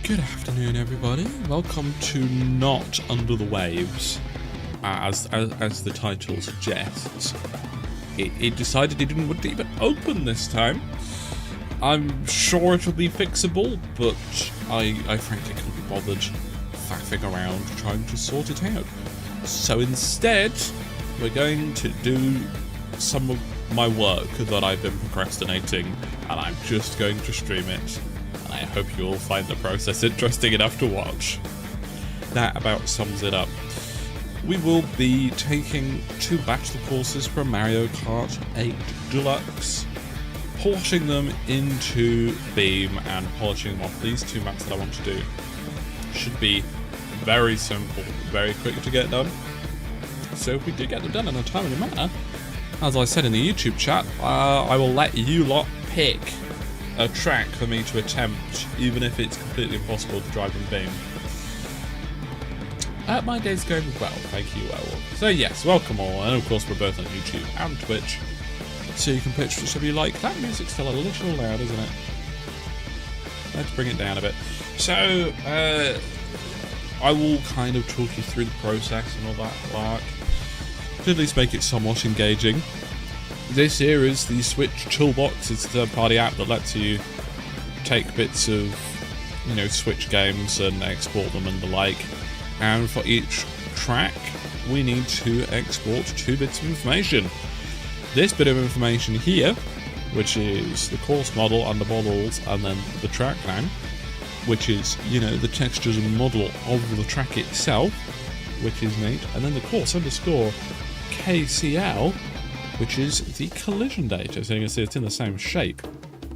Good afternoon, everybody. Welcome to Not Under the Waves. As the title suggests, it decided it didn't want to even open this time. I'm sure it'll be fixable, but I frankly couldn't be bothered faffing around trying to sort it out. So instead, we're going to do some of my work that I've been procrastinating, and I'm just going to stream it. I hope you all find the process interesting enough to watch. That about sums it up. We will be taking 2 bachelor courses from Mario Kart 8 Deluxe, porting them into Beam and polishing them off. These 2 maps that I want to do should be very simple, very quick to get done. So if we do get them done in a timely manner, as I said in the YouTube chat, I will let you lot pick a track for me to attempt, even if it's completely impossible to drive in Beam. My day's going well, thank you, well. So yes, welcome all, and of course we're both on YouTube and Twitch, so you can pitch whichever you like. That music's still a little loud, isn't it? Let's bring it down a bit. So, I will kind of talk you through the process and all that work, to at least make it somewhat engaging. This here is the Switch Toolbox. It's a third-party app that lets you take bits of, Switch games and export them and the like. And for each track, we need to export 2 bits of information. This bit of information here, which is the course model and the models, and then the track name, which is, the textures and model of the track itself, which is neat. And then the course underscore KCL, which is the collision data. So you can see it's in the same shape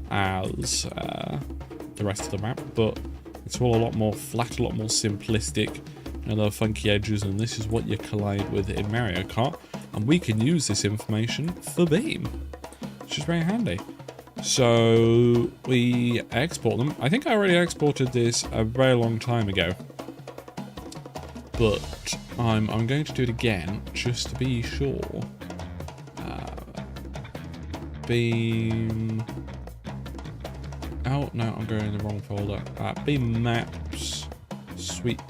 as the rest of the map, but it's all a lot more flat, a lot more simplistic, and there are funky edges, and this is what you collide with in Mario Kart, and we can use this information for Beam, which is very handy. So we export them. I think I already exported this a very long time ago, but I'm going to do it again just to be sure. Beam. Oh no, I'm going in the wrong folder. Beam Maps. Sweet.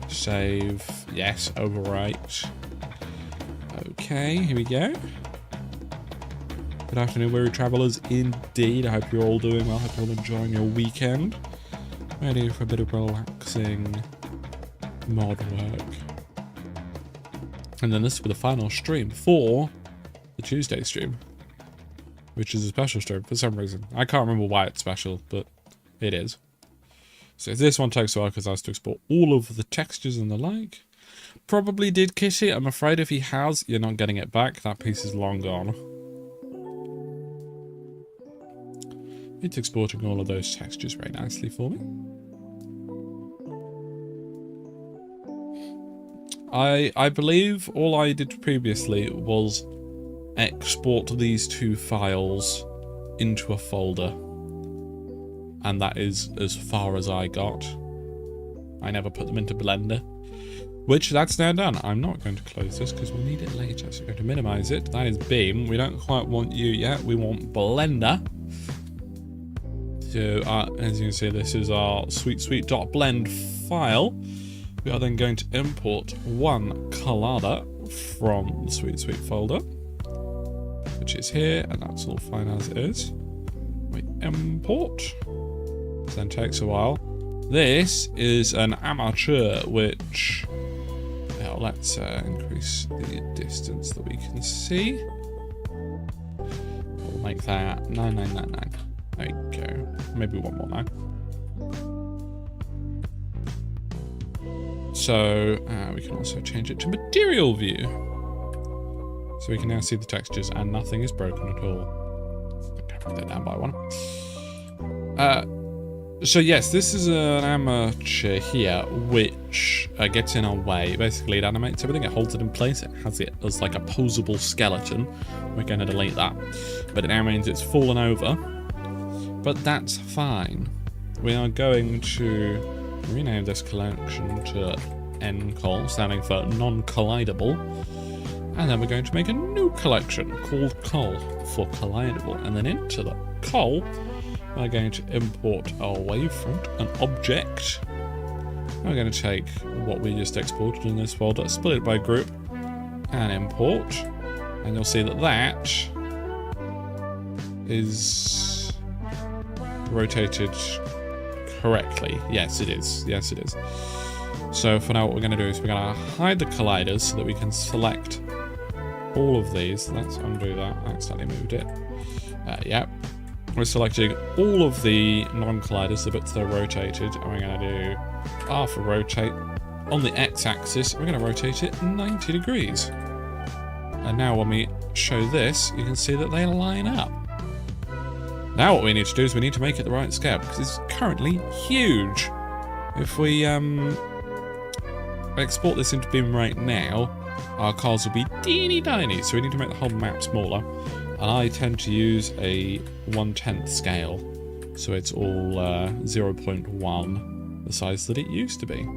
Save. Yes, overwrite. Okay, here we go. Good afternoon, weary travellers. Indeed, I hope you're all doing well. I hope you're all enjoying your weekend. Ready for a bit of relaxing mod work. And then this will be the final stream for the Tuesday stream, which is a special stream for some reason. I can't remember why it's special, but it is. So this one takes a while because I have to export all of the textures and the like. Probably did Kitty. I'm afraid if he has, you're not getting it back. That piece is long gone. It's exporting all of those textures very nicely for me. I believe all I did previously was export these 2 files into a folder, and that is as far as I got. I never put them into Blender, which that's now done. I'm not going to close this because we'll need it later, so we're going to minimize it. That is Beam. We don't quite want you yet, we want Blender. So as you can see, this is our sweet.blend file. We are then going to import 1 collada from the sweet folder, which is here, and that's all fine as it is. We import. It then takes a while. This is an amateur, which let's increase the distance that we can see. We'll make that 9999. There you go. Maybe 1 more now. So we can also change it to material view. So we can now see the textures and nothing is broken at all. Okay, put that down by 1. So yes, this is an amateur here, which gets in our way. Basically, it animates everything, it holds it in place, it has it as like a posable skeleton. We're going to delete that. But it now means it's fallen over. But that's fine. We are going to rename this collection to NCOL, standing for non-collidable. And then we're going to make a new collection called Col for collidable. And then into the Col, we're going to import our wavefront, an object. We're going to take what we just exported in this folder, split it by group, and import. And you'll see that that is rotated correctly. Yes, it is. Yes, it is. So for now, what we're going to do is we're going to hide the colliders so that we can select all of these. Let's undo that. I accidentally moved it. Yep. We're selecting all of the non-colliders, the bits that are rotated, and we're going to do R for rotate. On the x-axis, we're going to rotate it 90 degrees. And now when we show this, you can see that they line up. Now what we need to do is we need to make it the right scale, because it's currently huge. If we export this into Beam right now, our cars will be teeny tiny, so we need to make the whole map smaller. And I tend to use a 1/10 scale, so it's all 0.1, the size that it used to be.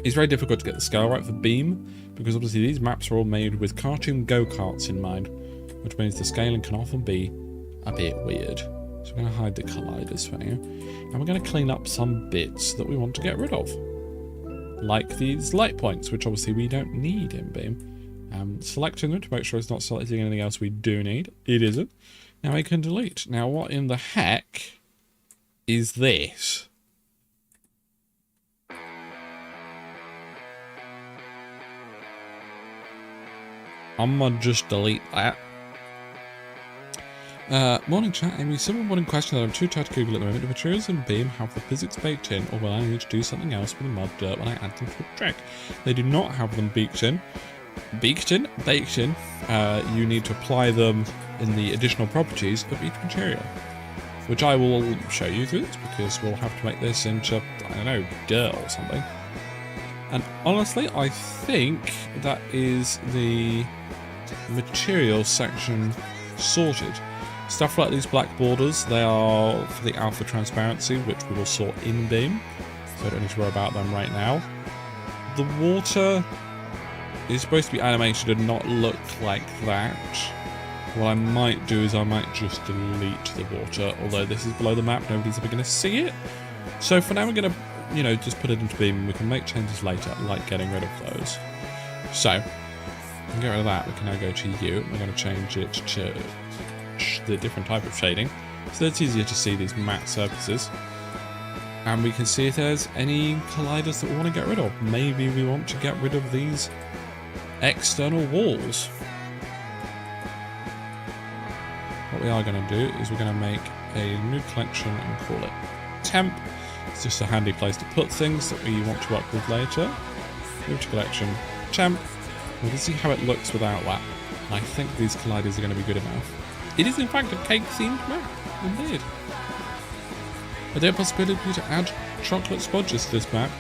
It's very difficult to get the scale right for Beam, because obviously these maps are all made with cartoon go-karts in mind, which means the scaling can often be a bit weird. So we're going to hide the colliders for now, and we're going to clean up some bits that we want to get rid of. Like these light points, which obviously we don't need in Beam. Selecting them to make sure it's not selecting anything else we do need. It isn't. Now we can delete. Now what in the heck is this? I'm gonna just delete that. Morning chat, Amy. Simple morning question that I'm too tired to Google at the moment. Do materials in Beam have the physics baked in, or will I need to do something else with the mud dirt when I add them to a track? They do not have them baked in. Baked in. You need to apply them in the additional properties of each material, which I will show you through this, because we'll have to make this into, I don't know, dirt or something. And honestly, I think that is the material section sorted. Stuff like these black borders, they are for the alpha transparency, which we will sort in Beam, so I don't need to worry about them right now. The water is supposed to be animated and not look like that. What I might do is I might just delete the water, although this is below the map, nobody's ever going to see it. So for now we're going to, just put it into Beam, and we can make changes later, like getting rid of those. So, we can get rid of that. We can now go to U. We're going to change it to the different type of shading, so that it's easier to see these matte surfaces. And we can see if there's any colliders that we want to get rid of. Maybe we want to get rid of these external walls. What we are going to do is we're going to make a new collection and call it Temp. It's just a handy place to put things that we want to work with later. Move to collection, Temp. We can see how it looks without that. And I think these colliders are going to be good enough. It is in fact a cake-themed map, indeed. Is there a possibility to add chocolate splodges to this map,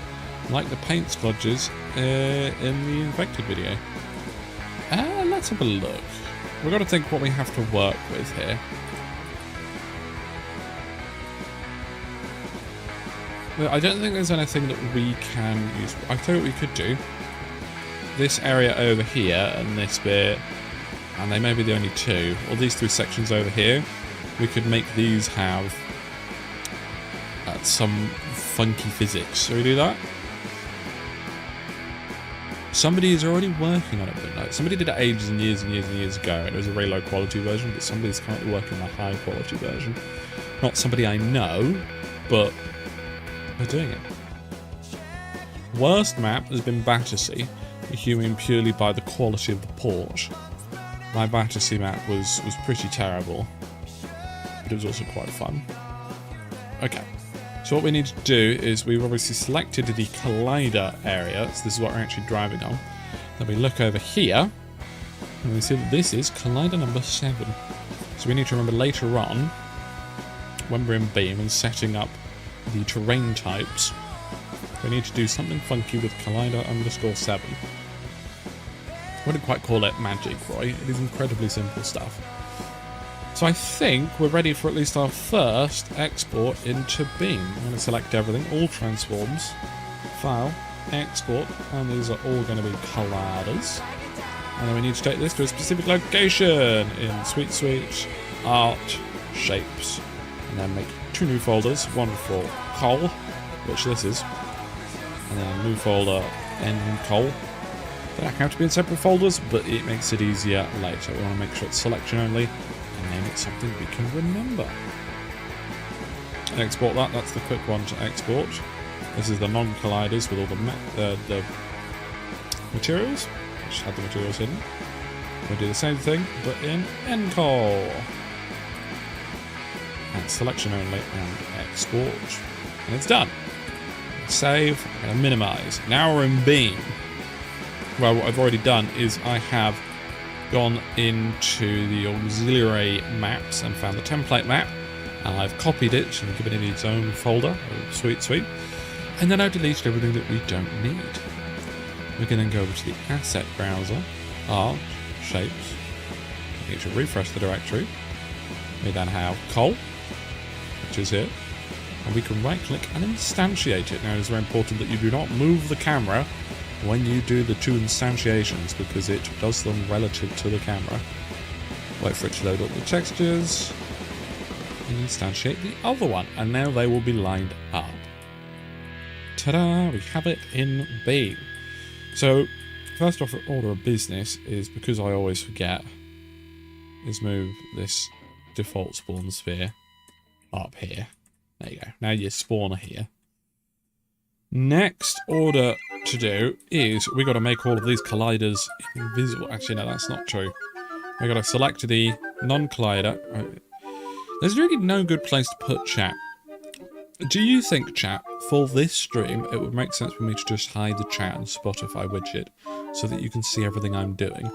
like the paint splodges in the infected video? Let's have a look. We've got to think what we have to work with here. I don't think there's anything that we can use. I tell you what we could do. This area over here and this bit, and they may be the only two, or these three sections over here, we could make these have some funky physics. Shall we do that? Somebody is already working on it, but no, somebody did it ages and years and years and years ago, and it was a very low quality version, but somebody's currently working on a high quality version. Not somebody I know, but they're doing it. Worst map has been Battersea, human purely by the quality of the port. My Battersea map was pretty terrible, but it was also quite fun. Okay, so what we need to do is we've obviously selected the collider area, so this is what we're actually driving on. Then we look over here, and we see that this is collider number 7. So we need to remember later on, when we're in Beam and setting up the terrain types, we need to do something funky with collider _7. I wouldn't quite call it magic, Roy. It is incredibly simple stuff. So I think we're ready for at least our first export into Beam. I'm going to select everything, all transforms, file, export, and these are all going to be colliders. And then we need to take this to a specific location in Sweet Art shapes, and then make 2 new folders, one for coal, which this is, and then a new folder in coal. They don't have to be in separate folders, but it makes it easier later. We want to make sure it's selection only, and name it something we can remember. Export that, that's the quick one to export. This is the non-colliders with all the materials. Just had the materials hidden. We'll do the same thing, but in NCOL. And selection only and export. And it's done. Save and minimize. Now we're in Beam. Well, what I've already done is I have gone into the auxiliary maps and found the template map. And I've copied it and given it its own folder. Oh, sweet, sweet. And then I've deleted everything that we don't need. We can then go over to the asset browser, art, shapes. We need to refresh the directory. We then have coal, which is here. And we can right click and instantiate it. Now it's very important that you do not move the camera when you do the 2 instantiations, because it does them relative to the camera. Wait for it to load up the textures. And instantiate the other one. And now they will be lined up. Ta-da! We have it in Beam. So, first off, order of business is, because I always forget, is move this default spawn sphere up here. There you go. Now your spawner here. Next order to do is we got to make all of these colliders invisible. Actually, no, that's not true. We got to select the non-collider. There's really no good place to put chat. Do you think, chat, for this stream, it would make sense for me to just hide the chat and Spotify widget so that you can see everything I'm doing?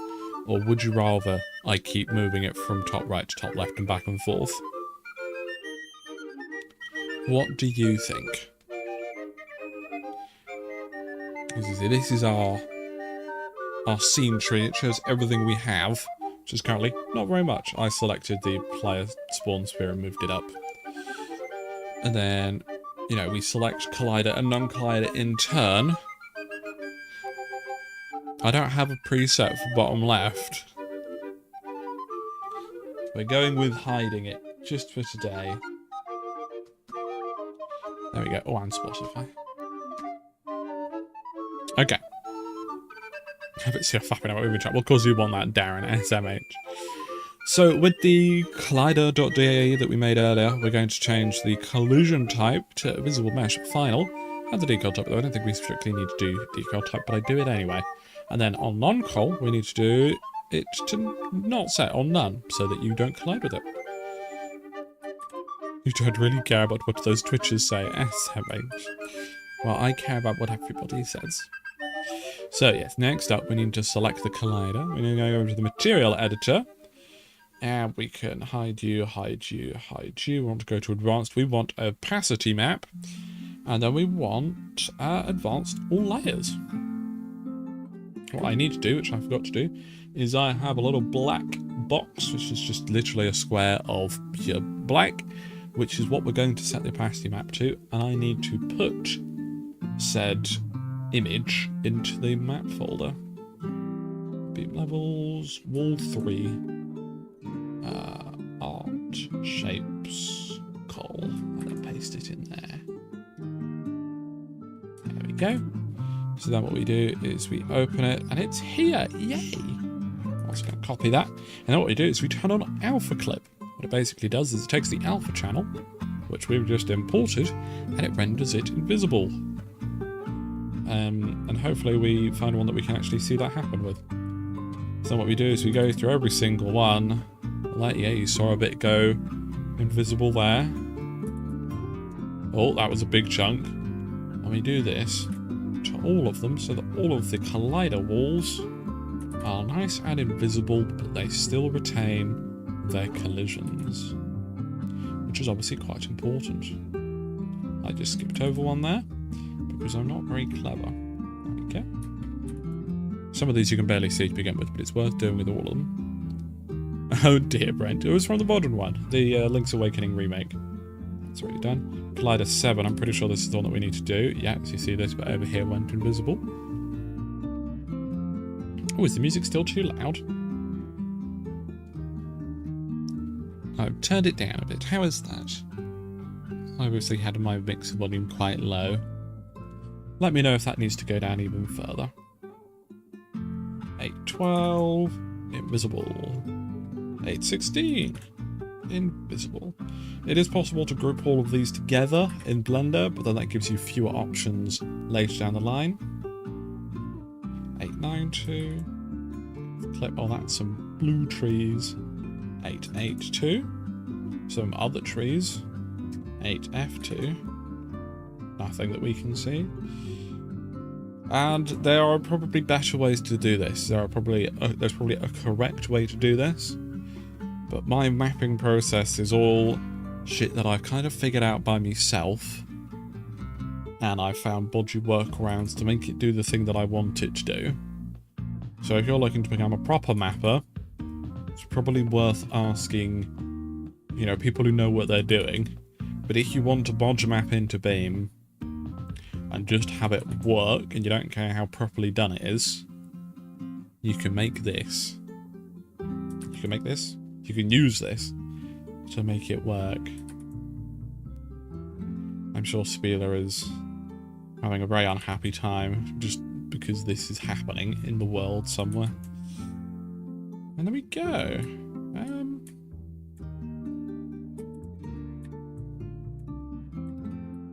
Or would you rather I keep moving it from top right to top left and back and forth? What do you think? This is our scene tree. It shows everything we have, which is currently not very much. I selected the player spawn sphere and moved it up. And then, you know, we select collider and non-collider in turn. I don't have a preset for bottom left. We're going with hiding it, just for today. There we go. Oh, and Spotify. Okay. I haven't seen a flapping out moving chat. Well, of course you want that, Darren, SMH. So, with the collider.da that we made earlier, we're going to change the collision type to visible mesh final. And the decal type, though I don't think we strictly need to do decal type, but I do it anyway. And then on non-col, we need to do it to not set on none, so that you don't collide with it. You don't really care about what those Twitches say, SMH. Well, I care about what everybody says. So yes, next up we need to select the collider. We're going to go over to the material editor. And we can hide you, hide you, hide you. We want to go to advanced. We want a opacity map. And then we want advanced all layers. What I need to do, which I forgot to do, is I have a little black box, which is just literally a square of pure black, which is what we're going to set the opacity map to. And I need to put said image into the map folder. Beam levels, wall 3. Art, shapes, coal, and then paste it in there. There we go. So then what we do is we open it, and it's here. Yay! I'm also going to copy that. And then what we do is we turn on alpha clip. What it basically does is it takes the alpha channel, which we've just imported, and it renders it invisible. And hopefully we find one that we can actually see that happen with. So what we do is we go through every single one. Like, yeah, you saw a bit go invisible there. Oh, that was a big chunk. And we do this to all of them so that all of the collider walls are nice and invisible, but they still retain their collisions, which is obviously quite important. I just skipped over one there because I'm not very clever. Okay. Some of these you can barely see to begin with, but it's worth doing with all of them. Oh dear, Brent. It was from the modern one, the Link's Awakening remake. It's already done. Collider 7, I'm pretty sure this is the one that we need to do. Yeah, so you see this, but over here went invisible. Oh, is the music still too loud? Oh, turned it down a bit. How is that? I obviously had my mixer volume quite low. Let me know if that needs to go down even further. 812, invisible. 816, invisible. It is possible to group all of these together in Blender, but then that gives you fewer options later down the line. 892, clip, oh that's some blue trees. 882, some other trees. 8F2, nothing that we can see. And there are probably better ways to do this. There's probably a correct way to do this. But my mapping process is all shit that I've kind of figured out by myself. And I've found bodgy workarounds to make it do the thing that I want it to do. So if you're looking to become a proper mapper, it's probably worth asking, you know, people who know what they're doing. But if you want to bodge map into Beam and just have it work and you don't care how properly done it is, you can make this. You can make this. You can use this to make it work. I'm sure Spieler is having a very unhappy time just because this is happening in the world somewhere. And there we go.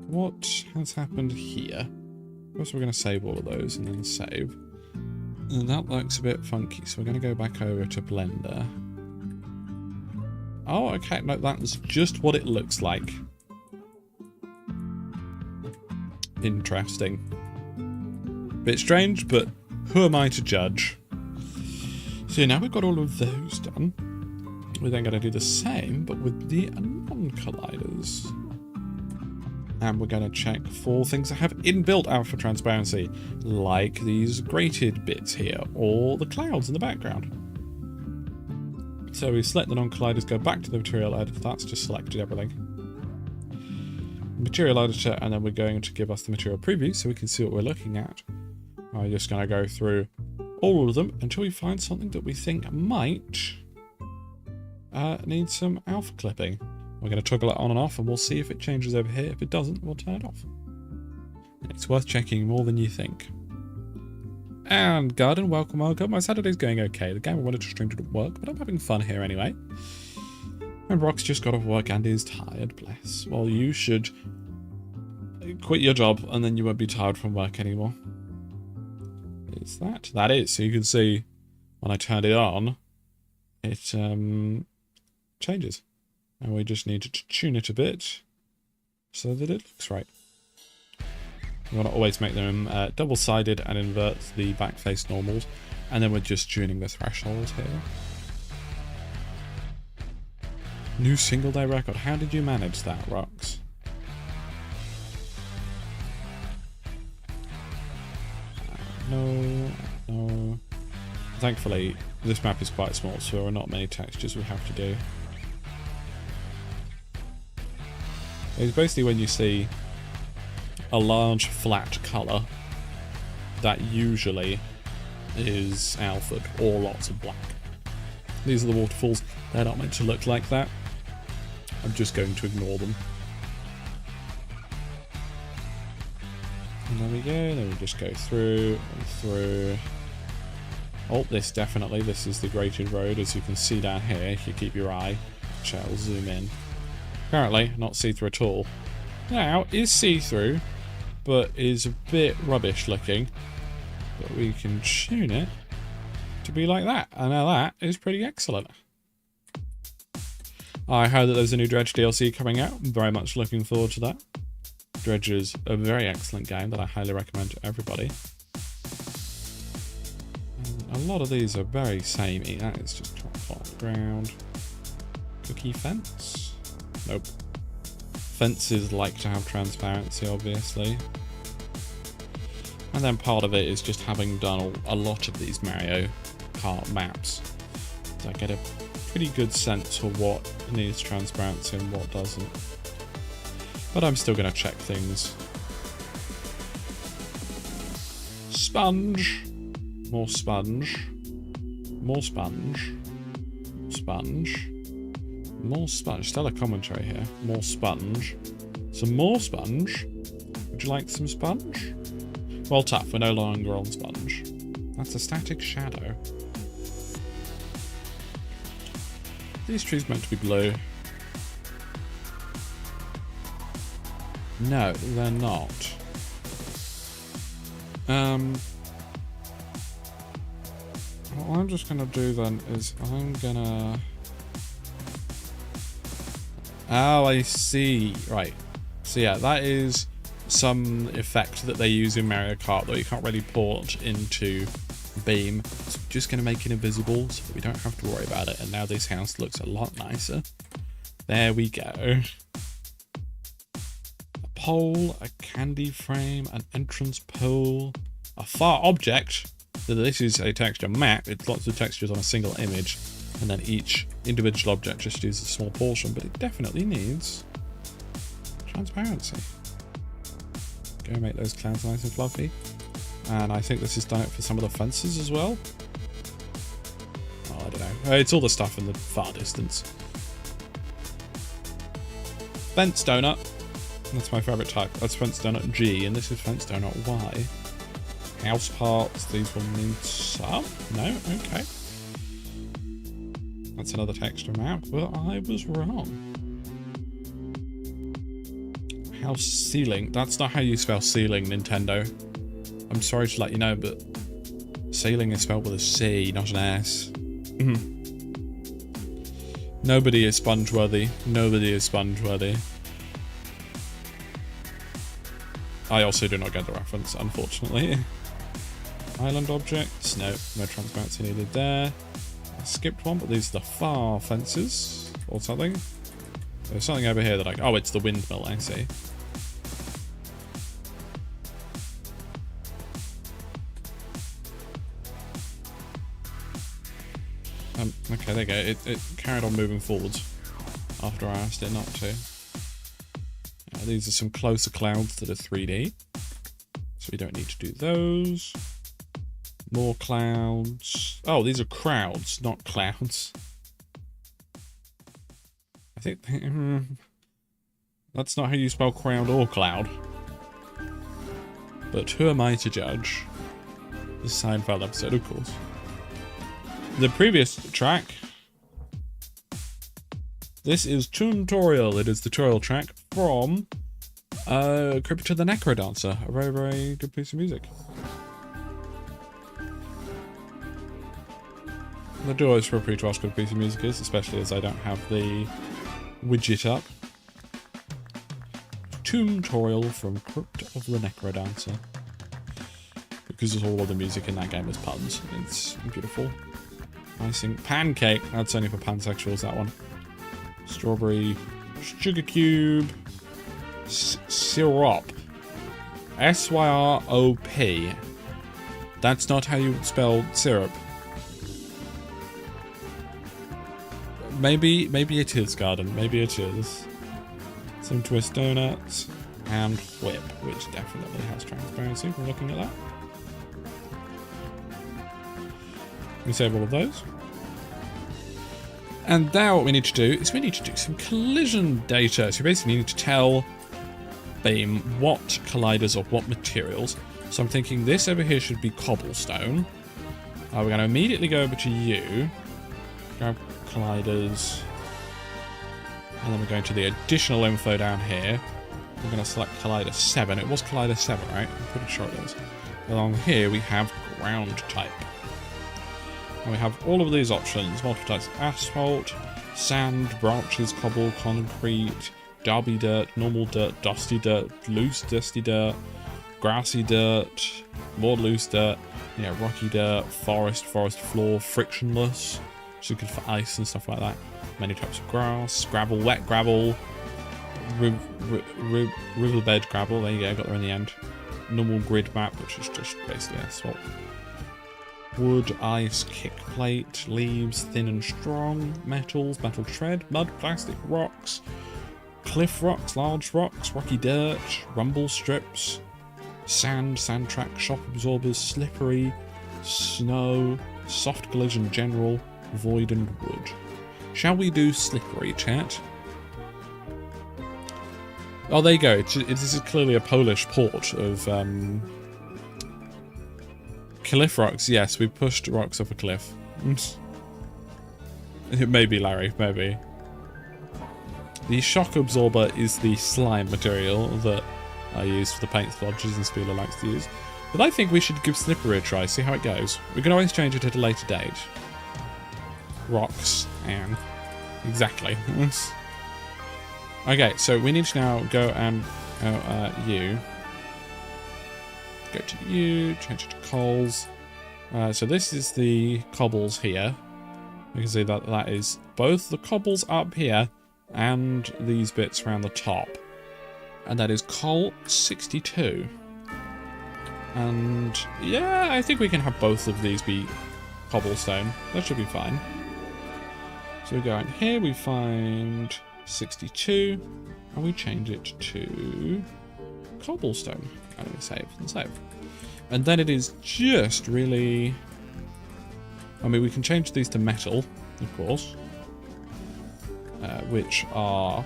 What has happened here? First we're going to save all of those and then save. And that looks a bit funky, so we're going to go back over to Blender. Oh, okay, no, that's just what it looks like. Interesting. Bit strange, but who am I to judge? So now we've got all of those done. We're then going to do the same, but with the non-colliders. And we're going to check for things that have inbuilt alpha transparency, like these grated bits here, or the clouds in the background. So we select the non-colliders, go back to the material editor, that's just selected everything. Material editor, and then we're going to give us the material preview so we can see what we're looking at. I'm just going to go through all of them until we find something that we think might need some alpha clipping. We're going to toggle it on and off and we'll see if it changes over here. If it doesn't, we'll turn it off. It's worth checking more than you think. And Garden, welcome. My Saturday's going okay. The game I wanted to stream didn't work, but I'm having fun here anyway. And Brock's just got off work and is tired, bless. Well, you should quit your job and then you won't be tired from work anymore. Is that? That is. So you can see when I turned it on, it changes. And we just need to tune it a bit so that it looks right. You want to always make them double-sided and invert the backface normals. And then we're just tuning the threshold here. New single day record. How did you manage that, Rox? No. Thankfully, this map is quite small, so there are not many textures we have to do. It's basically when you see a large flat colour, that usually is alpha or lots of black. These are the waterfalls. They're not meant to look like that. I'm just going to ignore them. And there we go. Then we just go through and through. Oh, this is the graded road, as you can see down here. If you keep your eye, which I'll zoom in. Apparently, not see-through at all. Now, is see-through, but is a bit rubbish looking. But we can tune it to be like that. And now that is pretty excellent. I heard that there's a new Dredge DLC coming out. I'm very much looking forward to that. Dredge is a very excellent game that I highly recommend to everybody. And a lot of these are very samey. That is just top ground. Cookie fence? Nope. Fences like to have transparency, obviously. And then part of it is just having done a lot of these Mario Kart maps. So I get a pretty good sense of what needs transparency and what doesn't. But I'm still going to check things. Sponge. More sponge. More sponge. Sponge. More sponge. Stellar commentary here. More sponge. Some more sponge. Would you like some sponge? Well, tough. We're no longer on sponge. That's a static shadow. These trees meant to be blue. No, they're not. What I'm just gonna do then is I'm gonna... Oh, I see. Right. So yeah, that is some effect that they use in Mario Kart that you can't really port into Beam. So I'm just gonna make it invisible so that we don't have to worry about it. And now this house looks a lot nicer. There we go. A pole, a candy frame, an entrance pole, a far object. So this is a texture map. It's lots of textures on a single image, and then each individual object just uses a small portion, but it definitely needs transparency. Go make those clouds nice and fluffy. And I think this has done it for some of the fences as well. Oh, I don't know. It's all the stuff in the far distance. Fence donut. That's my favourite type. That's fence donut G, and this is fence donut Y. House parts, these will need some. No? Okay. That's another texture map, but I was wrong. House ceiling. That's not how you spell ceiling, Nintendo. I'm sorry to let you know, but ceiling is spelled with a C, not an S. Nobody is sponge-worthy. Nobody is sponge-worthy. I also do not get the reference, unfortunately. Island objects. No, no transparency needed there. I skipped one, but these are the far fences or something. There's something over here that I... Oh, it's the windmill, I see. Okay, there you go. It carried on moving forwards after I asked it not to. These are some closer clouds that are 3D. So we don't need to do those. More clouds. Oh, these are crowds, not clouds. I think... that's not how you spell crowd or cloud. But who am I to judge? The Seinfeld episode, of course. The previous track. This is Tutorial. It is the tutorial track from Crypt to the Necrodancer. A very, very good piece of music. I do always feel free to ask what a piece of music is, especially as I don't have the widget up. Tutorial from Crypt of the Necrodancer. Because all of the music in that game is puns. It's beautiful. Icing pancake. That's only for pansexuals, that one. Strawberry sugar cube. Syrup. S-Y-R-O-P. That's not how you would spell syrup. Maybe it is, Garden. Maybe it is. Some twist donuts and whip, which definitely has transparency. We're looking at that. We save all of those. And now what we need to do is we need to do some collision data. So we basically need to tell Beam what colliders or what materials. So I'm thinking this over here should be cobblestone. We're going to immediately go over to you. Grab colliders. And then we're going to the additional info down here. We're going to select collider 7. It was collider 7, right? I'm pretty sure it is. Along here we have ground type. And we have all of these options. Multiple types of asphalt, sand, branches, cobble, concrete, derby dirt, normal dirt, dusty dirt, loose dusty dirt, grassy dirt, more loose dirt, rocky dirt, forest floor, frictionless, which is good for ice and stuff like that. Many types of grass, gravel, wet gravel, riverbed gravel, there you go, got there in the end. Normal grid map, which is just basically asphalt. Wood, ice, kick plate, leaves, thin and strong, metals, metal tread, mud, plastic, rocks, cliff rocks, large rocks, rocky dirt, rumble strips, sand, sand track, shock absorbers, slippery, snow, soft collision general, void and wood. Shall we do slippery, chat? Oh, there you go. This is clearly a Polish port of cliff rocks. Yes, we pushed rocks off a cliff. Maybe, Larry, maybe. The shock absorber is the slime material that I use for the paint splodges and Spieler likes to use. But I think we should give slippery a try, see how it goes. We can always change it at a later date. Rocks and... Exactly. Okay, so we need to now go and you. Go to you, change it to coals. So this is the cobbles here. You can see that that is both the cobbles up here and these bits around the top. And that is coal 62. And yeah, I think we can have both of these be cobblestone. That should be fine. So we go in here, we find 62, and we change it to cobblestone. And we save and save. And then it is just really... I mean, we can change these to metal, of course, which are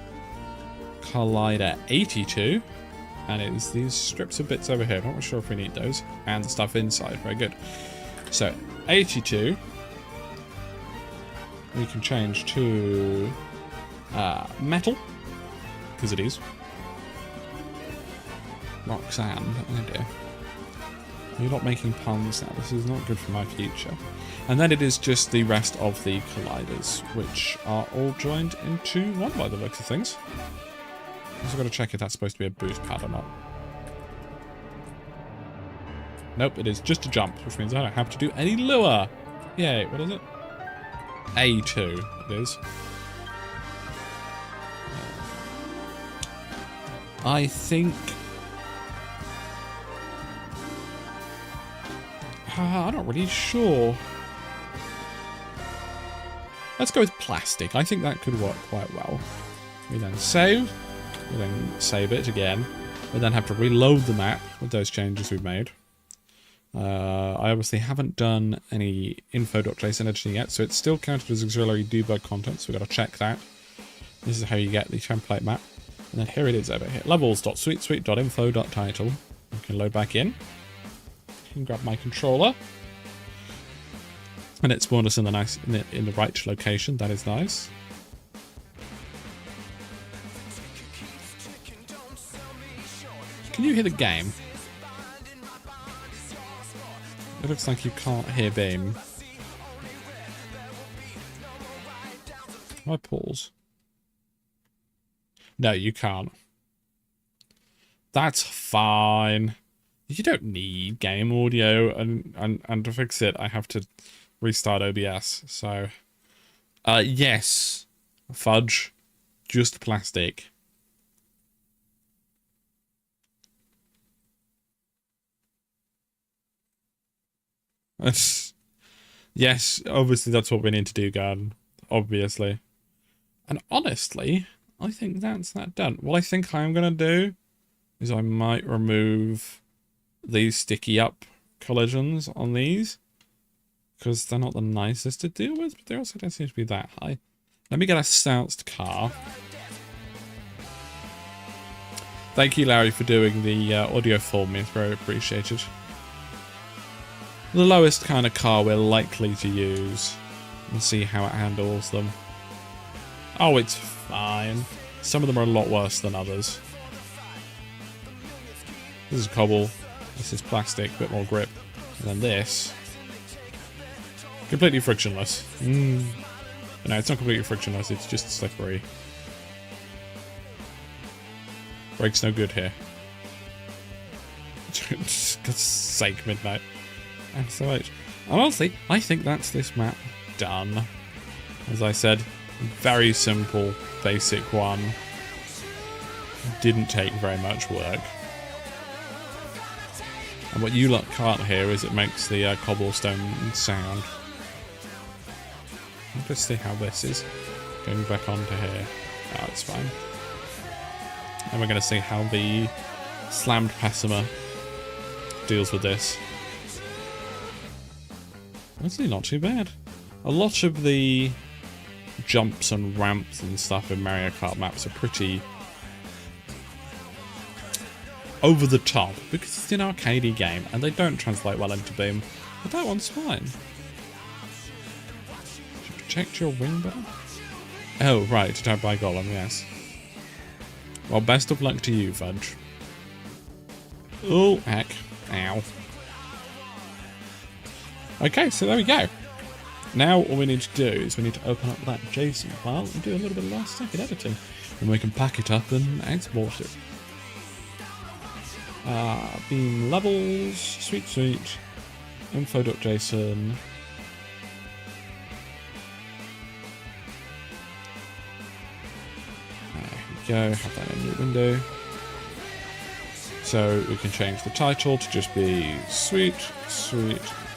Collider 82, and it's these strips of bits over here. I'm not sure if we need those, and the stuff inside. Very good. So 82. We can change to metal, because it is. Rock sand. Oh dear. You're not making puns now. This is not good for my future. And then it is just the rest of the colliders, which are all joined into one by the looks of things. Also got to check if that's supposed to be a boost pad or not. Nope, it is just a jump, which means I don't have to do any lure. Yay, what is it? A2 it is. I think... I'm not really sure. Let's go with plastic. I think that could work quite well. We then save. We then save it again. We then have to reload the map with those changes we've made. I obviously haven't done any info.json editing yet, so it's still counted as auxiliary debug content, so we've got to check that. This is how you get the template map. And then here it is over here. Levels.sweetsuite.info.title. We can load back in. I can grab my controller. And it spawned us in the in the right location. That is nice. Can you hear the game? It looks like you can't hear Beam. Can I pause? No, you can't. That's fine. You don't need game audio, and to fix it, I have to restart OBS. So, yes, fudge, just plastic. Yes, obviously that's what we need to do, Garden. Obviously. And honestly, I think that's that done. What I think I'm going to do is I might remove these sticky up collisions on these, because they're not the nicest to deal with, but they also don't seem to be that high. Let me get a stounced car. Thank you, Larry, for doing the audio for me. It's very appreciated. The lowest kind of car we're likely to use, and see how it handles them. Oh, it's fine. Some of them are a lot worse than others. This is cobble. This is plastic, a bit more grip. And then this. Completely frictionless. But no, it's not completely frictionless, it's just slippery. Brake's no good here. God's sake, midnight. And so much. Honestly, I think that's this map done. As I said, very simple, basic one. Didn't take very much work. And what you can't hear is it makes the cobblestone sound. Let's see how this is going back onto here. Oh, it's fine. And we're going to see how the slammed pessimer deals with this. Honestly, not too bad. A lot of the jumps and ramps and stuff in Mario Kart maps are pretty over the top because it's an arcadey game and they don't translate well into Beam. But that one's fine. Should protect your wing better? Oh, right, don't buy Golem, yes. Well, best of luck to you, Fudge. Oh, heck. Ow. Okay, so there we go. Now all we need to do is we need to open up that JSON file and do a little bit of last second editing. And we can pack it up and export it. Beam levels, sweet. Info.json. There we go, have that in your window. So we can change the title to just be Sweet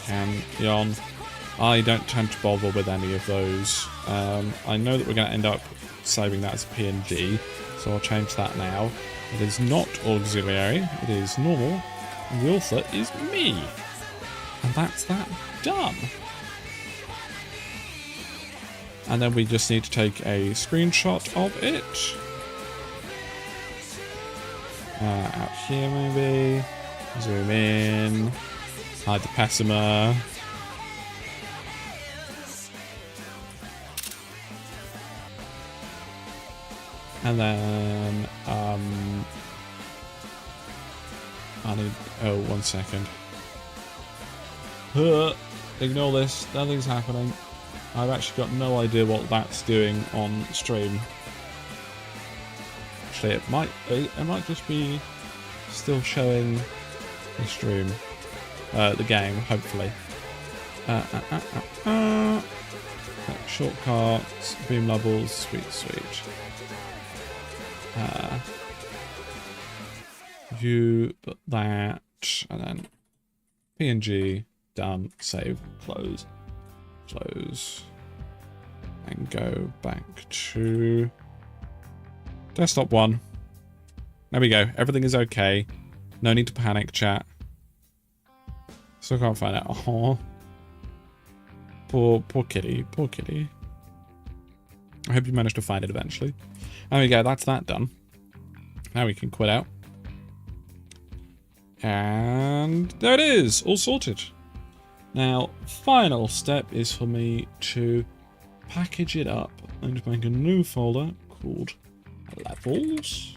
Canyon. I don't tend to bother with any of those. I know that we're going to end up saving that as a PNG, so I'll change that now. It is not auxiliary, it is normal, and the author is me. And that's that done. And then we just need to take a screenshot of it. Out here maybe. Zoom in. Hide the pessimer. And then, I need, oh, 1 second. Ignore this, nothing's happening. I've actually got no idea what that's doing on stream. Actually, it might just be still showing the stream, the game, hopefully. Shortcuts, beam levels, sweet. View, but that, and then PNG, done, save, close, and go back to desktop 1. There we go, everything is okay. No need to panic, chat. Still can't find it. Oh, poor kitty. I hope you managed to find it eventually. There we go, that's that done. Now we can quit out. And there it is, all sorted. Now, final step is for me to package it up and make a new folder called Levels.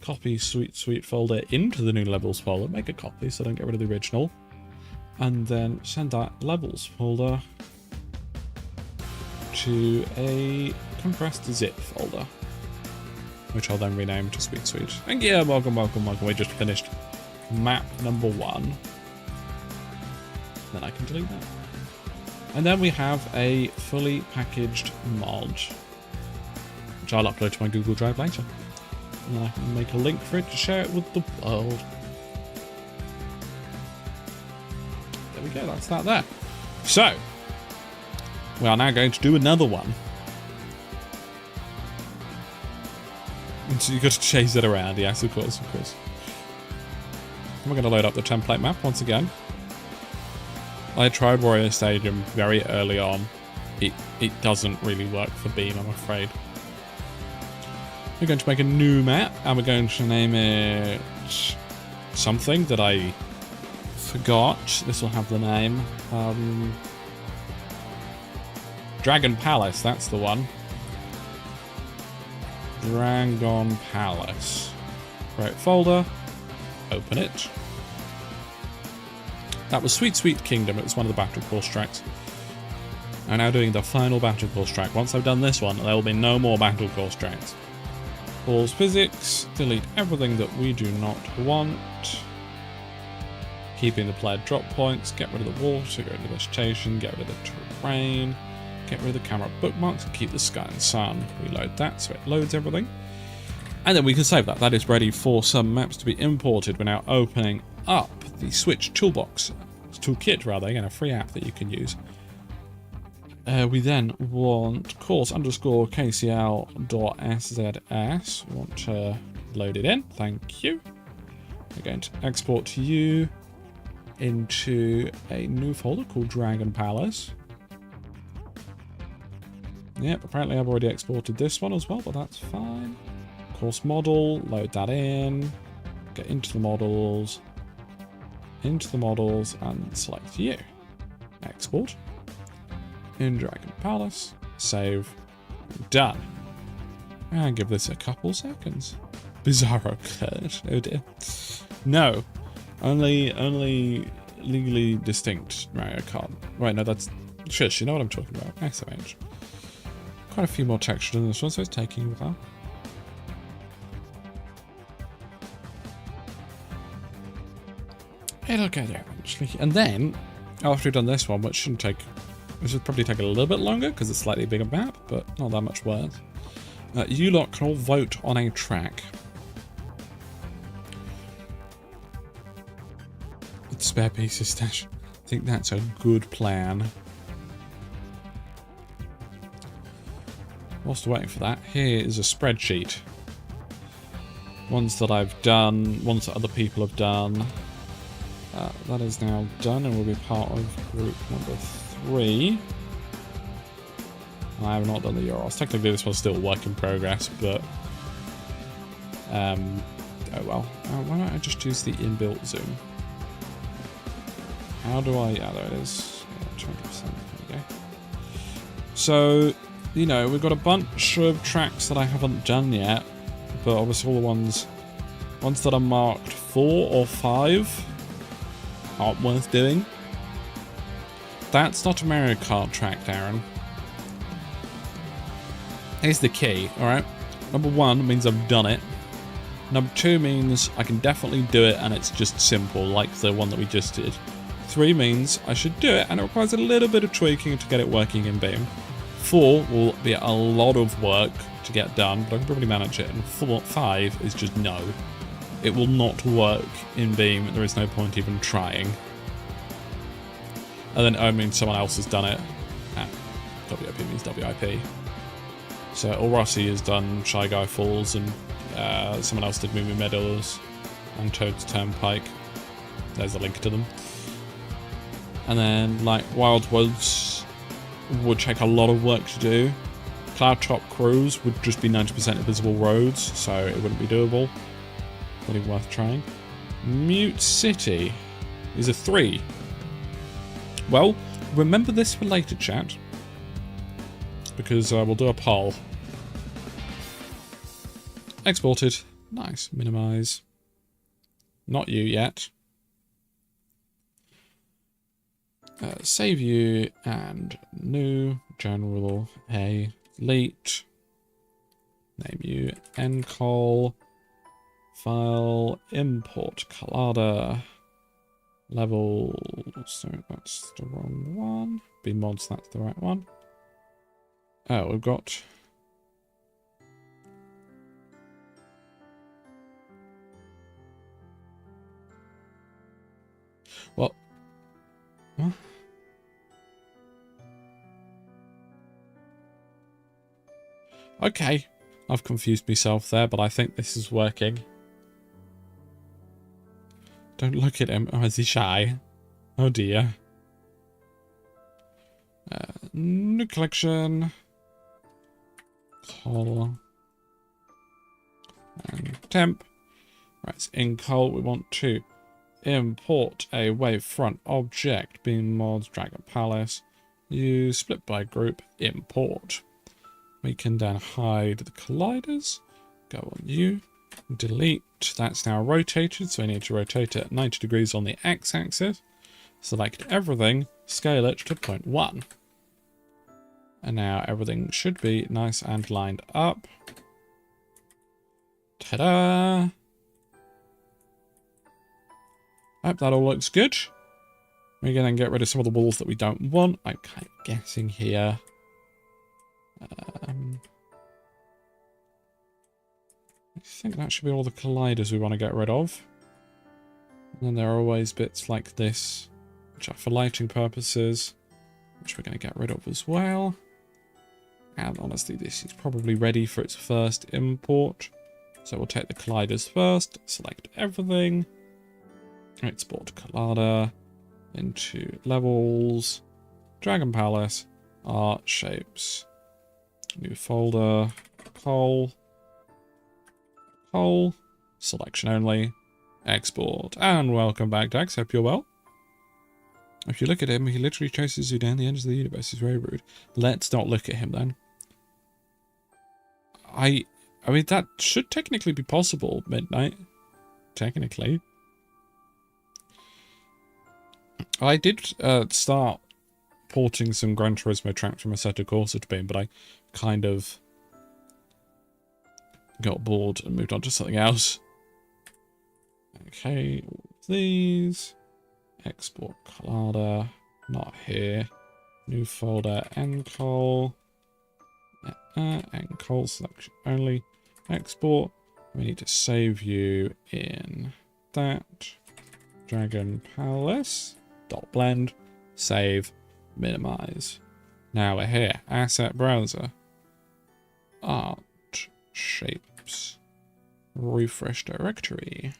Copy sweet folder into the new Levels folder. Make a copy so I don't get rid of the original. And then send that Levels folder to a compressed zip folder, which I'll then rename to sweet. And yeah, welcome. We just finished map number 1. Then I can delete that. And then we have a fully packaged mod, which I'll upload to my Google Drive later. And then I can make a link for it to share it with the world. There we go, that's that there. So, we are now going to do another one. And so you've got to chase it around, yes, of course. We're going to load up the template map once again. I tried Warrior Stadium very early on. It doesn't really work for Beam, I'm afraid. We're going to make a new map, and we're going to name it something that I forgot. This will have the name. Dragon Palace, that's the one. Dragon Palace. Create folder. Open it. That was Sweet Kingdom. It was one of the battle course tracks. I'm now doing the final battle course track. Once I've done this one, there will be no more battle course tracks. Pause physics. Delete everything that we do not want. Keeping the player drop points. Get rid of the water. Get rid of the vegetation. Get rid of the terrain. Get rid of the camera bookmarks. And keep the sky and sun. Reload that so it loads everything. And then we can save that. That is ready for some maps to be imported. We're now opening up the Switch toolbox. Toolkit, rather. Again, a free app that you can use. We then want course underscore KCL.SZS. We want to load it in. Thank you. We're going to export you into a new folder called Dragon Palace. Yep, apparently I've already exported this one as well, but that's fine. Course model, load that in. Get into the models, and select you. Export. In Dragon Palace. Save. Done. And give this a couple seconds. Bizarro occurred. Oh dear. No. Only legally distinct Mario Kart. Right, no, that's... Shush, you know what I'm talking about. SMH. Quite a few more textures in this one, so it's taking a while. It'll get there eventually. And then, after we've done this one, which shouldn't take... This should probably take a little bit longer, because it's a slightly bigger map, but not that much worse. You lot can all vote on a track. With spare pieces stash. I think that's a good plan. Whilst waiting for that, here is a spreadsheet. Ones that I've done, ones that other people have done. That is now done and will be part of group number 3. I have not done the URLs. Technically this one's still a work in progress, but... oh well. Why don't I just use the inbuilt zoom? How do I... Yeah, there it is. 20%. There we go. So, you know, we've got a bunch of tracks that I haven't done yet, but obviously all the ones that are marked 4 or 5 aren't worth doing. That's not a Mario Kart track, Darren. Here's the key, alright? Number 1 means I've done it. Number 2 means I can definitely do it and it's just simple, like the one that we just did. 3 means I should do it and it requires a little bit of tweaking to get it working in Beam. 4 will be a lot of work to get done, but I can probably manage it. And 5 is just no. It will not work in Beam. There is no point even trying. And then O means someone else has done it. WIP means WIP. So Rossi has done Shy Guy Falls, and someone else did Movie Meadows and Toad's Turnpike. There's a link to them. And then, like, Wild Woods would take a lot of work to do. Cloud Top Cruise would just be 90% invisible roads, so it wouldn't be doable. Not even worth trying. Mute City is a 3. Well, remember this for later, chat, because we'll do a poll. Exported. Nice. Minimize. Not you yet. Save you and new general elite. Name you encol. File import colada. Level. Sorry, that's the wrong one. BeamMods, that's the right one. Oh, we've got. What? What? Okay, I've confused myself there, but I think this is working. Don't look at him. Oh, is he shy? Oh dear. New collection. Call. And temp. Right, it's in call. We want to import a wavefront object. BeamMods, Dragon Palace. Use split by group. Import. We can then hide the colliders. Go on you. Delete. That's now rotated, so we need to rotate it 90 degrees on the x-axis. Select everything, scale it to 0.1. And now everything should be nice and lined up. Ta-da! Hope that all looks good. We're going to get rid of some of the walls that we don't want. I'm kind of guessing here. I think that should be all the colliders we want to get rid of. And then there are always bits like this, which are for lighting purposes, which we're going to get rid of as well. And honestly, this is probably ready for its first import. So we'll take the colliders first, select everything, export collider into levels, Dragon Palace, art, shapes, New folder. Coal. Coal. Selection only. Export. And welcome back, Dax. Hope you're well. If you look at him, he literally chases you down the edge of the universe. He's very rude. Let's not look at him then. I mean, that should technically be possible, Midnight. Technically. I did start porting some Gran Turismo tracks from Assetto Corsa to Beam, but I kind of got bored and moved on to something else. Okay, all of these. Export collider. Not here. New folder, NCOL. NCOL selection only. Export. We need to save you in that. Dragon Palace. .blend. Save. Minimize. Now we're here. Asset browser. Art. Shapes. Refresh directory.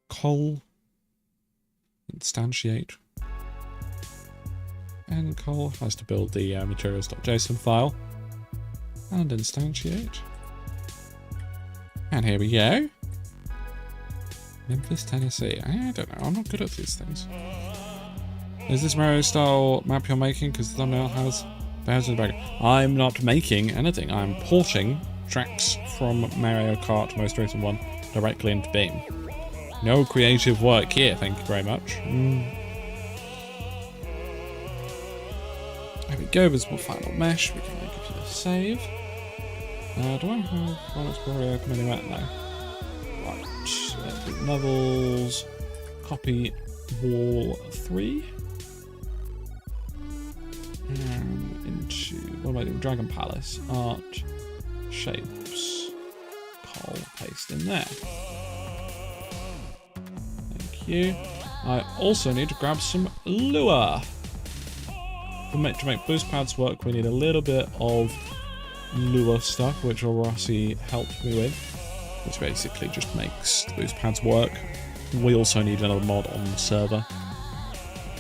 Col. Instantiate. And Col has to build the materials.json file. And instantiate. And here we go. Memphis, Tennessee. I don't know. I'm not good at these things. Is this Mario style map you're making? Because the thumbnail has Bowser in the background. I'm not making anything. I'm porting tracks from Mario Kart most recent one directly into Beam. No creative work here, thank you very much. There we go, visible final mesh. We can make it to the save. Do I have one that's probably open anywhere? No. Right, levels. Copy wall 3. And into, what am I doing? Dragon Palace. Art. Shapes. Coal. Paste in there. You. I also need to grab some lure. To make boost pads work, we need a little bit of lure stuff, which Rossi helped me with, which basically just makes the boost pads work. We also need another mod on the server.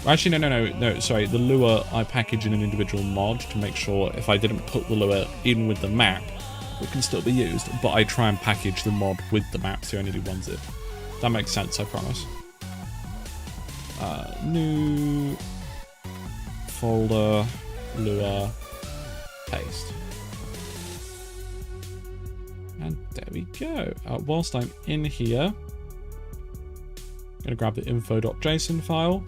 Actually, no, sorry. The lure I package in an individual mod to make sure if I didn't put the lure in with the map, it can still be used, but I try and package the mod with the map so I only do one zip. That makes sense, I promise. New folder, lure, paste. And there we go. Whilst I'm in here, I'm going to grab the info.json file.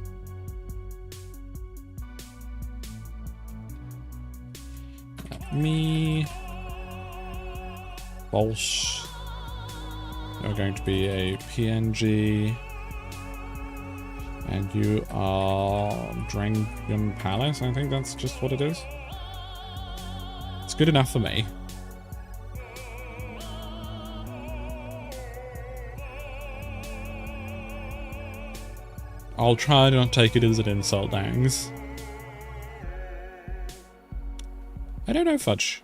Me. False. You're going to be a PNG. And you are Dragon Palace. I think that's just what it is. It's good enough for me. I'll try to not take it as an insult, Dangs. I don't know, Fudge.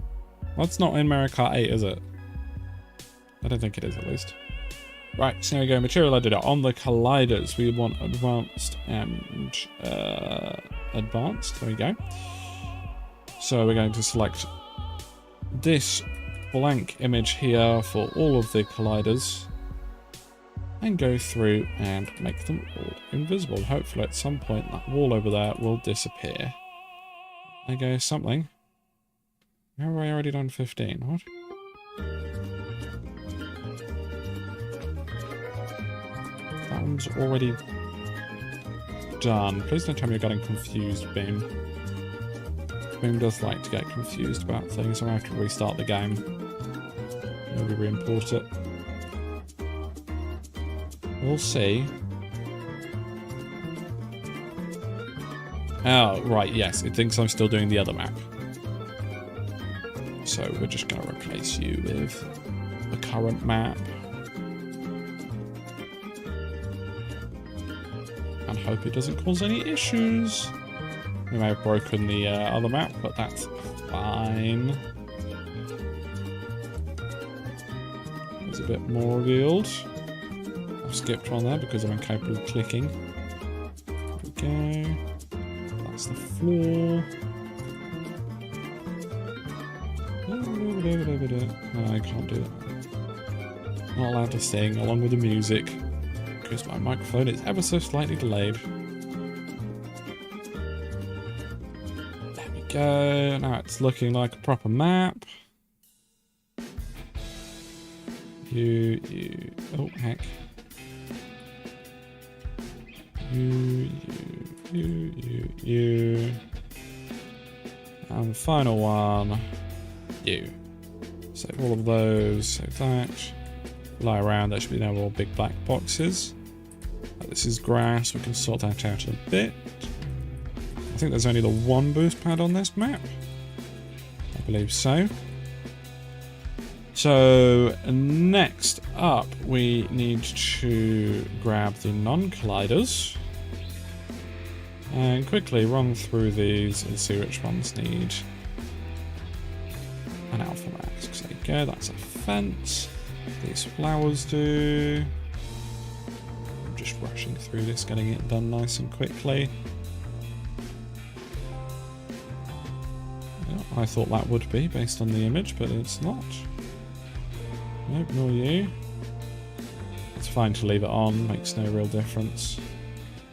That's not in Mario Kart 8, is it? I don't think it is, at least. Right, so here we go. Material editor. On the colliders, we want advanced and advanced. There we go. So we're going to select this blank image here for all of the colliders and go through and make them all invisible. Hopefully at some point that wall over there will disappear. There goes something. How have I already done 15? What? That one's already done. Please don't tell me you're getting confused, Beam. Beam does like to get confused about things, so I have to restart the game. Maybe re-import it. We'll see. Oh, right, yes. It thinks I'm still doing the other map. So we're just going to replace you with the current map. And hope it doesn't cause any issues. We may have broken the other map, but that's fine. There's a bit more revealed. I've skipped one there because I'm incapable of clicking. There we go. That's the floor. No, I can't do that. Not allowed to sing along with the music because my microphone is ever so slightly delayed. There we go. Now it's looking like a proper map. Oh, heck. You. And the final one, you. Save all of those, save that. Lie around, there should be now all big black boxes. This is grass, we can sort that out a bit. I think there's only the one boost pad on this map. I believe so. So, next up, we need to grab the non-colliders. And quickly run through these and see which ones need an alpha max. There you go, that's a fence. These flowers do. I'm just rushing through this, getting it done nice and quickly. Yeah, I thought that would be based on the image, but it's not. Nope, nor you. It's fine to leave it on, makes no real difference.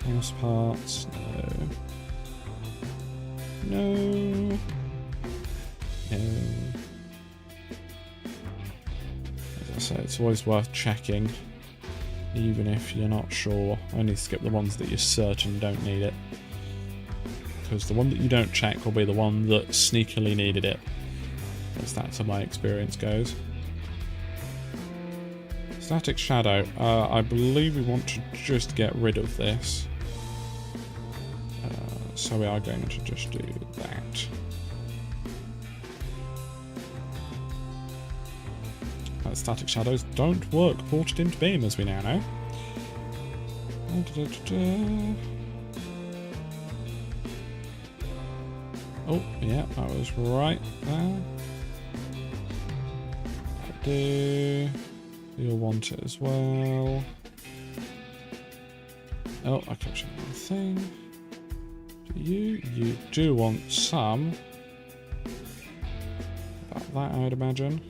House parts, no. No. As I say, it's always worth checking, even if you're not sure. Only skip the ones that you're certain don't need it. Because the one that you don't check will be the one that sneakily needed it. Because that's how my experience goes. Static shadow. I believe we want to just get rid of this. So we are going to just do that. Static shadows don't work ported into Beam, as we now know. Oh, yeah, that was right there. You'll want it as well. Oh, I clicked on one thing. You do want some. About that, I'd imagine.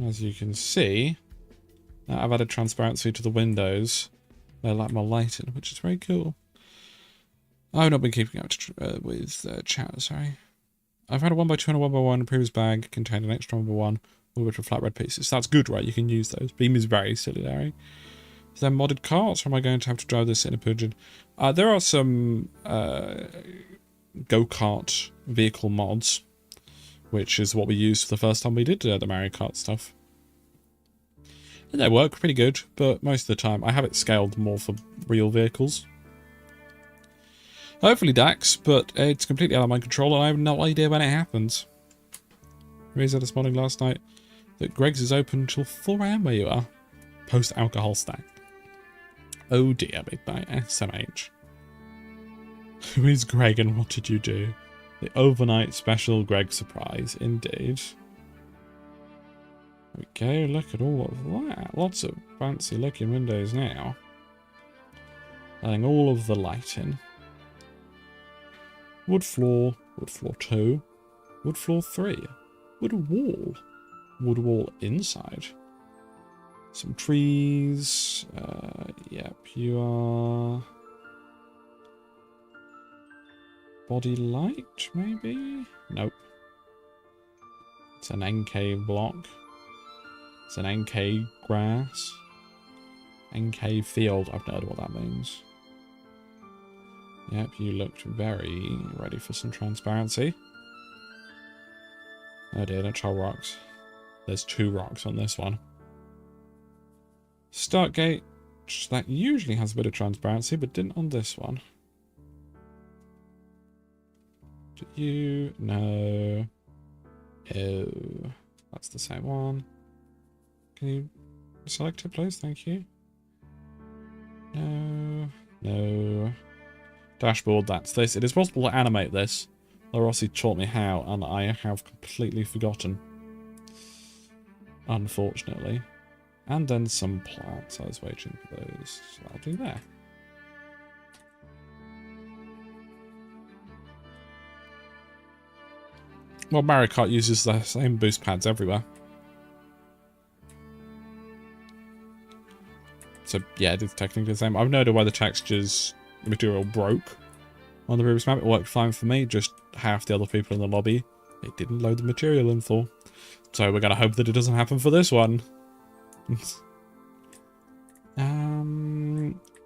As you can see, I've added transparency to the windows. They're like more lighted, which is very cool. I've not been keeping up with chat, sorry. I've had a 1x2 and a 1x1 in a previous bag containing an extra 1x1 with flat red pieces. That's good, right? You can use those. Beam is very silly, Larry. Is there modded carts, or am I going to have to drive this in a pigeon? There are some go-kart vehicle mods, which is what we used for the first time we did the Mario Kart stuff. And they work pretty good, but most of the time I have it scaled more for real vehicles. Hopefully Dax, but it's completely out of my control and I have no idea when it happens. Raised this morning last night that Greg's is open until 4 AM where you are. Post-alcohol stack. Oh dear, made by SMH. Who is Greg and what did you do? The overnight special Greg surprise, indeed. There we go, look at all of that. Lots of fancy looking windows now. Letting all of the light in. Wood floor 2, wood floor 3, wood wall inside. Some trees, yep, you are... Body light, maybe? Nope. It's an NK block. It's an NK grass. NK field, I've no idea what that means. Yep, you looked very ready for some transparency. Oh dear, don't try rocks. There's 2 rocks on this one. Start gate, that usually has a bit of transparency, but didn't on this one. Do you? No. Oh, that's the same one. Can you select it, please? Thank you. No. No. Dashboard, that's this. It is possible to animate this. Rossi taught me how, and I have completely forgotten. Unfortunately. And then some plants. I was waiting for those. So I'll do that. Well, Mario Kart uses the same boost pads everywhere. So, yeah, it's technically the same. I've no idea why the textures material broke on the previous map. It worked fine for me, just half the other people in the lobby, it didn't load the material in for. So we're going to hope that it doesn't happen for this one.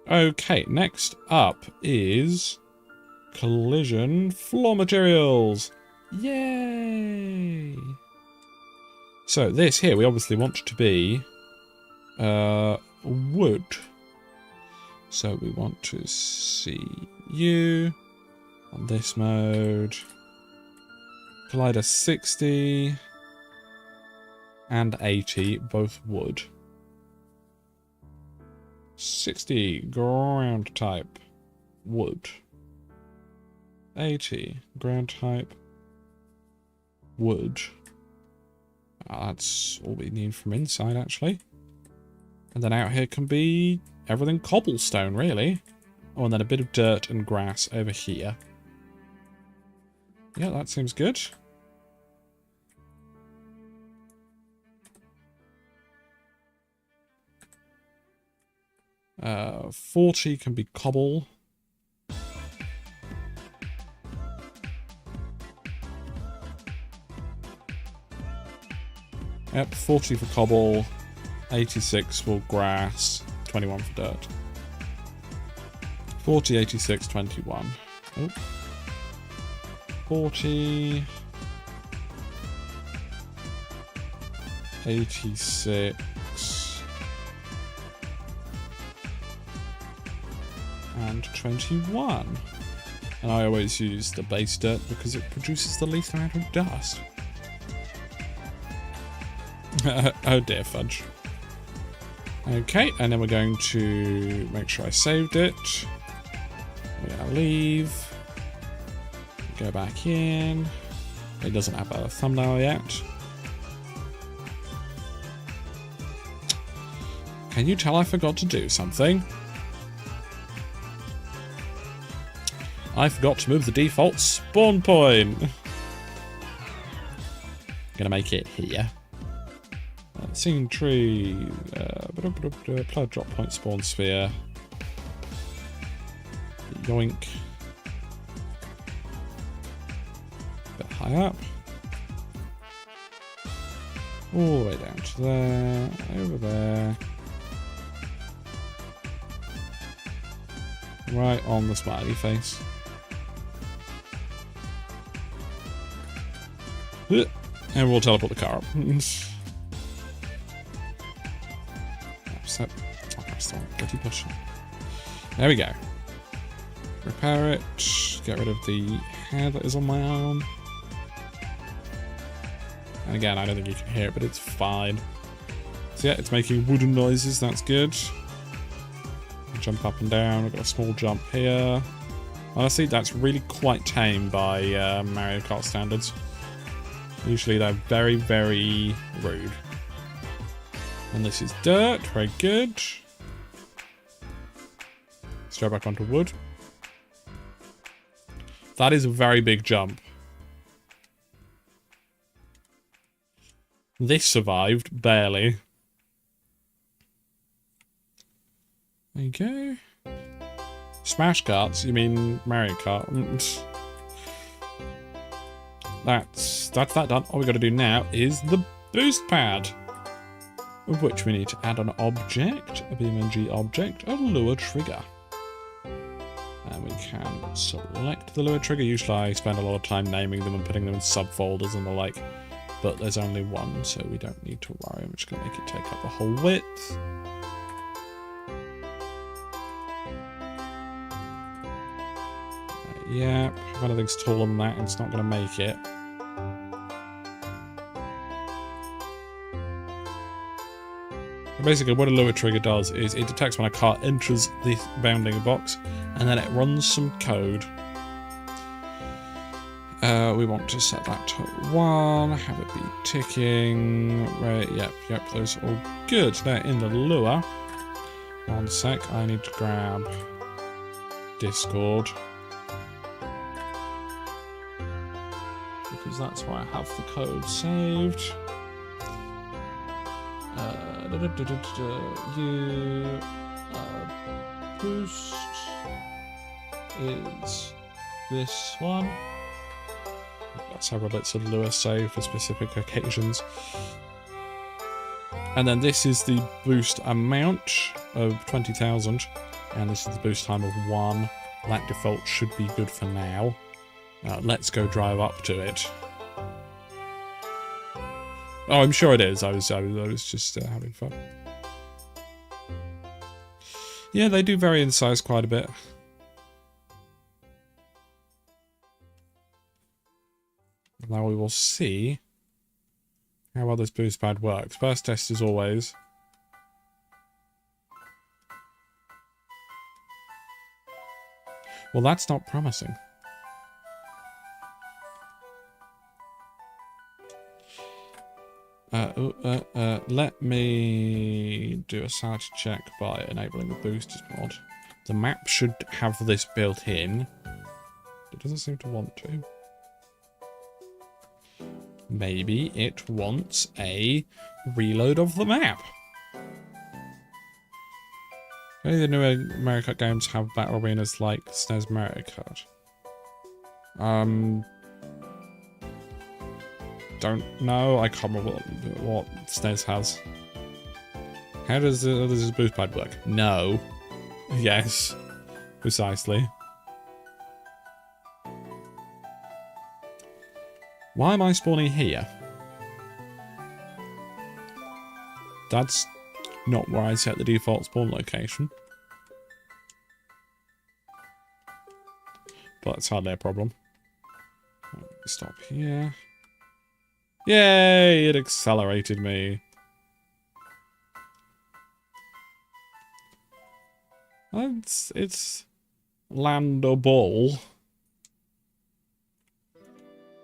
Okay, next up is collision floor materials. Yay! So this here, we obviously want to be wood. So we want to see you on this mode. Collider 60 and 80, both wood. 60 ground type wood. 80 ground type wood. That's all we need from inside, actually. And then out here can be everything cobblestone, really. Oh, and then a bit of dirt and grass over here. Yeah, that seems good. Uh, 40 can be cobble. Yep, 40 for cobble, 86 for grass, 21 for dirt. 40, 86, 21. Oh. 40, 86, and 21. And I always use the base dirt because it produces the least amount of dust. Oh dear, fudge. Okay, and then we're going to make sure I saved it. We're going to leave. Go back in. It doesn't have a thumbnail yet. Can you tell I forgot to do something? I forgot to move the default spawn point. Gonna make it here. Singing tree. Apply drop point spawn sphere. Yoink. Bit high up. All the way down to there. Over there. Right on the smiley face. And we'll teleport the car up. I'll press the bloody button. There we go. Repair it. Get rid of the hair that is on my arm. And again, I don't think you can hear it, but it's fine. So yeah, it's making wooden noises. That's good. Jump up and down. We've got a small jump here. Honestly, that's really quite tame by Mario Kart standards. Usually they're very, very rude. And this is dirt. Very good. Let's go back onto wood. That is a very big jump. This survived, barely. There you go. Smash Karts? You mean Mario Kart? That's that done. All we got to do now is the boost pad, of which we need to add an object, a BeamNG object, a lure trigger. And we can select the lure trigger. Usually I spend a lot of time naming them and putting them in subfolders and the like, but there's only one, so we don't need to worry. I'm just going to make it take up the whole width. Yeah, if anything's taller than that, it's not going to make it. Basically, what a lure trigger does is it detects when a car enters the bounding box, and then it runs some code. We want to set that to 1, have it be ticking. Right, yep, those are all good. Now, in the lure, 1 sec, I need to grab Discord. because that's where I have the code saved. Boost is this one. I've got several bits of Lua saved for specific occasions. And then this is the boost amount of 20,000. And this is the boost time of 1. That default should be good for now. Let's go drive up to it. Oh, I'm sure it is. I was just having fun. Yeah, they do vary in size quite a bit. Now we will see how well this boost pad works. First test as always. Well, that's not promising. Let me do a sanity check by enabling the boosters mod. The map should have this built in. It doesn't seem to want to. Maybe it wants a reload of the map. Maybe the new Mario Kart games have battle arenas like SNES Mario Kart. Don't know. I can't remember what SNES has. How does this boost pad work? No. Yes. Precisely. Why am I spawning here? That's not where I set the default spawn location. But that's hardly a problem. Stop here. Yay! It accelerated me. It's landable.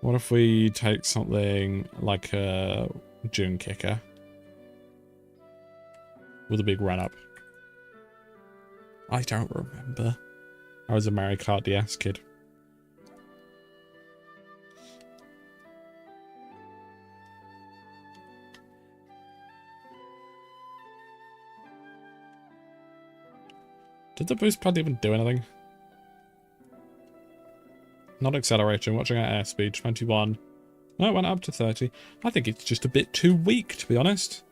What if we take something like a Dune Kicker with a big run up? I don't remember. I was a Mario Kart DS kid. Did the boost pad even do anything? Not acceleration, watching at airspeed, 21. No, it went up to 30. I think it's just a bit too weak, to be honest.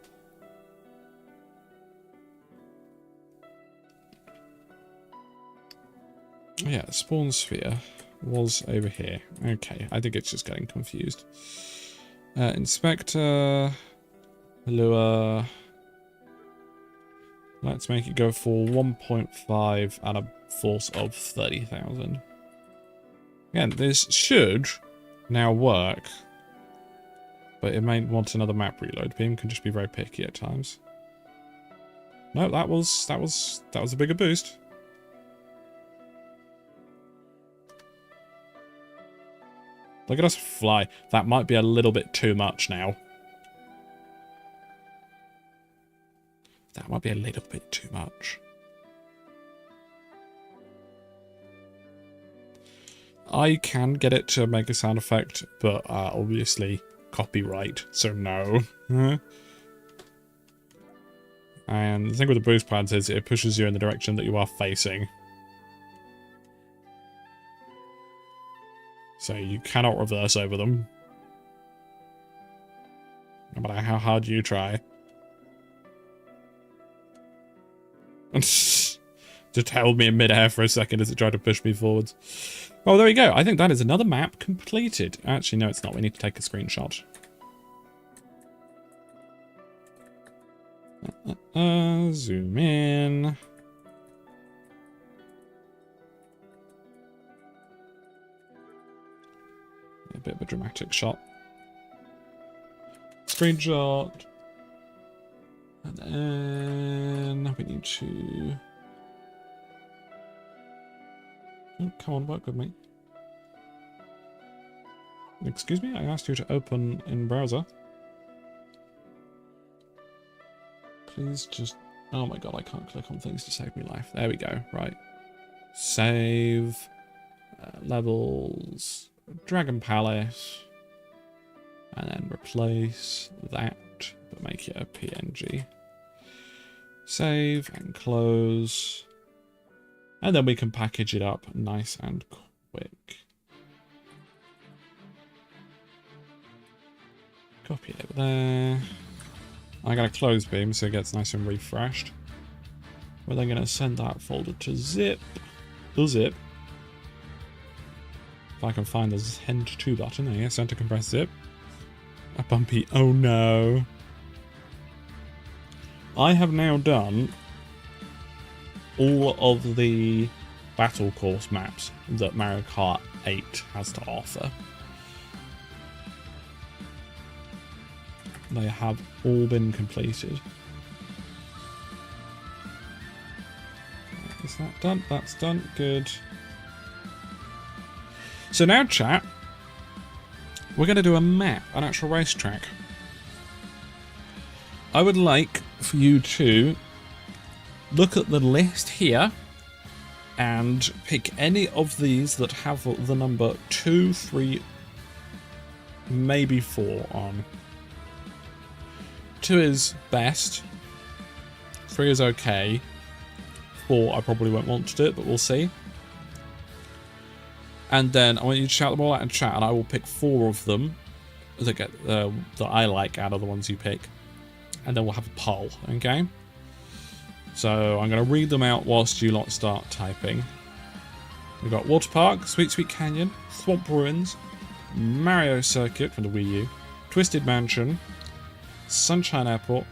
Yeah, spawn sphere was over here. Okay, I think it's just getting confused. Inspector, lure. Let's make it go for 1.5 and a force of 30,000. Again, this should now work, but it may want another map reload. Beam can just be very picky at times. No, that was a bigger boost. Look at us fly. That might be a little bit too much now. That might be a little bit too much. I can get it to make a sound effect, but obviously copyright, so no. And the thing with the boost pads is it pushes you in the direction that you are facing. So you cannot reverse over them. No matter how hard you try. Just held me in midair for a second as it tried to push me forwards. Well, there we go. I think that is another map completed. Actually, no, it's not. We need to take a screenshot. Zoom in. A bit of a dramatic shot. Screenshot. And then we need to... Oh, come on, work with me. Excuse me, I asked you to open in browser. Please just... Oh my god, I can't click on things to save me life. There we go, right. Save. Levels. Dragon Palace. And then replace that, but make it a PNG. Save and close. And then we can package it up nice and quick. Copy it over there. I'm going to close Beam so it gets nice and refreshed. We're then going to send that folder to zip. The zip. If I can find the send to button. There you go, send to compress zip. A bumpy, oh no. I have now done all of the battle course maps that Mario Kart 8 has to offer. They have all been completed. Is that done? That's done. Good. So now, chat, we're going to do a map, an actual racetrack. I would like for you to look at the list here and pick any of these that have the number 2, 3, maybe 4 on. 2 is best. 3 is okay. 4 I probably won't want to do it, but we'll see. And then I want you to shout them all out in chat, and I will pick 4 of them that get that I like out of the ones you pick. And then we'll have a poll, okay? So I'm going to read them out whilst you lot start typing. We've got Water Park, Sweet Sweet Canyon, Swamp Ruins, Mario Circuit from the Wii U, Twisted Mansion, Sunshine Airport,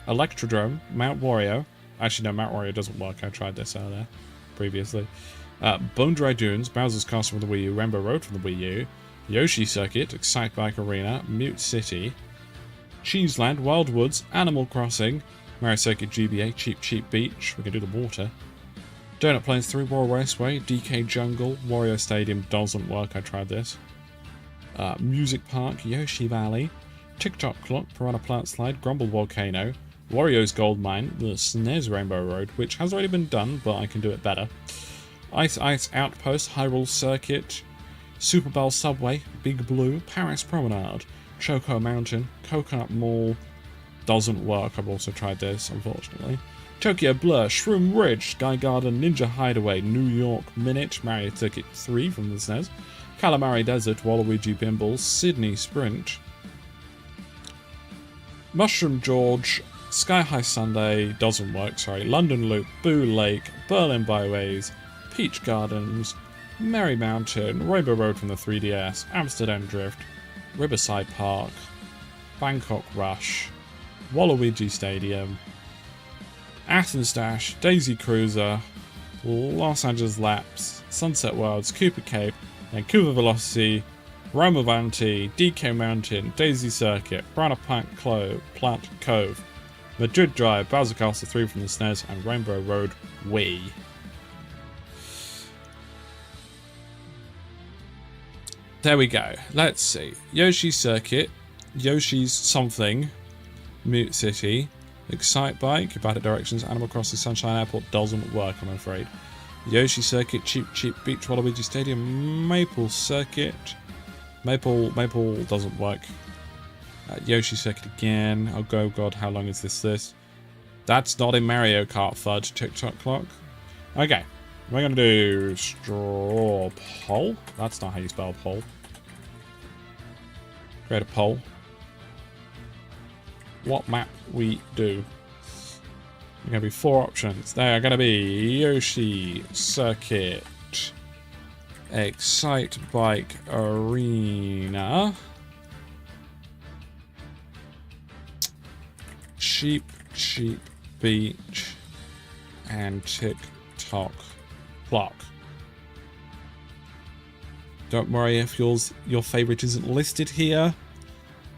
Electrodrome, Mount Wario. Actually, no, Mount Wario doesn't work. I tried this earlier, previously. Bone Dry Dunes, Bowser's Castle from the Wii U, Rainbow Road from the Wii U, Yoshi Circuit, Excite Bike Arena, Mute City, Cheeseland, Wild Woods, Animal Crossing, Mario Circuit GBA, Cheep Cheep Beach. We can do the water. Donut Plains 3, World Raceway, DK Jungle, Wario Stadium doesn't work. I tried this. Music Park, Yoshi Valley, Tick-Tock Clock, Piranha Plant Slide, Grumble Volcano, Wario's Gold Mine, the SNES Rainbow Road, which has already been done, but I can do it better. Ice Ice Outpost, Hyrule Circuit, Super Bowl Subway, Big Blue, Paris Promenade, Choco Mountain, Coconut Mall, doesn't work. I've also tried this, unfortunately. Tokyo Blur, Shroom Ridge, Sky Garden, Ninja Hideaway, New York Minute, Mario Circuit 3 from the SNES, Calamari Desert, Waluigi Bimble, Sydney Sprint, Mushroom George, Sky High Sunday, doesn't work, sorry, London Loop, Boo Lake, Berlin Byways, Peach Gardens, Merry Mountain, Rainbow Road from the 3DS, Amsterdam Drift, Riverside Park, Bangkok Rush, Waluigi Stadium, Athens Dash, Daisy Cruiser, Los Angeles Laps, Sunset Worlds, Cooper Cape, Vancouver Velocity, Rome Avanti, DK Mountain, Daisy Circuit, Piranha Plant Cove, Madrid Drive, Bowser Castle 3 from the SNES, and Rainbow Road Wii. There we go. Let's see. Yoshi Circuit, Yoshi's Something, Mute City, Excite Bike, Bad Directions, Animal Crossing Sunshine Airport doesn't work, I'm afraid. Yoshi Circuit, Cheep Cheep Beach, Waluigi Stadium, Maple Circuit, Maple doesn't work. Yoshi Circuit again. Oh god, how long is this? That's not in Mario Kart FUD. Tick-Tock Clock. Okay, we're gonna do straw poll. That's not how you spell poll. Create a poll. What map we do? There are gonna be 4 options. They are gonna be Yoshi Circuit, Excite Bike Arena, Cheep Cheep Beach, and Tick-Tock Clock. Don't worry if your favourite isn't listed here.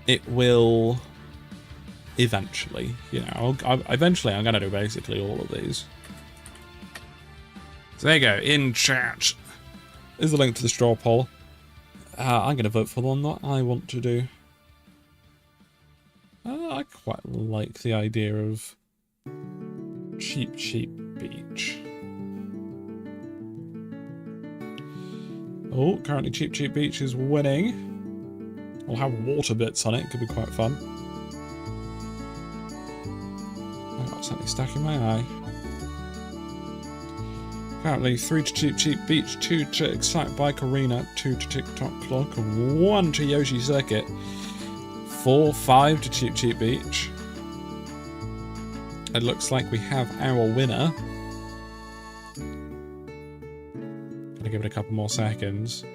It will eventually. You know, eventually I'm going to do basically all of these. So there you go. In chat is the link to the straw poll. I'm going to vote for the one that I want to do. I quite like the idea of Cheep Cheep Beach. Oh, currently Cheep Cheep Beach is winning. We'll have water bits on it. Could be quite fun. I got something stuck in my eye. Apparently 3 to Cheep Beach, 2 to Excite Bike Arena, 2 to TikTok Clock, 1 to Yoshi Circuit, 4, 5 to Cheep Beach. It looks like we have our winner. Gonna give it a couple more seconds.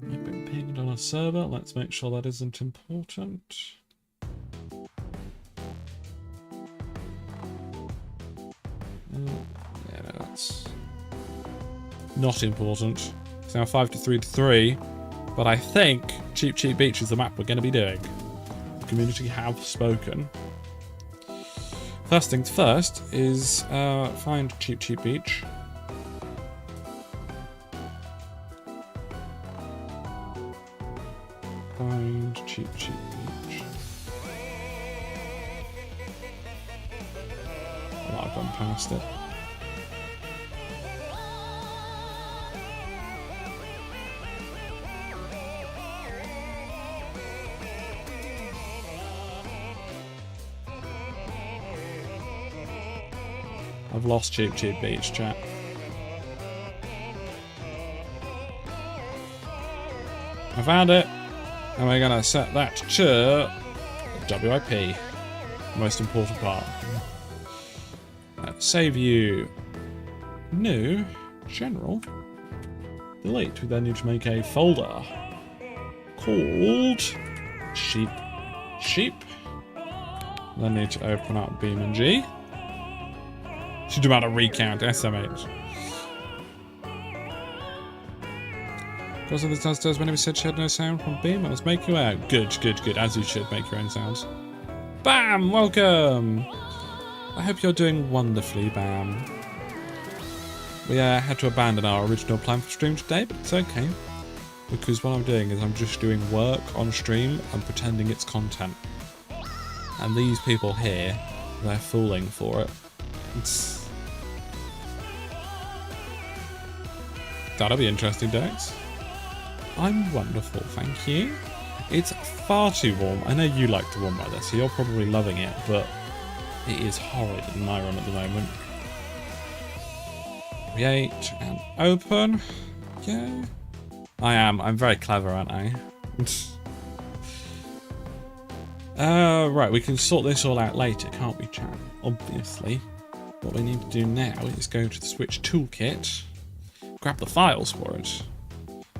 I've been pinged on a server. Let's make sure that isn't important. Yeah, no, that's not important. It's now 5 to 3 to 3, but I think Cheep Beach is the map we're going to be doing. The community have spoken. First things first is find Cheep Beach. Find Cheep Beach. Oh, I've gone past it. I've lost Cheep Beach, chat. I found it, and we're gonna set that to WIP. Most important part. Save you. New. General. Delete. We then need to make a folder called Cheep. Then need to open up BeamNG. Should do about a recount, SMH. Because of the downstairs when we said she had no sound from Beam, I was making you out. Good. As you should, make your own sounds. Bam! Welcome! I hope you're doing wonderfully, Bam. We had to abandon our original plan for stream today, but it's okay. Because what I'm doing is I'm just doing work on stream and pretending it's content. And these people here, they're fooling for it. That'll be interesting, Dex. I'm wonderful, thank you. It's far too warm. I know you like the warm weather, so you're probably loving it, but it is horrid in my room at the moment. Create and open. Yeah. I am. I'm very clever, aren't I? Right, we can sort this all out later, can't we, chat? Obviously. What we need to do now is go to the Switch toolkit, grab the files for it.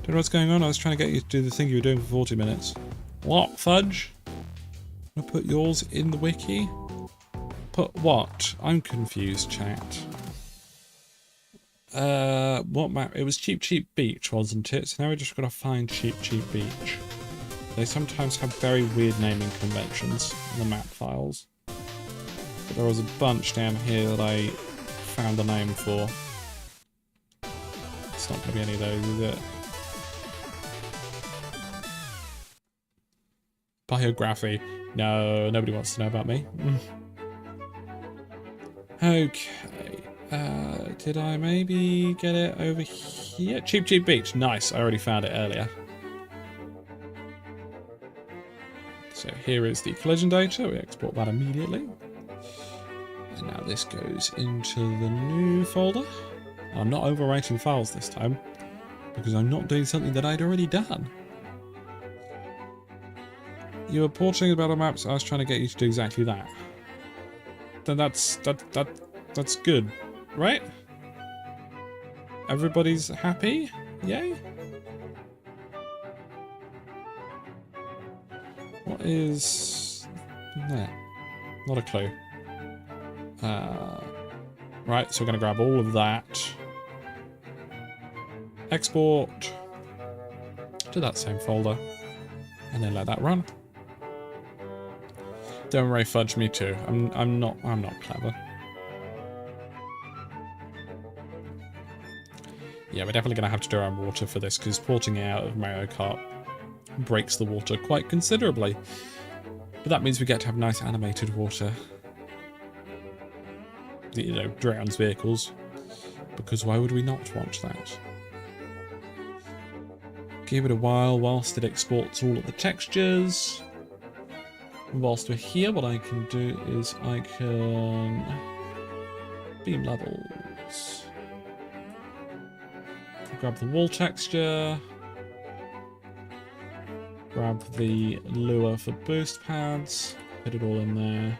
Don't know what's going on. I was trying to get you to do the thing you were doing for 40 minutes. What, fudge? I'm gonna put yours in the wiki. Put what? I'm confused, chat. What map? It was Cheep Beach, wasn't it? So now we're just gonna find Cheep Beach. They sometimes have very weird naming conventions in the map files. But there was a bunch down here that I found the name for. It's not gonna be any of those, is it? Biography. No, nobody wants to know about me. Okay. Did I maybe get it over here? Cheep Beach. Nice. I already found it earlier. So here is the collision data. We export that immediately. And now this goes into the new folder. I'm not overwriting files this time because I'm not doing something that I'd already done. You were porting the battle maps. I was trying to get you to do exactly that. Then that's good, right? Everybody's happy? Yay? What is there? Not a clue. Right, so we're going to grab all of that. Export to that same folder. And then let that run. Don't worry, fudge, me too. I'm not clever. Yeah, we're definitely going to have to do our own water for this, because porting it out of Mario Kart breaks the water quite considerably. But that means we get to have nice animated water. You know, drowns vehicles. because why would we not want that? Give it a while whilst it exports all of the textures. Whilst we're here, what I can do is I can beam levels. Grab the wall texture. Grab the lure for boost pads. Put it all in there.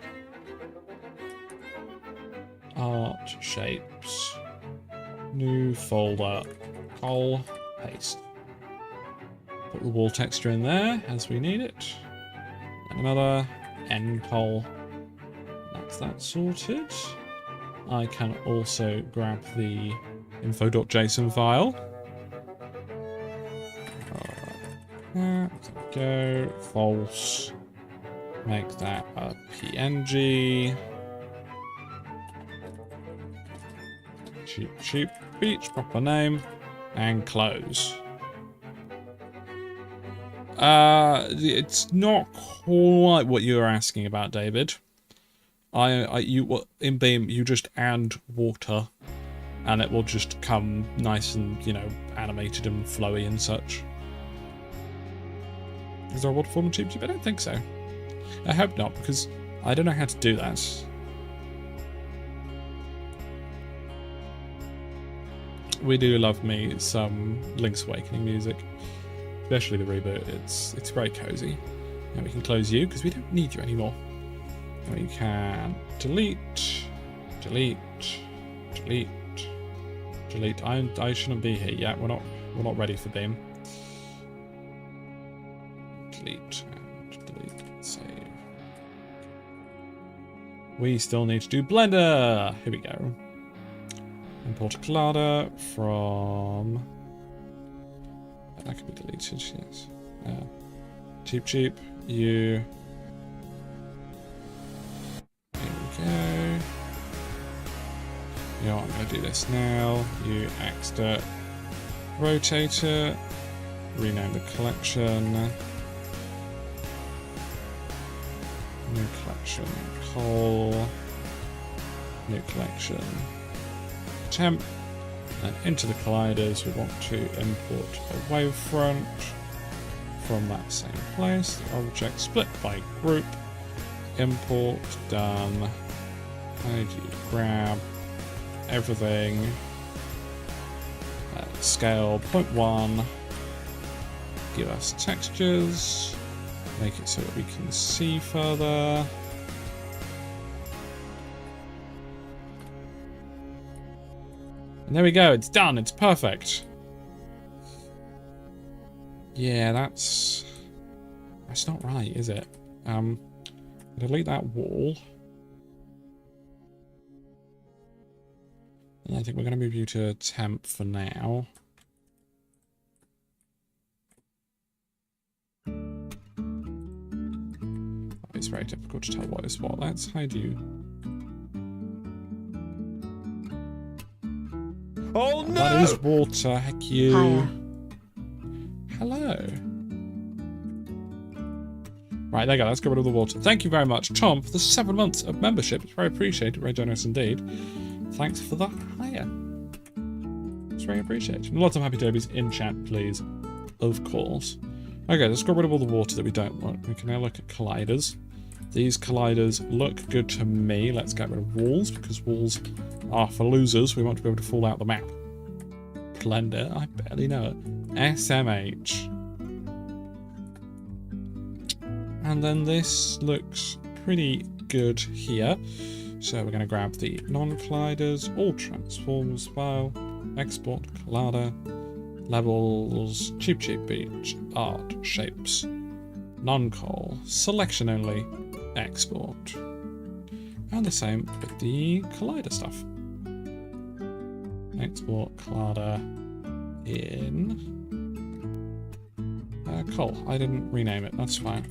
Art, shapes. New folder. Col, paste. Put the wall texture in there as we need it. And another end col. That's that sorted. I can also grab the info.json file. There we go. False. Make that a PNG. Cheep beach, proper name, and close. It's not quite what you were asking about, David. In Beam, you just add water, and it will just come nice and, you know, animated and flowy and such. Is there a waterfall in Cheep? I don't think so. I hope not, because I don't know how to do that. We do love me some Link's Awakening music. Especially the reboot. It's very cozy. And we can close you, because we don't need you anymore. And we can delete. I shouldn't be here yet. We're not ready for Beam. Delete and delete. Save. We still need to do Blender. Here we go. Import a collider from. That could be deleted. Yes. Cheep. You. Here we go. You know what, I'm going to do this now. You exit. Rotate it. Rename the collection. New collection. Col. New collection. Temp. And into the colliders, we want to import a wavefront from that same place. The object split by group. Import done. I do grab everything. Scale 0.1. Give us textures. Make it so that we can see further. And there we go, it's done, it's perfect. Yeah, that's not right, is it? Delete that wall. And I think we're going to move you to temp for now. It's very difficult to tell what is what. Let's hide you. Oh no! That is water, heck you. Hiya. Hello. Right, there you go, let's get rid of the water. Thank you very much, Tom, for the 7 months of membership. It's very appreciated, very generous indeed. Thanks for the hire. It's very appreciated. Lots of happy derbies in chat, please. Of course. Okay, let's get rid of all the water that we don't want. We can now look at colliders. These colliders look good to me. Let's get rid of walls, because walls are for losers. We want to be able to fall out the map. Blender, I barely know it. SMH. And then this looks pretty good here. So we're going to grab the non-colliders, all transforms file, export, collider, levels, cheap beach, art, shapes, non-call, selection only, export. And the same with the collider stuff. Export collider in col. I didn't rename it, that's fine.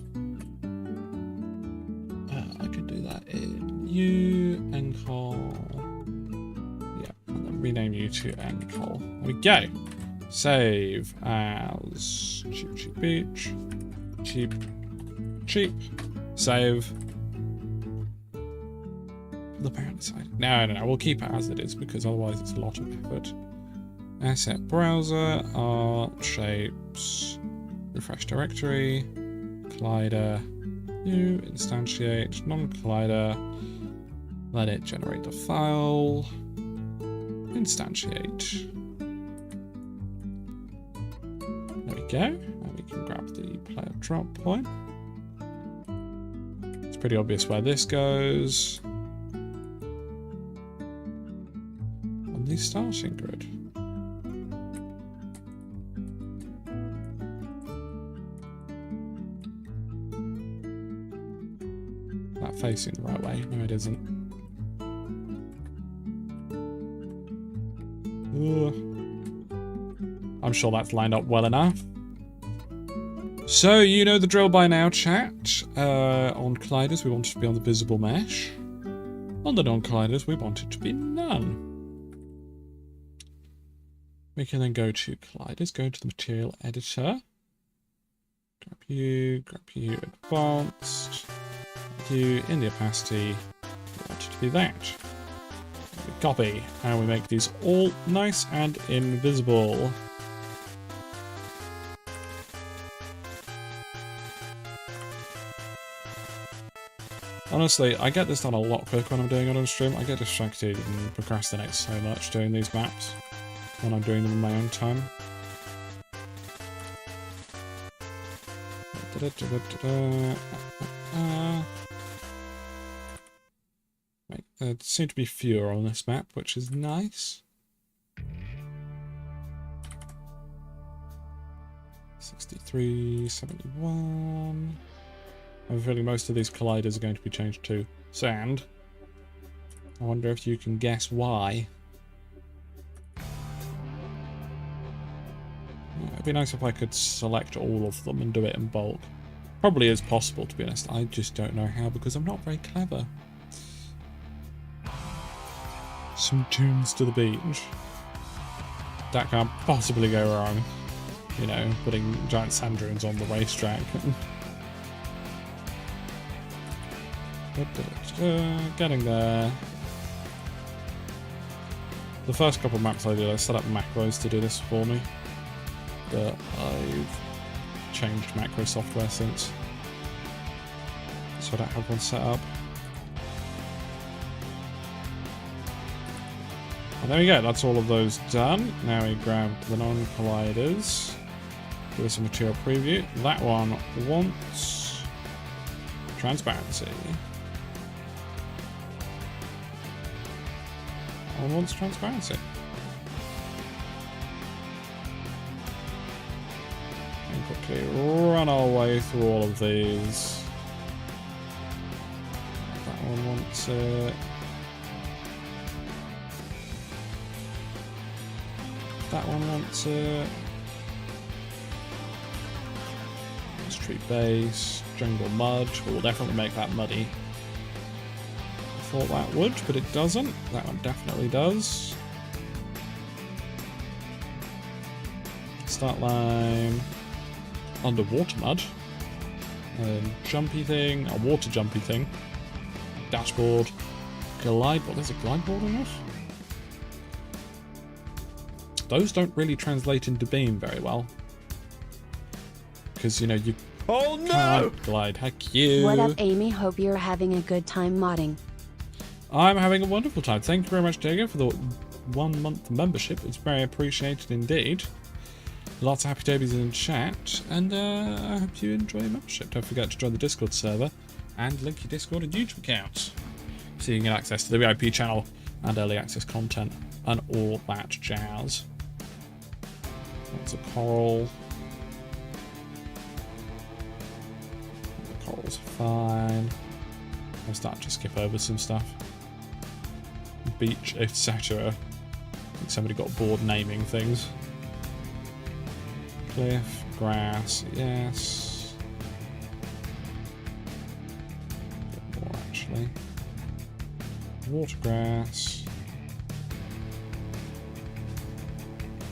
I could do that in U and col. Yeah, and then rename you to encol. There we go. Save as cheap beach. Cheap. Save. the bounty side. No, we'll keep it as it is because otherwise it's a lot of effort. Asset browser, art, shapes, refresh directory, collider, new, instantiate, non-collider, let it generate the file, instantiate. There we go. And we can grab the player drop point. It's pretty obvious where this goes. On the starting grid. Is that facing the right way? No, it isn't. I'm sure that's lined up well enough. So, you know the drill by now, chat. On colliders, we want it to be on the visible mesh. On the non-colliders, we want it to be none. We can then go to colliders, go to the material editor. Grab you, advanced. You in the opacity. We want it to be that. We copy, and we make these all nice and invisible. Honestly, I get this done a lot quicker when I'm doing it on stream. I get distracted and procrastinate so much doing these maps when I'm doing them in my own time. There seem to be fewer on this map, which is nice. 63, 71. I have a feeling most of these colliders are going to be changed to sand. I wonder if you can guess why. It'd be nice if I could select all of them and do it in bulk. Probably is possible, to be honest. I just don't know how because I'm not very clever. Some tunes to the beach. That can't possibly go wrong. You know, putting giant sand dunes on the racetrack. Getting there. The first couple of maps I did, I set up macros to do this for me, but I've changed macro software since, so I don't have one set up. And there we go, that's all of those done. Now we grab the non-colliders, give us a material preview. That one wants transparency. One wants transparency. And quickly run our way through all of these. That one wants it. That one wants it. Street base, jungle mud. We'll definitely make that muddy. Thought that would, but it doesn't. That one definitely does. Start line. Underwater mud. Jumpy thing. A water jumpy thing. Dashboard. Glide board. There's a glide board in this? Those don't really translate into Beam very well. Because, you know, you can't glide. Heck you. What up, Amy? Hope you're having a good time modding. I'm having a wonderful time. Thank you very much, Diego, for the 1 month membership. It's very appreciated indeed. Lots of happy babies in chat, and I hope you enjoy your membership. Don't forget to join the Discord server and link your Discord and YouTube accounts so you can get access to the VIP channel and early access content and all that jazz. That's a coral. The corals are fine. I'm starting to skip over some stuff. Beach, etc. I think somebody got bored naming things. Cliff, grass, yes. A bit more actually. Water grass.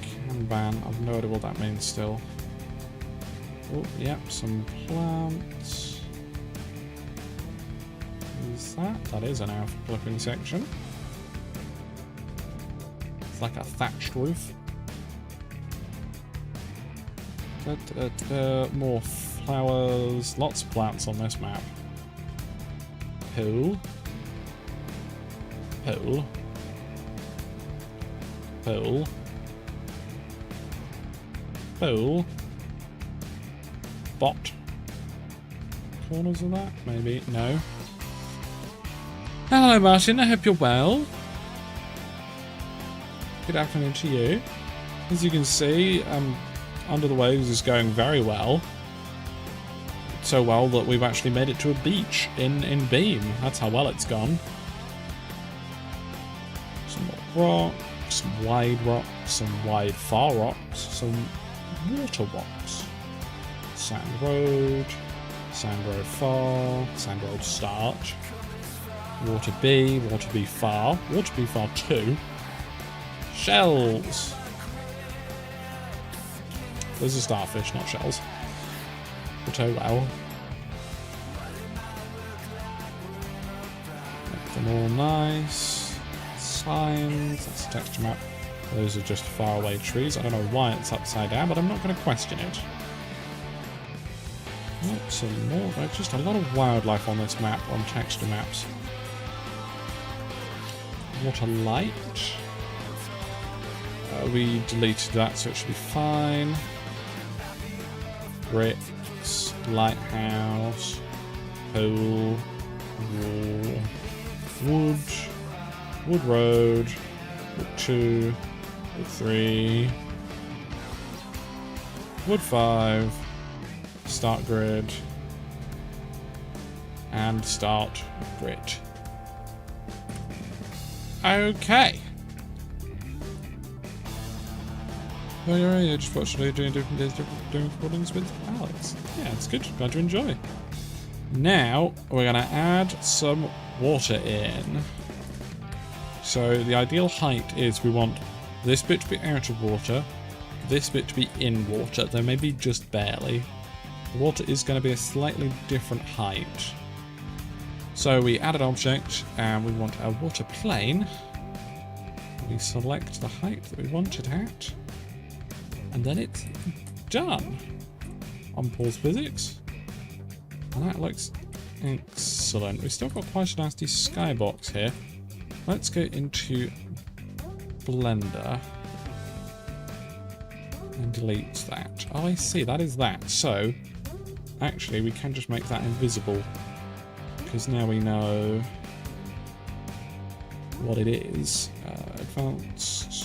Kanban, I've no idea what that means still. Oh, yep, some plants. is that? That is an outflipping section. It's like a thatched roof. More flowers. Lots of plants on this map. Pool. Pool. Pool. Pool. Bot. Corners of that? Maybe. No. Hello, Martin. I hope you're well. Good afternoon to you. As you can see, Under the Waves is going very well. So well that we've actually made it to a beach in Beam. That's how well it's gone. Some more rocks, some wide far rocks, some water rocks. Sand Road far, Sand Road start. Water B far, Water B far 2. Shells. Those are starfish, not shells. But oh well. Make them all nice. Signs. That's a texture map. Those are just faraway trees. I don't know why it's upside down, but I'm not going to question it. Some more. There's just a lot of wildlife on this map, on texture maps. Water light. We deleted that, so it should be fine. Bricks, lighthouse, pool, wall, wood road, wood 2, wood 3, wood 5, start grid, and start grid. Okay. Oh, you're just watching doing different days, doing recordings with Alex. Yeah, it's good. Glad you enjoy. Now, we're going to add some water in. So, the ideal height is we want this bit to be out of water, this bit to be in water, though maybe just barely. The water is going to be a slightly different height. So, we add an object, and we want our water plane. We select the height that we want it at. And then it's done on Paul's Physics. And that looks excellent. We've still got quite a nasty skybox here. Let's go into Blender and delete that. Oh, I see. That is that. So, actually, we can just make that invisible. Because now we know what it is. Advanced.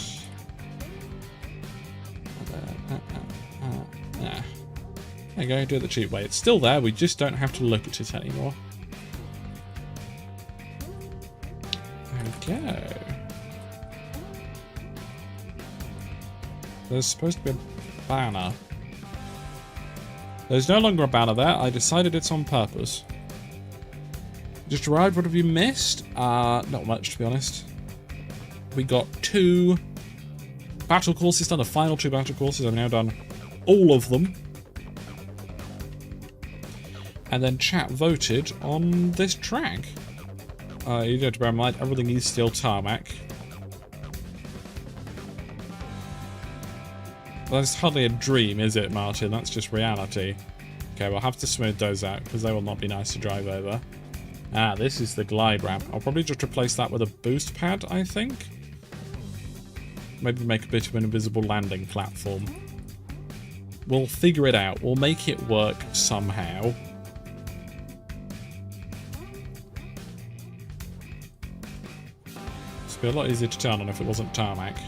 There you go, do it the cheap way. It's still there, we just don't have to look at it anymore. There we go. There's supposed to be a banner. There's no longer a banner there, I decided it's on purpose. Just arrived, what have you missed? Not much, to be honest. We got 2 battle courses done, the final 2 battle courses. I've now done all of them. And then chat voted on this track. You don't have to bear in mind, everything is still tarmac. Well, that's hardly a dream, is it, Martin? That's just reality. Okay, we'll have to smooth those out, because they will not be nice to drive over. Ah, this is the glide ramp. I'll probably just replace that with a boost pad, I think. Maybe make a bit of an invisible landing platform. We'll figure it out. We'll make it work somehow. It'd be a lot easier to turn on if it wasn't tarmac.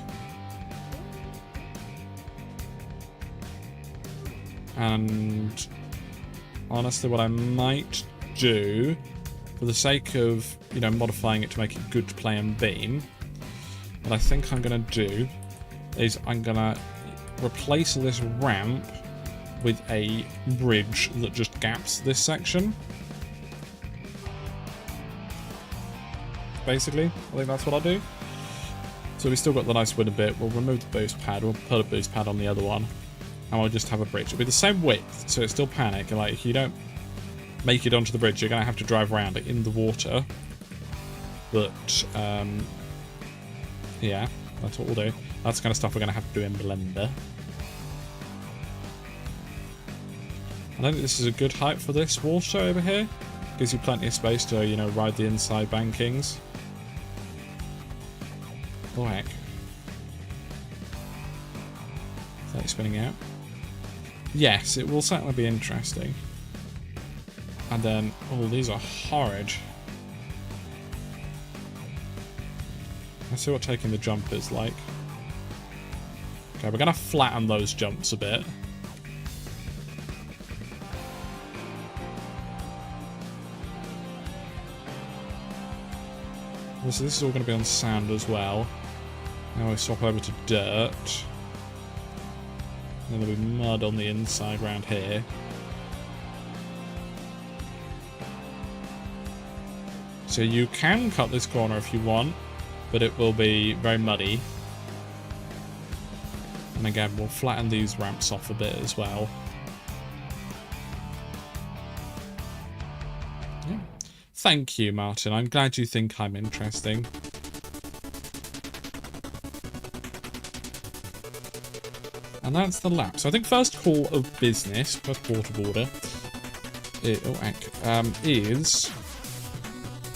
And honestly, what I might do, for the sake of, you know, modifying it to make it good to play in Beam, what I think I'm going to do is I'm going to replace this ramp with a bridge that just gaps this section. Basically, I think that's what I'll do. So we still got the nice winner bit. We'll remove the boost pad. We'll put a boost pad on the other one. And we'll just have a bridge. It'll be the same width, so it's still panic. Like, you don't make it onto the bridge, you're going to have to drive around it in the water. But, yeah, that's what we'll do. That's the kind of stuff we're going to have to do in Blender. I don't think this is a good height for this water over here. Gives you plenty of space to, you know, ride the inside bankings. Oh, heck. Is that spinning out? Yes, it will certainly be interesting. And then, oh, these are horrid. Let's see what taking the jump is like. Okay, we're going to flatten those jumps a bit. So this is all going to be on sand as well. Now we swap over to dirt. And there'll be mud on the inside around here. So you can cut this corner if you want, but it will be very muddy. And again, we'll flatten these ramps off a bit as well. Yeah. Thank you, Martin. I'm glad you think I'm interesting. And that's the lap. So I think first call of business, first water order, is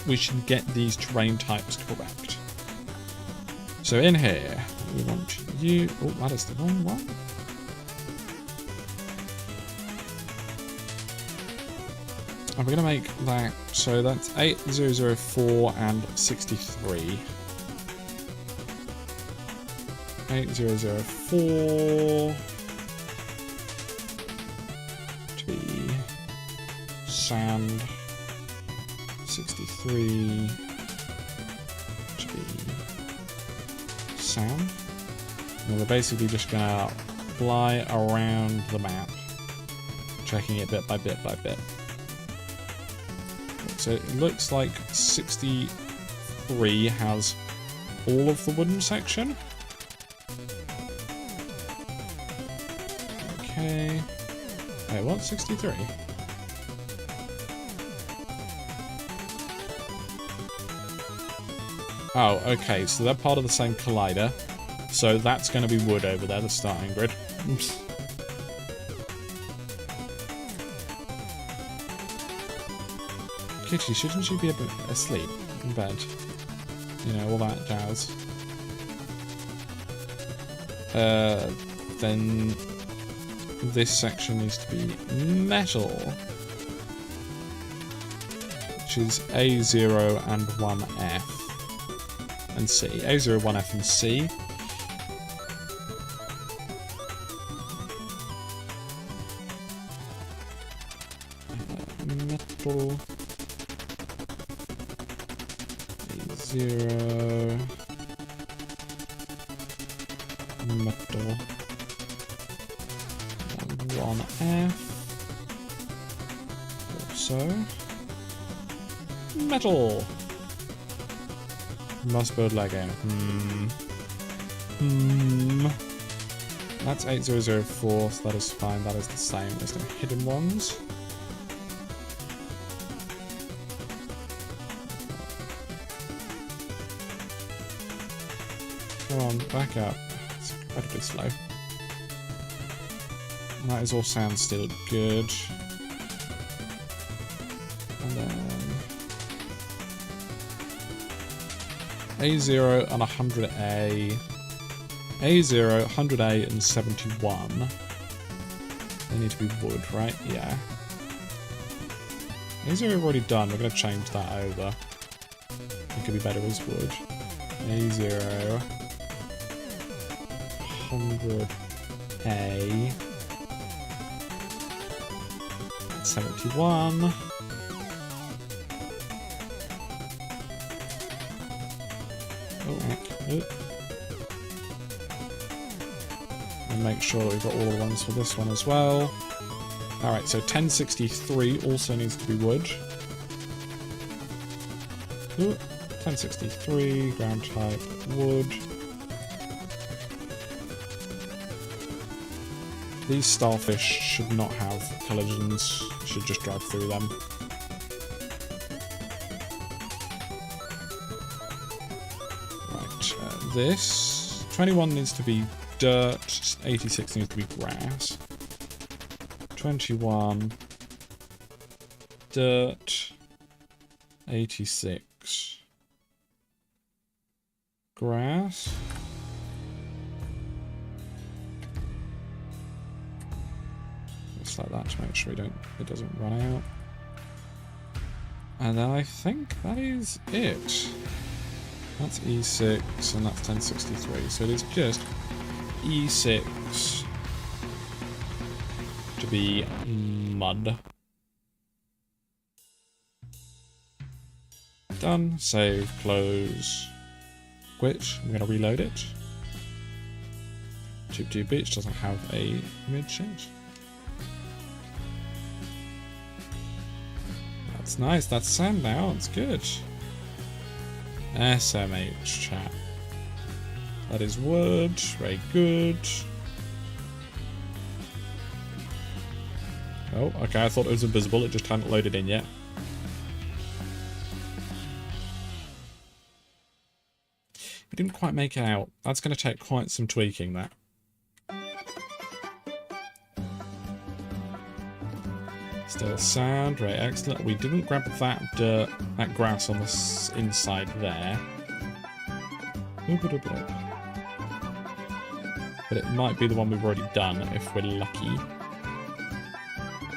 we should get these terrain types correct. So in here, we want you... Oh, that is the wrong one. And we're going to make that... So that's 8004 and 63. 8004 to be sand. 63 to be sand. And we're basically just going to fly around the map, checking it bit by bit by bit. So it looks like 63 has all of the wooden section. Okay. Wait, what? 63? Oh, okay, so they're part of the same collider. So that's going to be wood over there, the starting grid. Oops. Kitty, shouldn't you be a bit asleep in bed? You know, all that jazz. Then this section needs to be metal, which is A0 and 1F and C. A0, 1F and C. Metal. A0. Metal. 1F. Also. Metal. Must build Lego. That's 8004, so that is fine. That is the same. There's no hidden ones. Come on, back up. It's incredibly slow. And that is all sound still good. And then A0 and 100A. A0, 100A and 71. They need to be wood, right? Yeah. A0 we've already done. We're going to change that over. It could be better as wood. A0. 100A. 71. And make sure that we've got all the ones for this one as well. Alright, so 1063 also needs to be wood. 1063, ground type, wood. These starfish should not have collisions. Should just drive through them. Right, this 21 needs to be dirt. 86 needs to be grass. 21 dirt. 86 grass. Just like that to make sure it doesn't run out. And then I think that is it. That's E6 and that's 1063. So it is just E6 to be mud. Done. Save. Close. Quit. I'm going to reload it. Cheep 2 Beach doesn't have a image change. That's nice. That's sand now. It's good. SMH chat. That is wood. Very good. Oh, okay. I thought it was invisible. It just hadn't loaded in yet. We didn't quite make it out. That's going to take quite some tweaking, that. Still sand, right, excellent. We didn't grab that dirt, that grass on the inside there. But it might be the one we've already done, if we're lucky.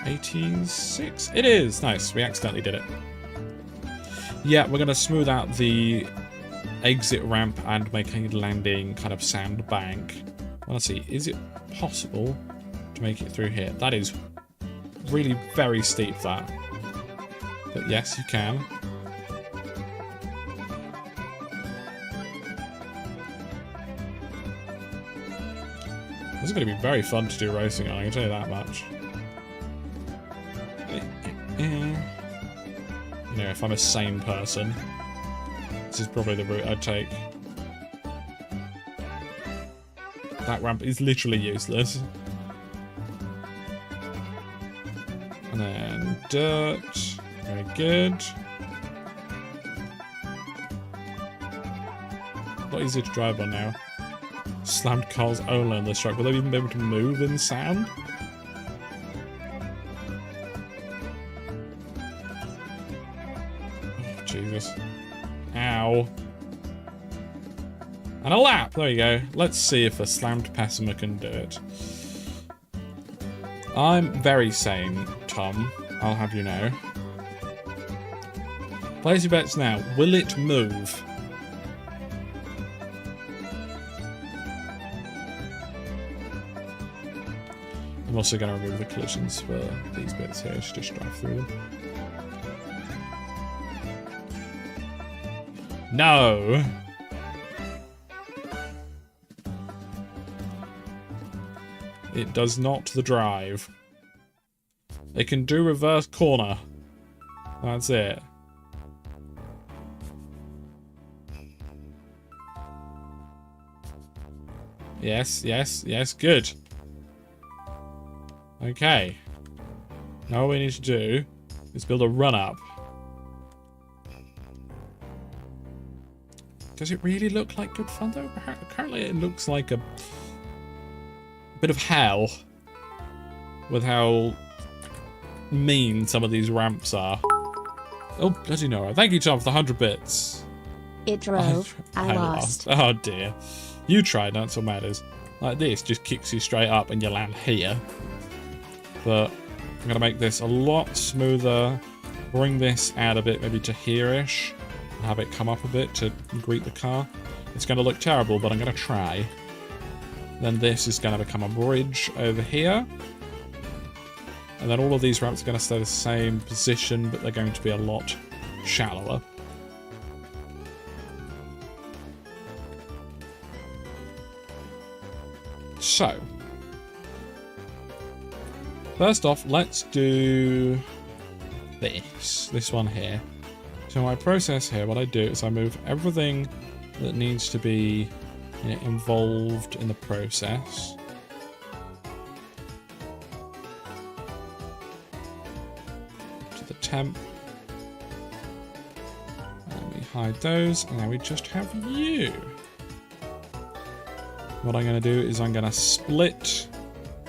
86? It is! Nice, we accidentally did it. Yeah, we're going to smooth out the exit ramp and make a landing kind of sand bank. Well, let's see, is it possible to make it through here? That is really very steep, that. But yes, you can. This is going to be very fun to do racing on, I can tell you that much. You know, if I'm a sane person, this is probably the route I'd take. That ramp is literally useless. And then dirt. Very good. A lot easier to drive on now. Slammed cars only on this track. Will they even be able to move in sand? Oh, Jesus. Ow. And a lap! There you go. Let's see if a slammed pessimer can do it. I'm very sane, Tom. I'll have you know. Place your bets now. Will it move? I'm also going to remove the collisions for these bits here. I should just drive through them. No! It does not the drive. It can do reverse corner. That's it. Yes, yes, yes, good. Okay. Now all we need to do is build a run-up. Does it really look like good fun, though? Apparently it looks like a bit of hell with how mean some of these ramps are. Oh, bloody no. Thank you, Tom, for the 100 bits. It drove. I lost. Oh, dear. You tried, that's what matters. Like this, just kicks you straight up and you land here. But I'm going to make this a lot smoother. Bring this out a bit, maybe to here-ish. And have it come up a bit to greet the car. It's going to look terrible, but I'm going to try. Then this is going to become a bridge over here. And then all of these ramps are going to stay the same position, but they're going to be a lot shallower. So, first off, let's do this one here. So my process here, what I do is I move everything that needs to be involved in the process temp. And we hide those, and now we just have you. What I'm going to do is I'm going to split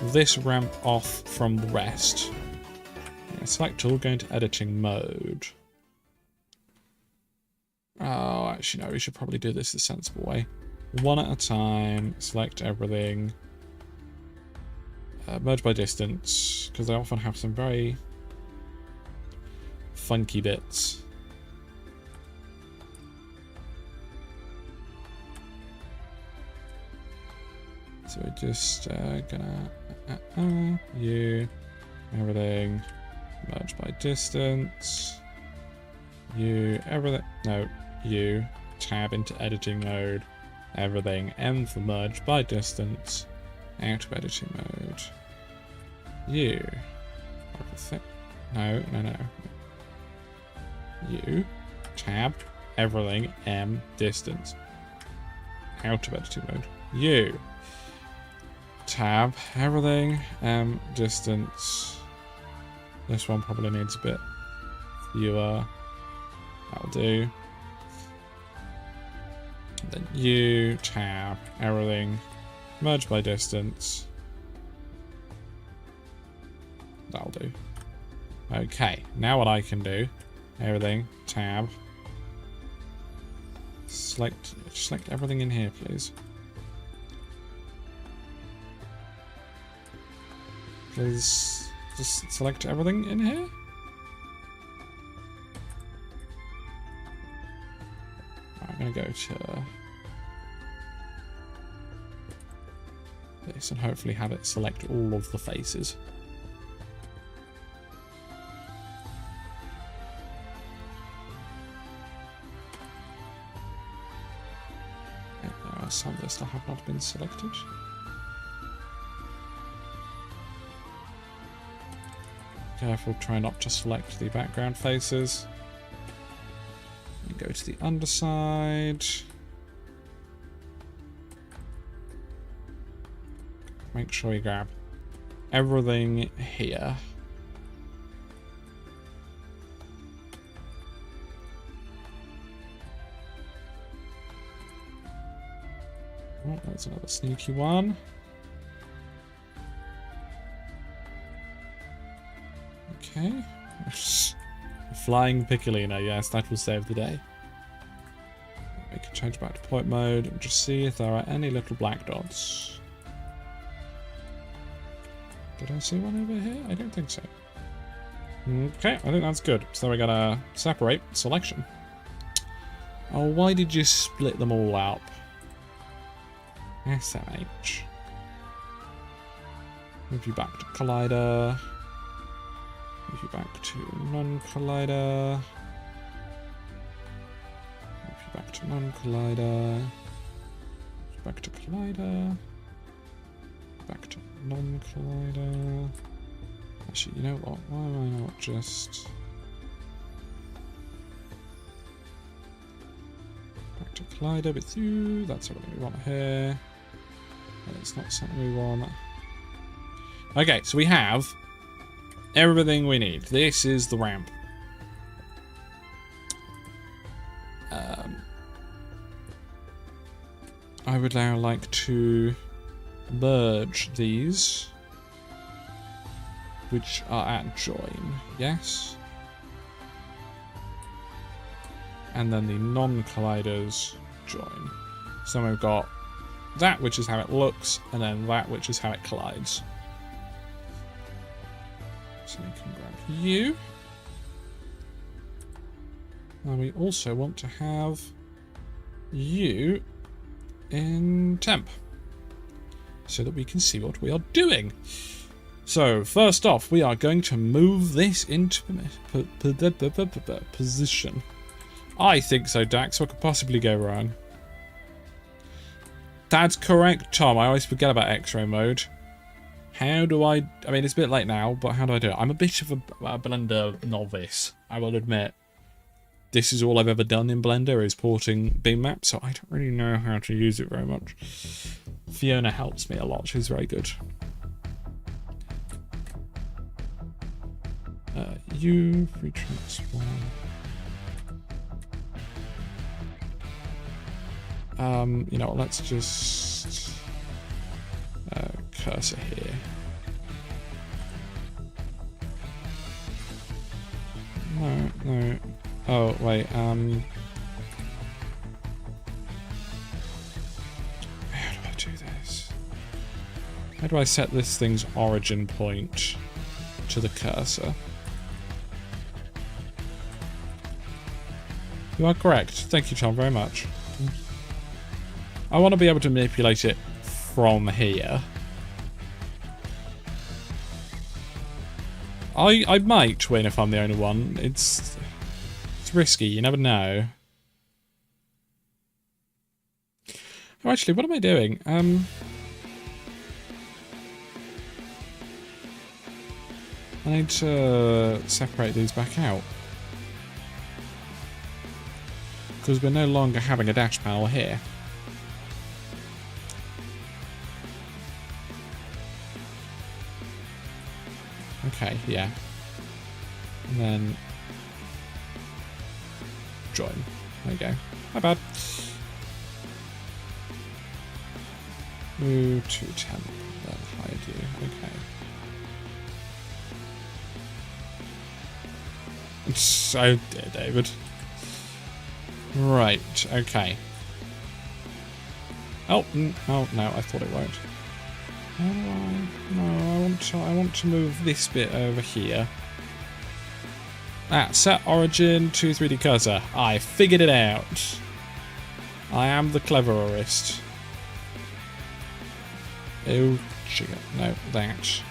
this ramp off from the rest. Select tool, go into editing mode. Oh, actually no, we should probably do this the sensible way. One at a time, select everything. Merge by distance, because they often have some very funky bits. So we're just gonna you, everything, merge by distance, you, everything, no, you, tab into editing mode, everything, M for merge by distance, out of editing mode, you, no, you, tab, everything, M, distance, out of editing mode, you, tab, everything, M, distance. This one probably needs a bit fewer. That'll do. And then you, tab, everything, merge by distance. That'll do. Okay, now what I can do, everything, tab, select everything in here, please. Please just select everything in here. I'm going to go to this and hopefully have it select all of the faces. There are some that still have not been selected. Careful, try not to select the background faces. And go to the underside. Make sure you grab everything here. Oh, there's another sneaky one. Okay. Flying Piccolino, yes, that will save the day. We can change back to point mode and just see if there are any little black dots. Did I see one over here? I don't think so. Okay, I think that's good. So we're gonna separate selection. Oh, why did you split them all up? SMH. Move you back to collider. Move you back to non-collider. Move you back to non-collider. Back to collider. Back to non-collider. Actually, you know what? Why am I not just... Back to collider with you. That's everything we want here. That's not something we want. Okay, so we have everything we need. This is the ramp. I would now like to merge these, which are at join, yes? And then the non-colliders join. So we've got that, which is how it looks, and then that, which is how it collides. So we can grab you. And we also want to have you in temp, so that we can see what we are doing. So first off, we are going to move this into position. I think so, Dax. What could possibly go wrong? That's correct, Tom. I always forget about X-ray mode. How do I mean, it's a bit late now, but how do I do it? I'm a bit of a Blender novice, I will admit. This is all I've ever done in Blender, is porting beam maps, so I don't really know how to use it very much. Fiona helps me a lot. She's very good. You free transform. You know what, let's just cursor here. No. Oh, wait, how do I do this? How do I set this thing's origin point to the cursor? You are correct. Thank you, Tom, very much. I want to be able to manipulate it from here. I might win if I'm the only one. It's risky, you never know. Oh, actually, what am I doing? I need to separate these back out. Because we're no longer having a dash panel here. Okay, yeah. And then join. There you go. My bad. Move to temp. Then hide you. Okay. So dear, David. Right. Okay. Oh no! I thought it won't. No, I want to move this bit over here. Set origin to 3D cursor. I figured it out. I am the cleverest. Oh, sugar. No, that.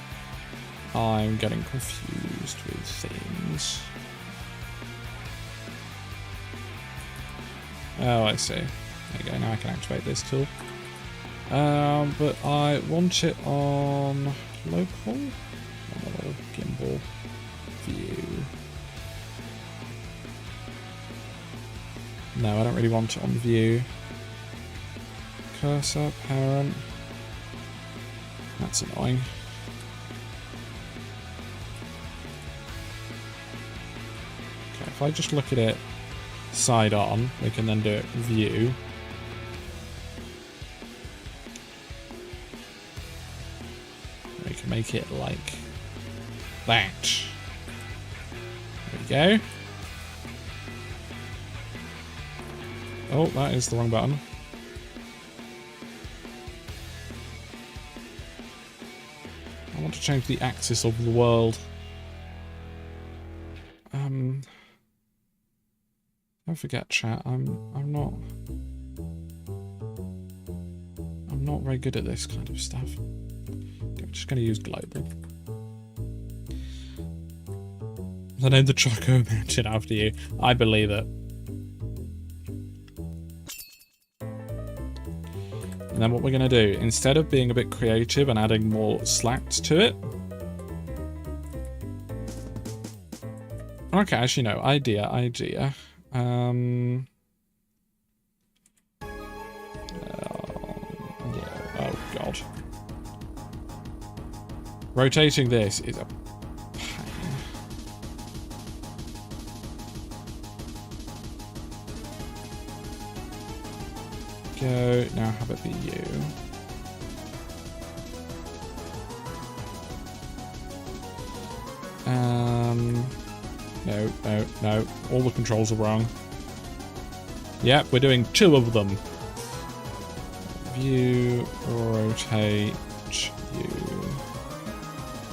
I'm getting confused with things. Oh, I see. There you go. Now I can activate this tool. But I want it on local. Gimbal view. No, I don't really want it on view. Cursor, parent. That's annoying. Okay, if I just look at it side on, we can then do it view. We can make it like that. There we go. Oh, that is the wrong button. I want to change the axis of the world. Don't forget, chat. I'm not very good at this kind of stuff. Okay, I'm just going to use global. I named the Choco Mountain after you. I believe it. And then what we're going to do, instead of being a bit creative and adding more slats to it. Okay, actually no, idea. Yeah, oh god. Rotating this is a pain. Go, now have it be you. No. All the controls are wrong. Yep, we're doing 2 of them. View, rotate, view.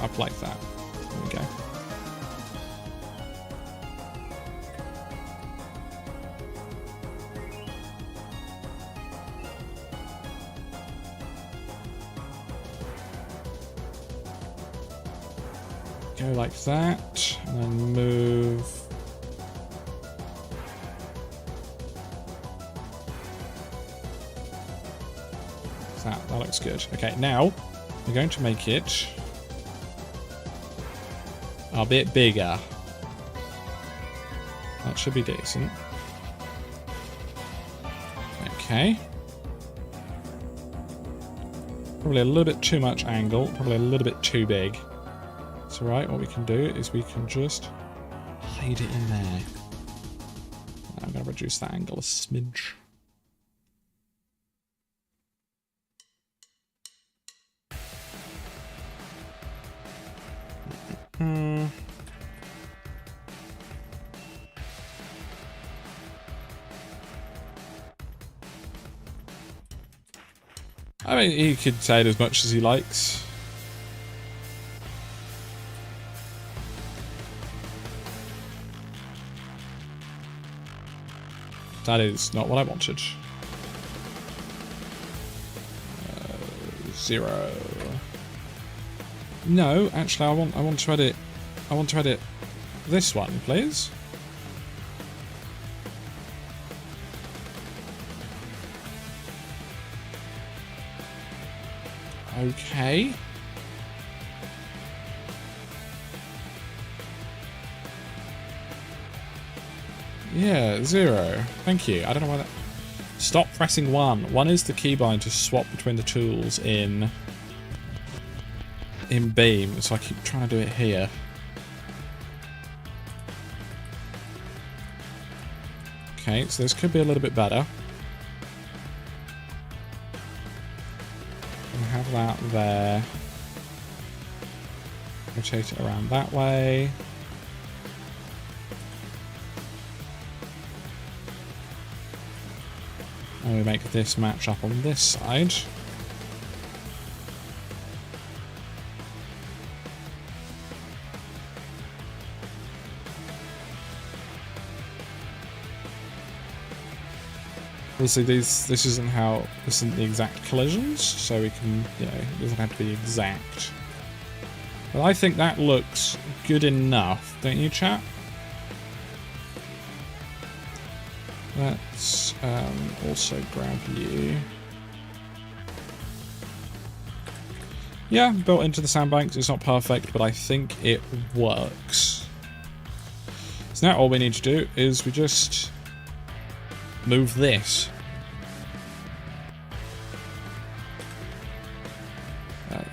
Up like that. There we go. Go like that, and then move. That looks good. Okay, now we're going to make it a bit bigger. That should be decent. Okay. Probably a little bit too much angle, probably a little bit too big. It's alright, what we can do is we can just fade it in there. I'm going to reduce that angle a smidge. I mean, he could say it as much as he likes. That is not what I wanted. 0. No, actually, I want to edit. I want to edit this one, please. Okay. Yeah, 0. Thank you. I don't know why that... Stop pressing 1. 1 is the keybind to swap between the tools in Beam, so I keep trying to do it here. Okay, so this could be a little bit better. We'll have that there. Rotate it around that way. And we make this match up on this side. Obviously, this isn't the exact collisions, so we can, you know, it doesn't have to be exact. But I think that looks good enough, don't you, chat? Let's also grab you. Yeah, built into the sandbanks. It's not perfect, but I think it works. So now all we need to do is we just move this.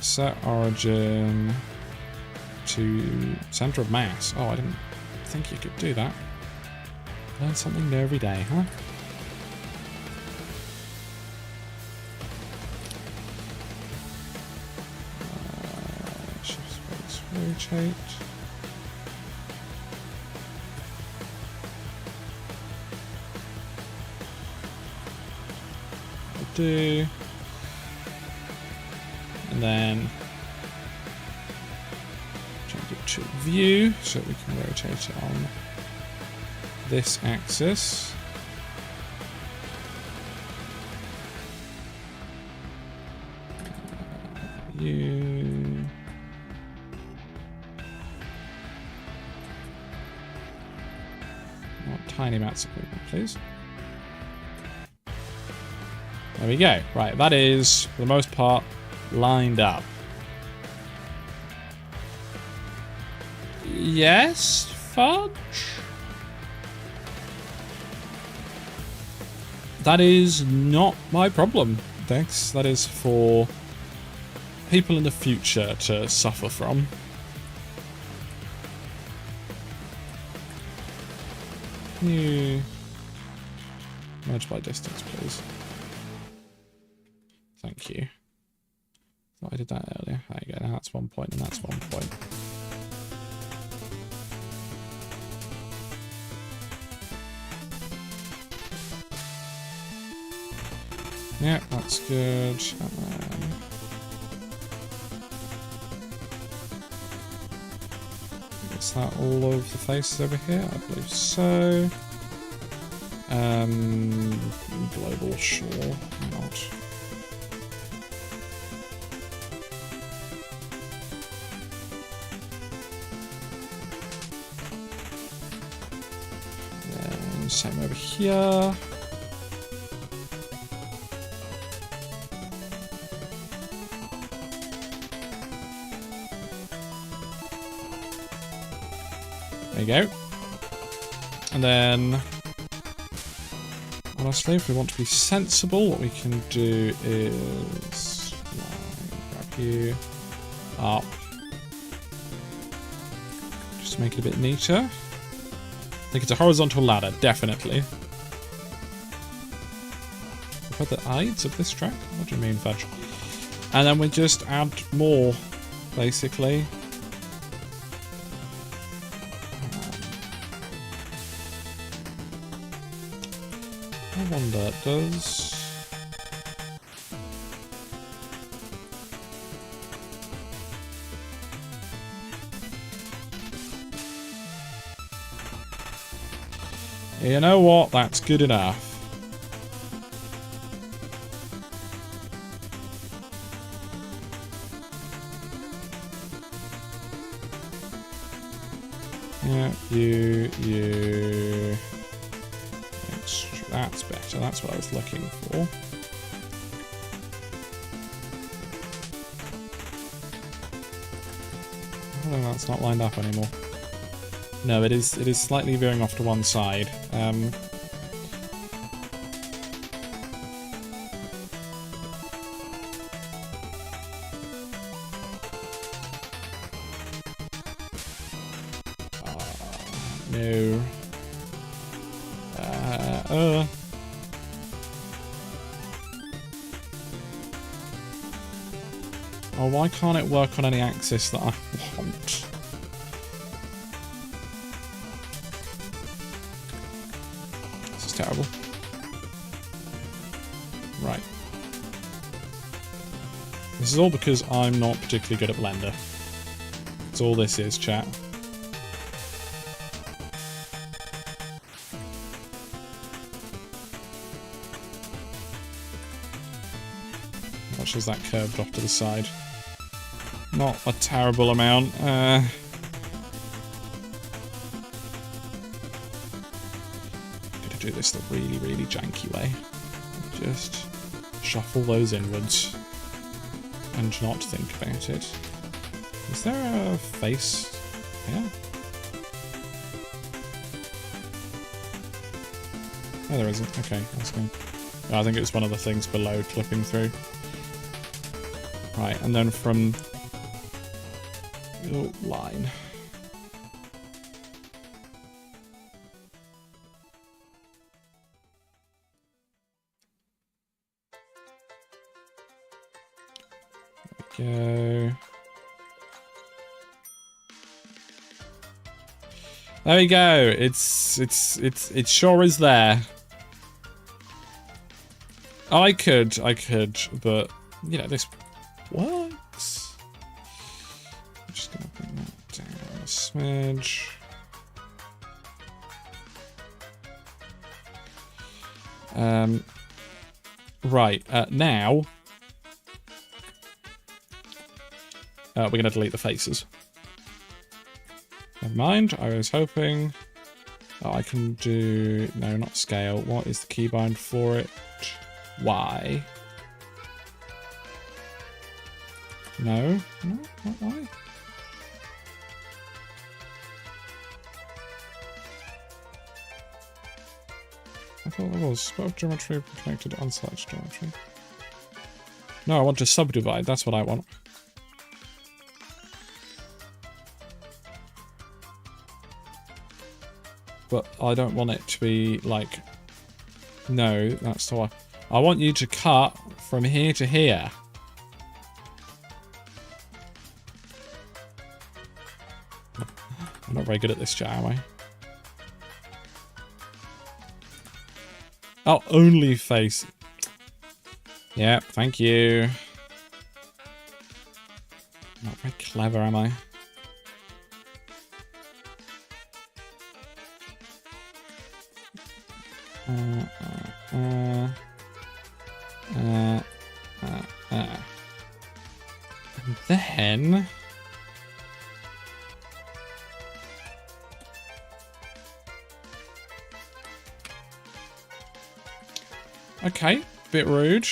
Set origin to center of mass. Oh, I didn't think you could do that. Learn something new every day, huh? Shift space, rotate. I'll do. And then change it to view so we can rotate it on this axis. You not tiny amounts of movement, please. There we go. Right, that is for the most part lined up. Yes, Fudge? That is not my problem, Dex. That is for people in the future to suffer from. Can you merge by distance, please? Thank you. Thought I did that earlier. There you go. Now that's 1 point and that's 1 point. Yeah, that's good. Is that all over the faces over here? I believe so. Global, sure. Why not? Then same over here. There you go. And then, honestly, if we want to be sensible, what we can do is grab you up, just to make it a bit neater. think it's a horizontal ladder, definitely. Put the sides of this track? What do you mean, fudge? And then we just add more, basically. I wonder, does... You know what? That's good enough. Yeah, you. That's better. That's what I was looking for. Oh, that's not lined up anymore. No, it is slightly veering off to one side. No. Oh, why can't it work on any axis that I want? This is terrible. Right. This is all because I'm not particularly good at Blender. That's all this is, chat. Much as that curved off to the side. Not a terrible amount. Gotta do this the really, really janky way. Just shuffle those inwards and not think about it. Is there a face? Yeah. Oh, there isn't. Okay, that's good. I think it's one of the things below clipping through. Right, and then from the line. There we go. There we go. It sure is there. I could, but you know, this works. I'm just gonna bring that down a smidge. Right, now we're gonna delete the faces. Never mind, I was hoping... Oh, I can do... No, not scale. What is the keybind for it? Y. No? No, not Y. I thought there was. Both geometry connected to unselected geometry. No, I want to subdivide. That's what I want. But I don't want it to be like... No, that's why. I want you to cut from here to here. I'm not very good at this chat, am I? Oh, only face. Yeah, thank you. Not very clever, am I? And then... Okay, bit rude.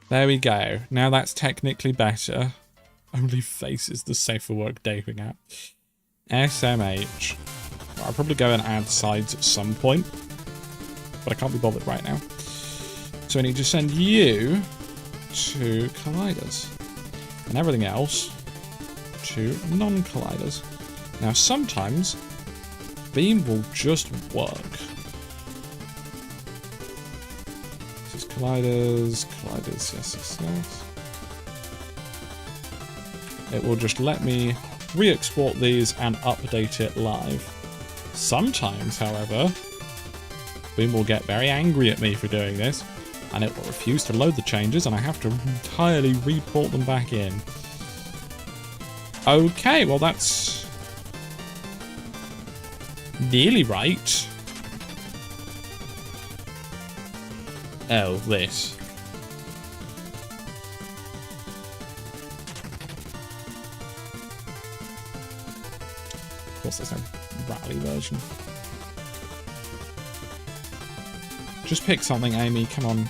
There we go. Now that's technically better. Only face is the safer work dating app. SMH. I'll probably go and add sides at some point, but I can't be bothered right now. So I need to send you to colliders. And everything else to non-colliders. Now sometimes Beam will just work. This is colliders, yes. It will just let me re-export these and update it live. Sometimes, however, Beam will get very angry at me for doing this, and it will refuse to load the changes, and I have to entirely re-port them back in. Okay, well that's nearly right. Oh, this. Of course, there's no Rally version. Just pick something, Amy. Come on.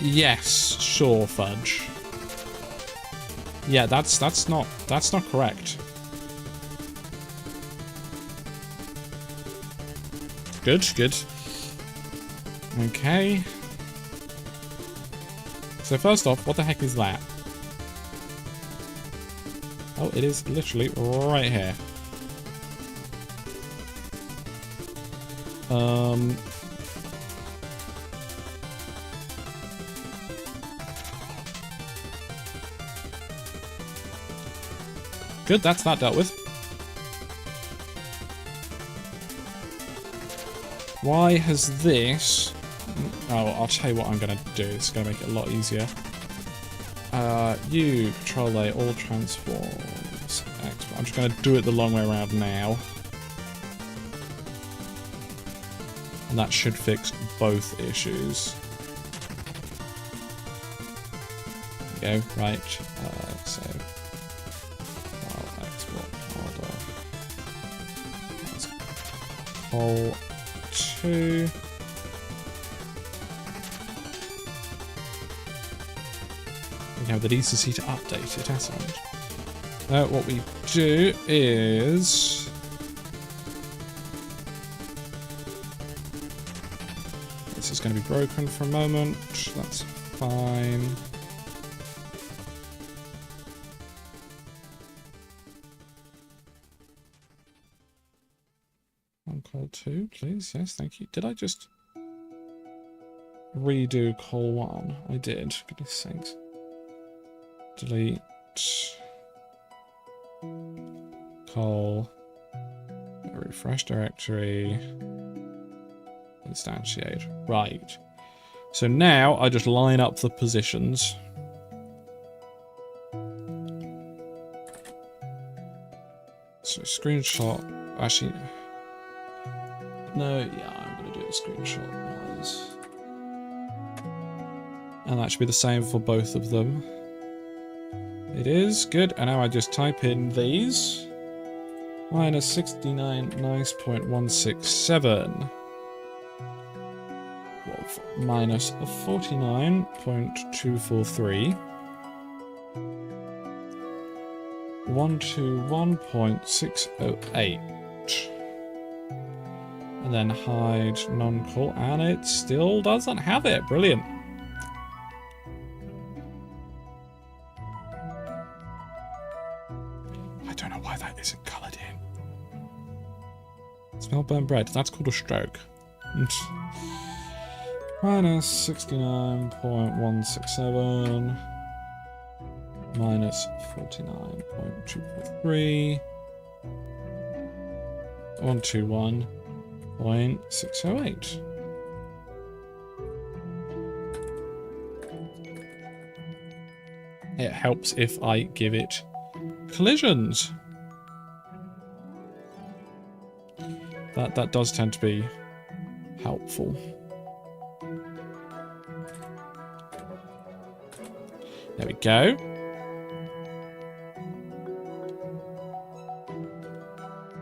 Yes, sure, Fudge. Yeah, that's not correct. Good. Okay. So first off, what the heck is that? Oh, it is literally right here. Good, that's not dealt with. Why has this... Oh, I'll tell you what I'm going to do. It's going to make it a lot easier. You control A, all transforms. I'm just going to do it the long way around now. And that should fix both issues. There we go, right. So, file export order. That's call 2. We have the decency to update it, hasn't it? What we do is... This is going to be broken for a moment. That's fine. On call 2, please. Yes, thank you. Did I just redo call 1? I did. Goodness sakes. Delete. Call. Refresh directory. Instantiate. Right. So now I just line up the positions. So screenshot. Actually. No, yeah, I'm going to do a screenshot wise. And that should be the same for both of them. It is. Good. And now I just type in these. Minus 69 nice.167. Minus 49.243. 121.608. And then hide non-call, and it still doesn't have it. Brilliant. I don't know why that isn't coloured in. Smell burnt bread. That's called a stroke. Minus 69.167. Minus 49.243. 121.608. It helps if I give it collisions. That does tend to be helpful. There we go.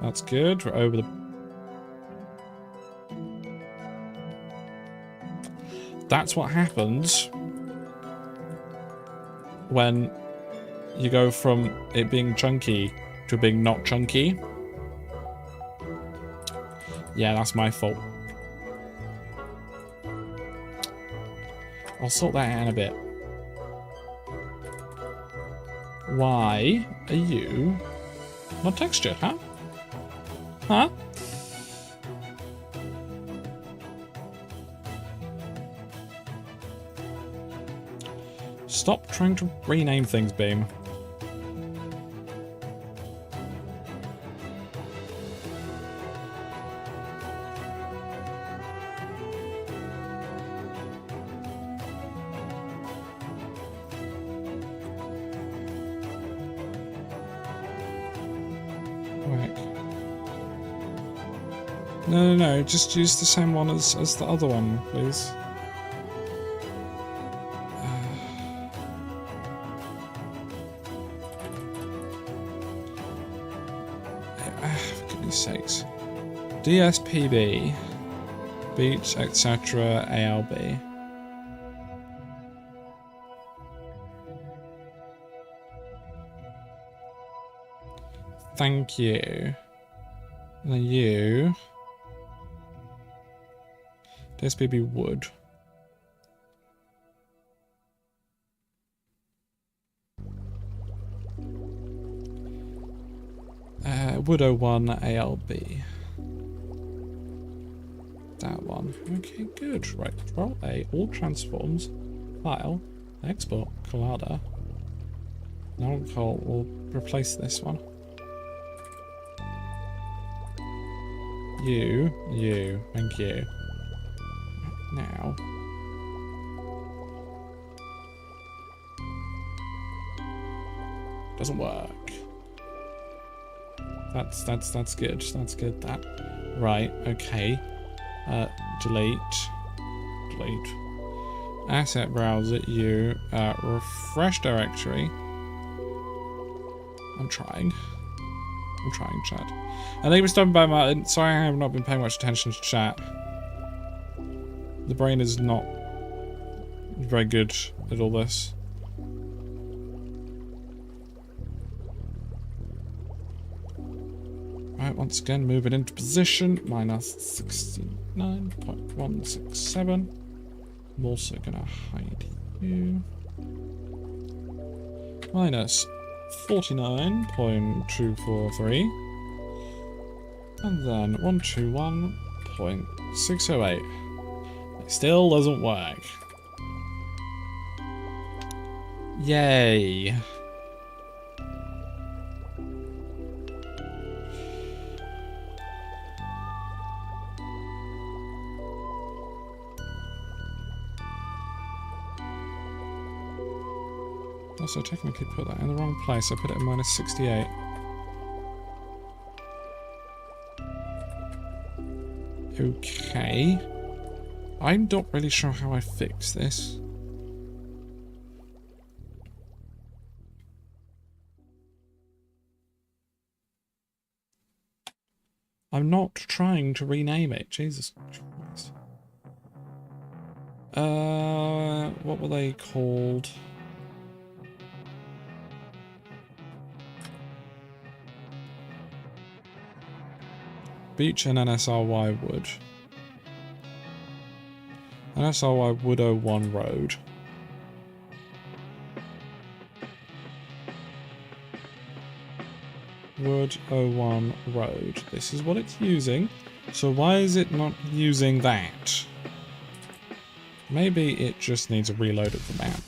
That's good. We're over the... That's what happens when you go from it being chunky to it being not chunky. Yeah, that's my fault. I'll sort that out in a bit. Why are you not textured, huh? Huh? Stop trying to rename things, Beam. No, just use the same one as the other one, please. For goodness sakes. DSPB, Beach, etc., ALB. Thank you. And then you. DSPB wood. Wood 01 ALB. That one. Okay, good. Right, Control A, all transforms, file, export, collider. Now we'll replace this one. You, thank you. Now. Doesn't work. That's good. That's good. That. Right, okay. Delete. Asset browser, refresh directory. I'm trying, chat. I think we're stopping by my. Sorry, I have not been paying much attention to chat. The brain is not very good at all this. Right, once again, move it into position. Minus 69.167. I'm also gonna hide you. Minus 49.243. And then 121.608. It still doesn't work. Yay. Also, technically put that in the wrong place. I put it in minus 68. Okay. I'm not really sure how I fix this. I'm not trying to rename it. Jesus Christ. What were they called? Beach and NSRY Wood. NSRY Wood 01 Road. Wood 01 Road. This is what it's using. So why is it not using that? Maybe it just needs a reload of the map.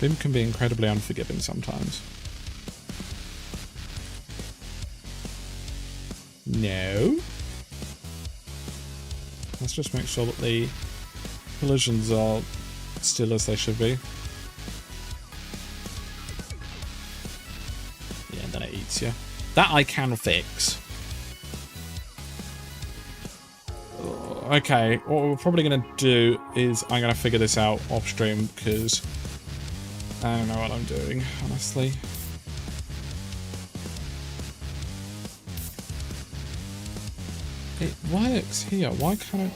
Beam can be incredibly unforgiving sometimes. No. Let's just make sure that the collisions are still as they should be. Yeah, and then it eats you. That I can fix. Okay, what we're probably going to do is I'm going to figure this out off stream because I don't know what I'm doing, honestly. It works here. Why can't it?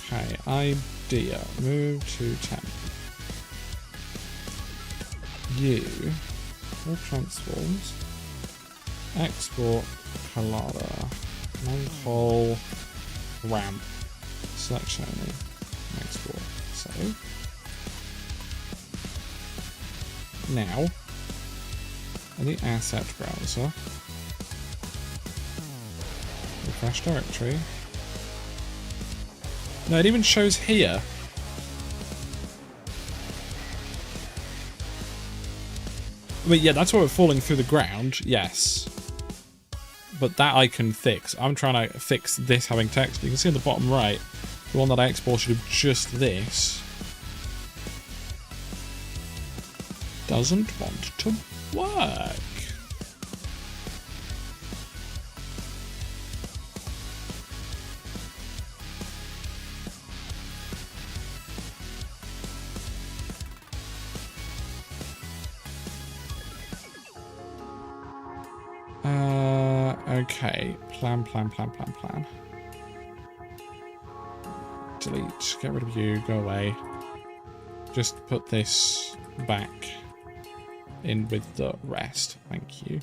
Okay, idea. Move to 10. You. All transforms. Export collider. Non-call. ramp. Selection only. Export. Save. Now, in the asset browser, refresh directory. No, it even shows here. I mean, yeah, that's why we're falling through the ground, yes. But that I can fix. I'm trying to fix this having text. You can see on the bottom right, the one that I exported of just this doesn't want to work. Okay. Plan. Delete. Get rid of you. Go away. Just put this back in with the rest. Thank you.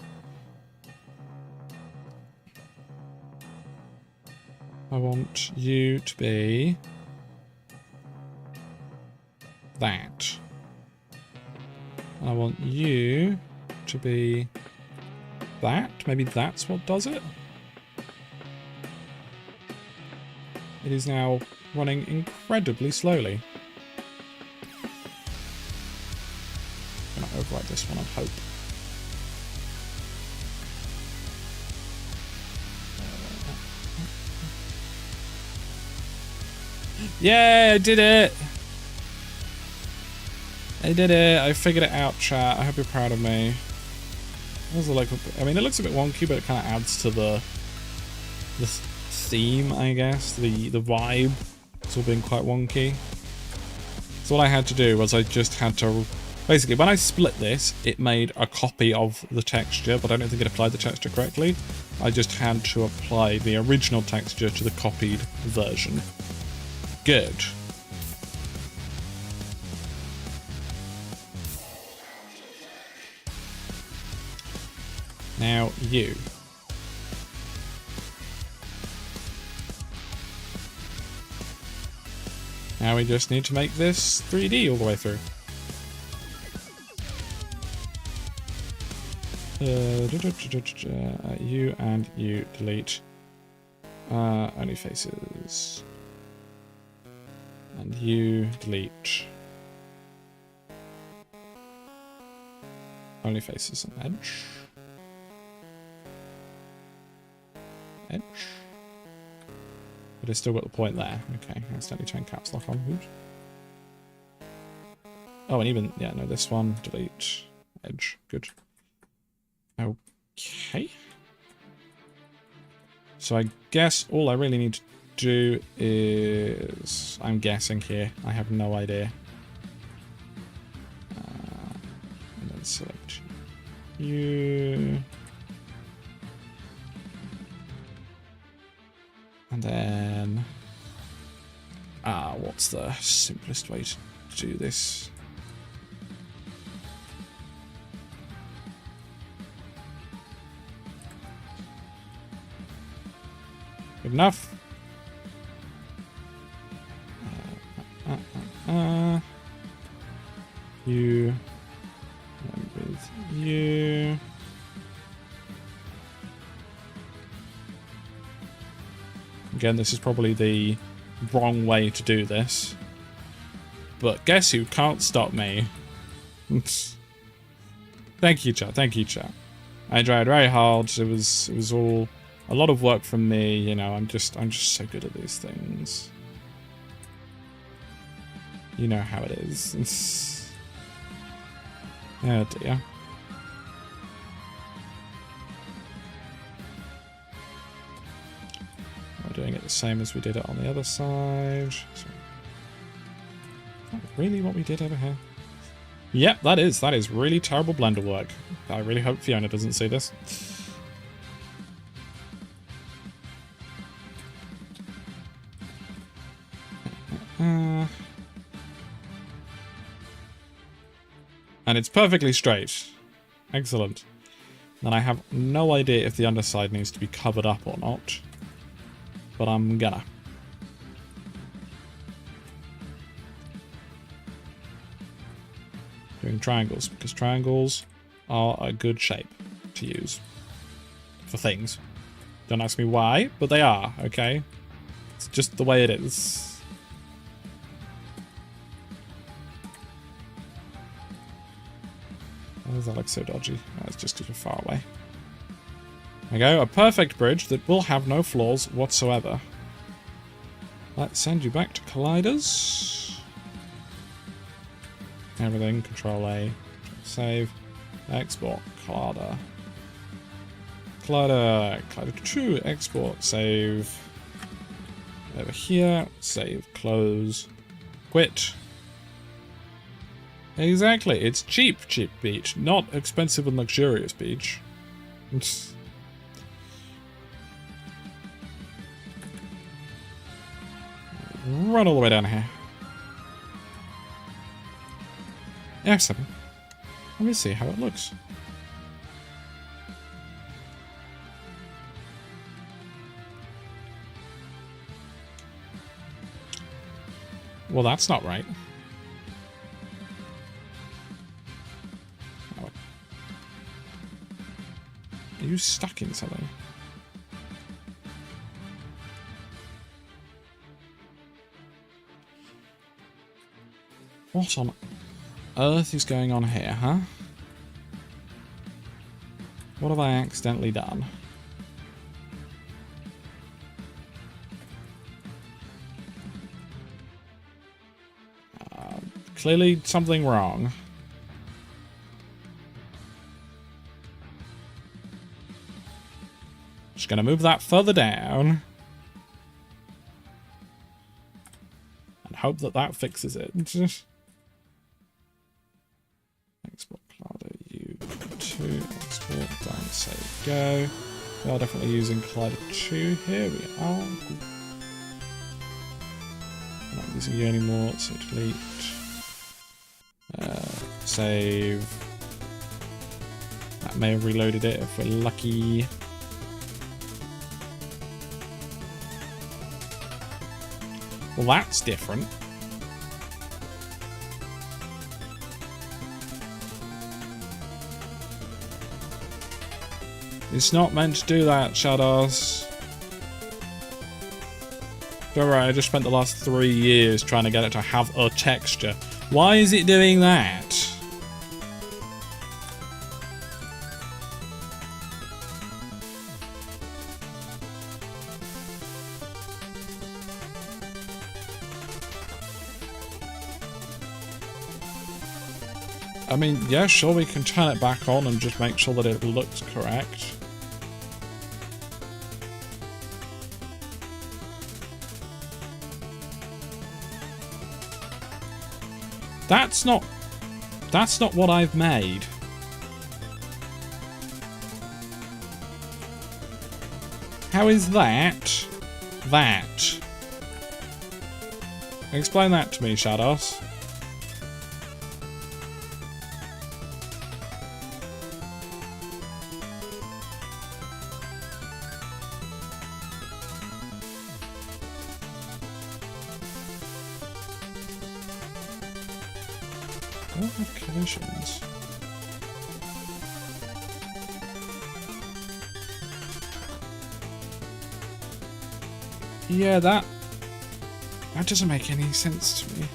I want you to be that. I want you to be that. Maybe that's what does it. It is now running incredibly slowly. I'm gonna overwrite this one and hope. Yeah, I did it! I did it. I figured it out, chat. I hope you're proud of me. I mean, it looks a bit wonky, but it kind of adds to the theme, I guess. The vibe. It's all being quite wonky. So what I had to do was I just had to... Basically, when I split this, it made a copy of the texture, but I don't think it applied the texture correctly. I just had to apply the original texture to the copied version. Good. Now, you. Now we just need to make this 3D all the way through. You and you delete. Only faces. And you delete. Only faces and edge. Edge. But it's still got the point there. Okay, I accidentally turned caps lock on. Oops. Oh, and even, yeah, no, this one, delete, edge, good. Okay. So I guess all I really need to do is, I'm guessing here, I have no idea. And then select you. And then, what's the simplest way to do this? Good enough. You, and with you. Again, this is probably the wrong way to do this. But guess who can't stop me? Thank you, chat. Thank you, chat. I tried very hard. It was all a lot of work from me. You know, I'm just so good at these things. You know how it is. Oh dear. Doing it the same as we did it on the other side. So, is that really what we did over here? Yep, that is really terrible Blender work. I really hope Fiona doesn't see this. And it's perfectly straight. Excellent. And I have no idea if the underside needs to be covered up or not. But I'm gonna. doing triangles, because triangles are a good shape to use for things. Don't ask me why, but they are, okay? It's just the way it is. Why does that look so dodgy? Oh, it's just because we're far away. There we go, a perfect bridge that will have no flaws whatsoever. Let's send you back to colliders. Everything, Control A, save, export, collider. Collider 2, export, save. Over here, save, close, quit. Exactly, it's cheap beach, not expensive and luxurious beach. Run all the way down here. F7. Let me see how it looks. Well, that's not right. Oh. Are you stuck in something? What on earth is going on here, huh? What have I accidentally done? Clearly something wrong. Just gonna move that further down. And hope that that fixes it. Export Collider U2, export, down, save, go. We are definitely using Collider 2 here. We are. I'm not using you anymore, so delete. Save. That may have reloaded it if we're lucky. Well, that's different. It's not meant to do that, Shadows. Don't worry, I just spent the last 3 years trying to get it to have a texture. Why is it doing that? I mean, yeah, sure, we can turn it back on and just make sure that it looks correct. That's not what I've made. How is that? Explain that to me, Shadows. I don't have collisions. Yeah, that doesn't make any sense to me.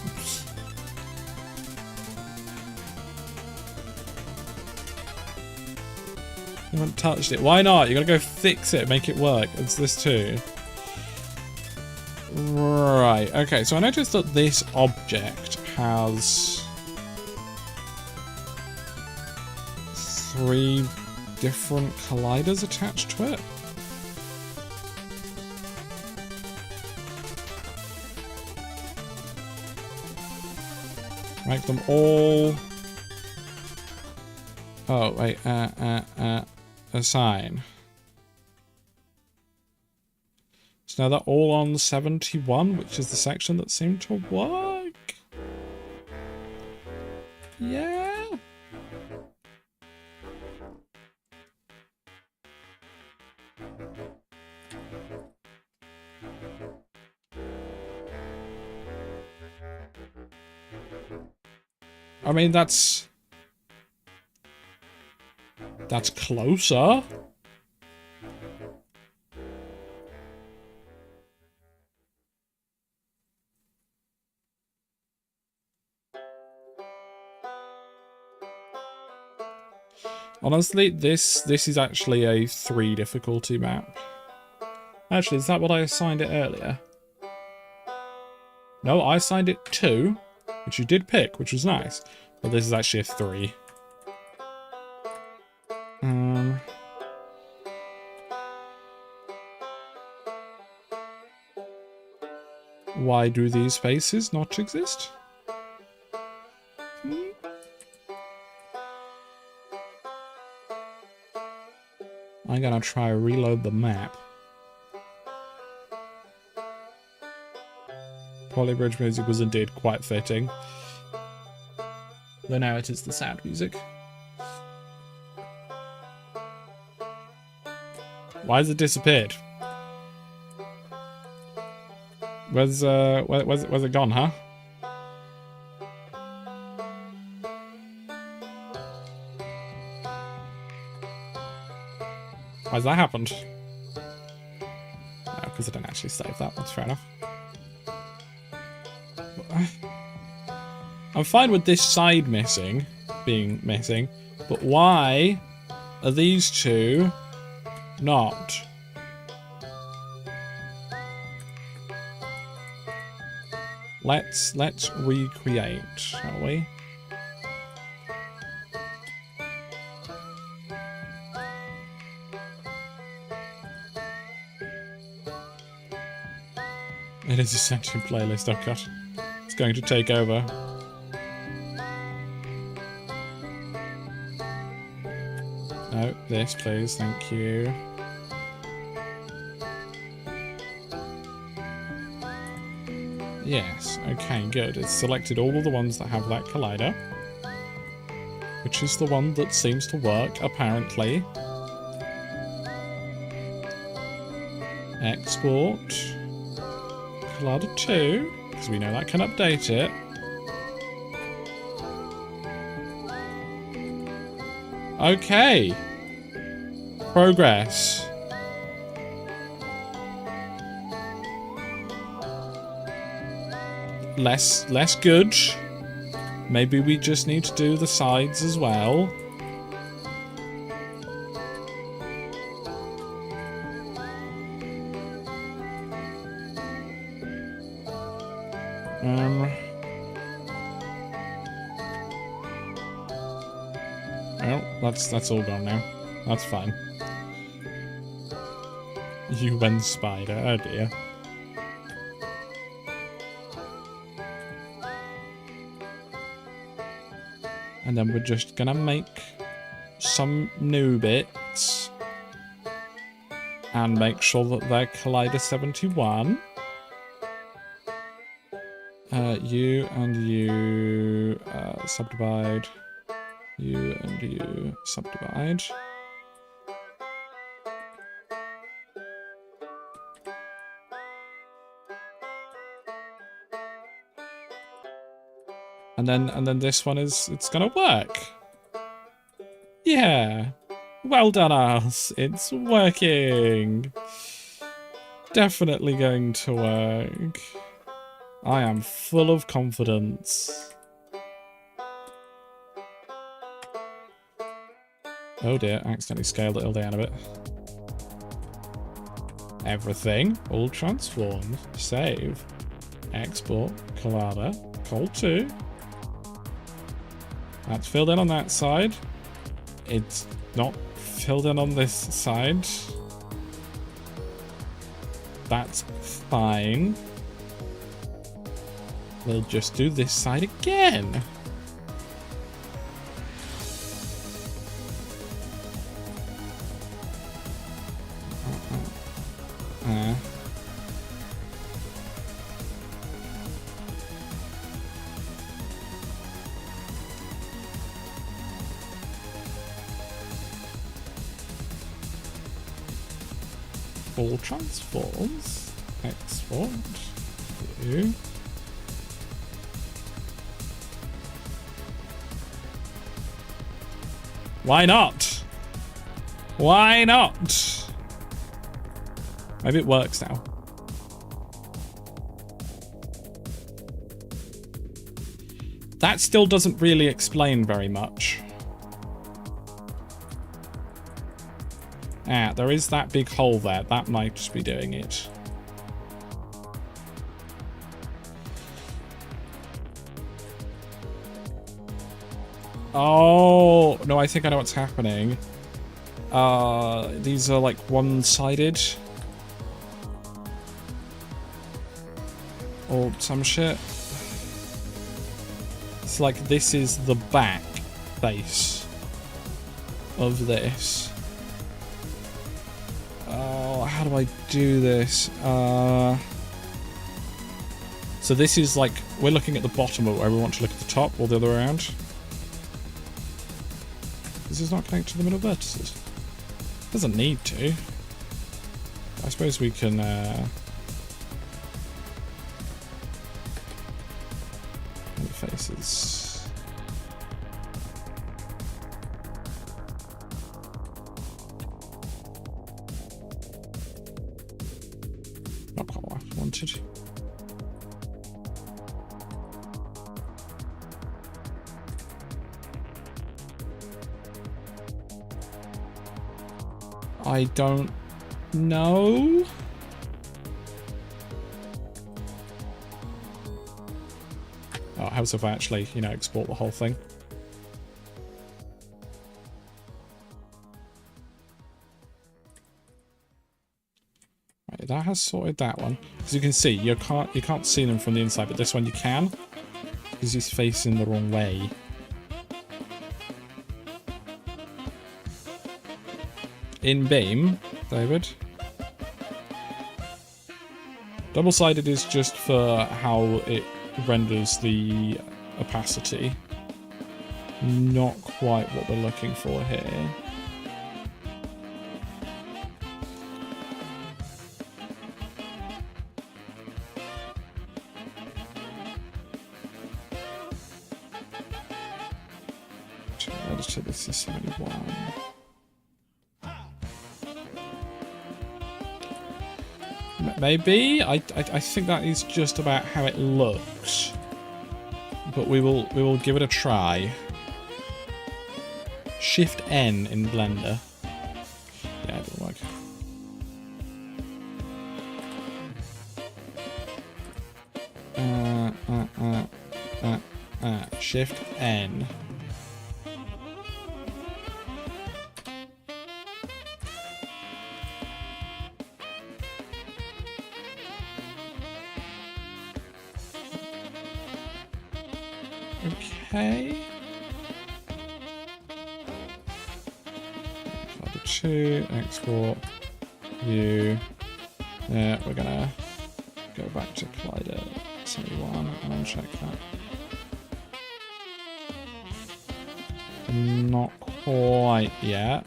Oops. I haven't touched it. Why not? You gotta go fix it, make it work. It's this too. Right, okay, so I noticed that this object has 3 different colliders attached to it. Make them all... Oh, wait, assign. So now they're all on 71, which is the section that seemed to work. Yeah. I mean, that's closer. Honestly, this is actually a 3 difficulty map. Actually, is that what I assigned it earlier? No, I assigned it 2, which you did pick, which was nice. But this is actually a 3. Why do these spaces not exist? I'm gonna try reload the map. Polybridge music was indeed quite fitting. Though now it is the sad music. Why has it disappeared? Where's it gone, huh? Why's that happened? No, because I didn't actually save that. That's fair enough. I'm fine with this side being missing, but why are these two not? Let's recreate, shall we? It is a sentient playlist I've got. It's going to take over. No, this please, thank you. Yes, okay, good. It's selected all of the ones that have that collider, which is the one that seems to work, apparently. Export. Collider 2, because we know that can update it. Okay. Progress. Less good. Maybe we just need to do the sides as well. Oh, that's all gone now. That's fine. You went spider, oh dear. And then we're just gonna make some new bits and make sure that they're Collider 71. You and you subdivide. You and you subdivide. And then this one it's gonna work. Yeah. Well done us. It's working. Definitely going to work. I am full of confidence. Oh dear, I accidentally scaled it all down a bit. Everything, all transformed, save, export, Collider, Col 2. That's filled in on that side. It's not filled in on this side. That's fine. We'll just do this side again. All transforms. Export. View. Why not? Why not? Maybe it works now. That still doesn't really explain very much. Ah, there is that big hole there. That might just be doing it. Oh, no, I think I know what's happening. These are like one-sided. Or some shit. It's like this is the back face of this. Oh, how do I do this? So this is like, we're looking at the bottom of where we want to look at the top, or the other way around. This is not connected to the middle vertices. Doesn't need to. I suppose we can faces. Not quite what I wanted. I don't know. Oh, how if I actually, you know, export the whole thing? Right, that has sorted that one. As you can see, you can't see them from the inside, but this one you can, because he's facing the wrong way. In Beam, David. Double-sided is just for how it renders the opacity. Not quite what we're looking for here. Editor, this is 71. Maybe I think that is just about how it looks, but we will give it a try. Shift N in Blender. Yeah, it doesn't work. Shift N. Okay. Collider 2, export, view. Yeah, we're gonna go back to Collider 71 and uncheck that. Not quite yet.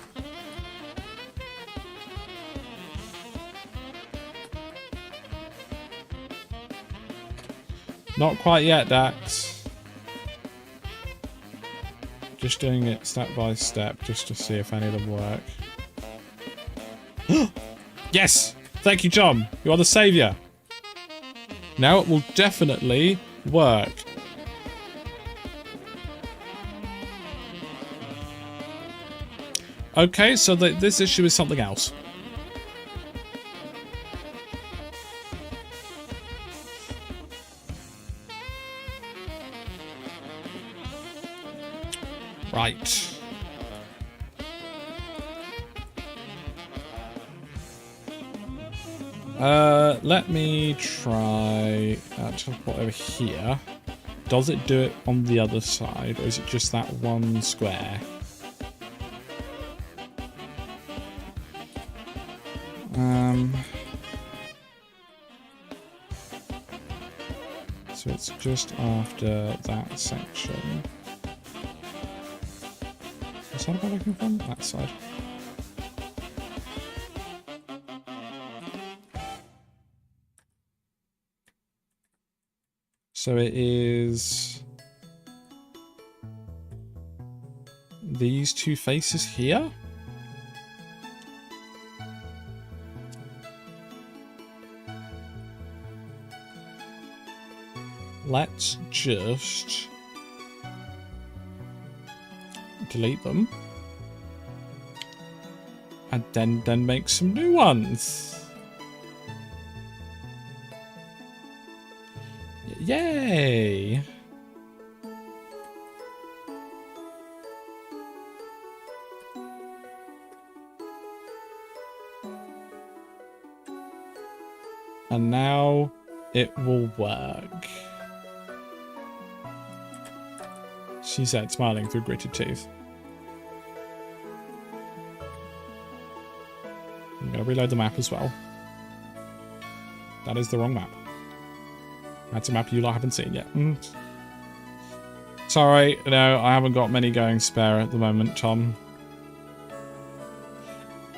Not quite yet, Dax. Just doing it step by step, just to see if any of them work. Yes! Thank you, John. You are the saviour. Now it will definitely work. Okay, so this issue is something else. Right. Let me try teleport over here. Does it do it on the other side, or is it just that one square? So it's just after that section. What side am I looking from? That side. So it is these two faces here. Let's just delete them and then make some new ones. Yay! And now it will work. She said, smiling through gritted teeth. I'm going to reload the map as well. That is the wrong map. That's a map you lot haven't seen yet. Sorry, no, I haven't got many going spare at the moment, Tom.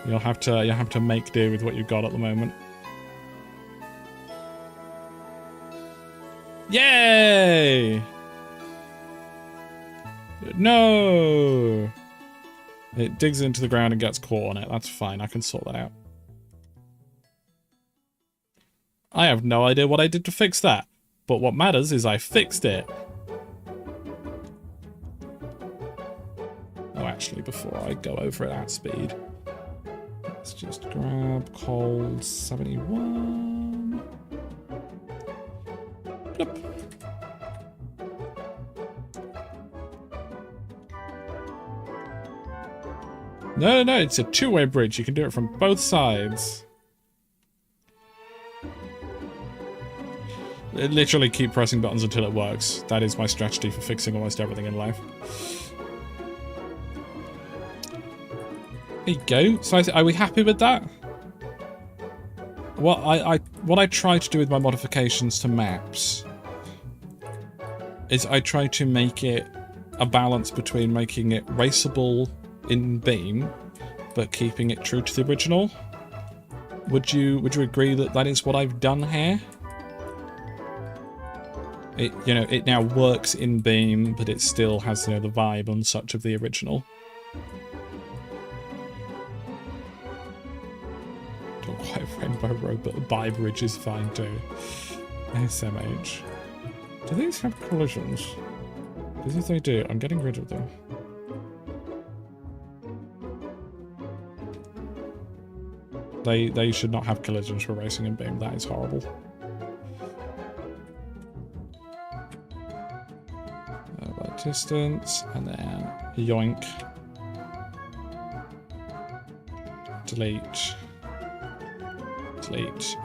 You'll have to make do with what you've got at the moment. Yay! No! It digs into the ground and gets caught on it. That's fine. I can sort that out. I have no idea what I did to fix that. But what matters is I fixed it. Oh, actually, before I go over it at speed, let's just grab cold 71. Plop. No, it's a two-way bridge. You can do it from both sides. Literally keep pressing buttons until it works. That is my strategy for fixing almost everything in life. There you go. So are we happy with that? What I try to do with my modifications to maps is I try to make it a balance between making it raceable in Beam, but keeping it true to the original. Would you agree that that is what I've done here? It now works in Beam, but it still has, the vibe and such of the original. Don't quite Rainbow Road, but the Bi Bridge is fine too. SMH. Do these have collisions? Because if they do, I'm getting rid of them. They should not have collisions for racing in Beam. That is horrible. Distance, and then yoink. Delete.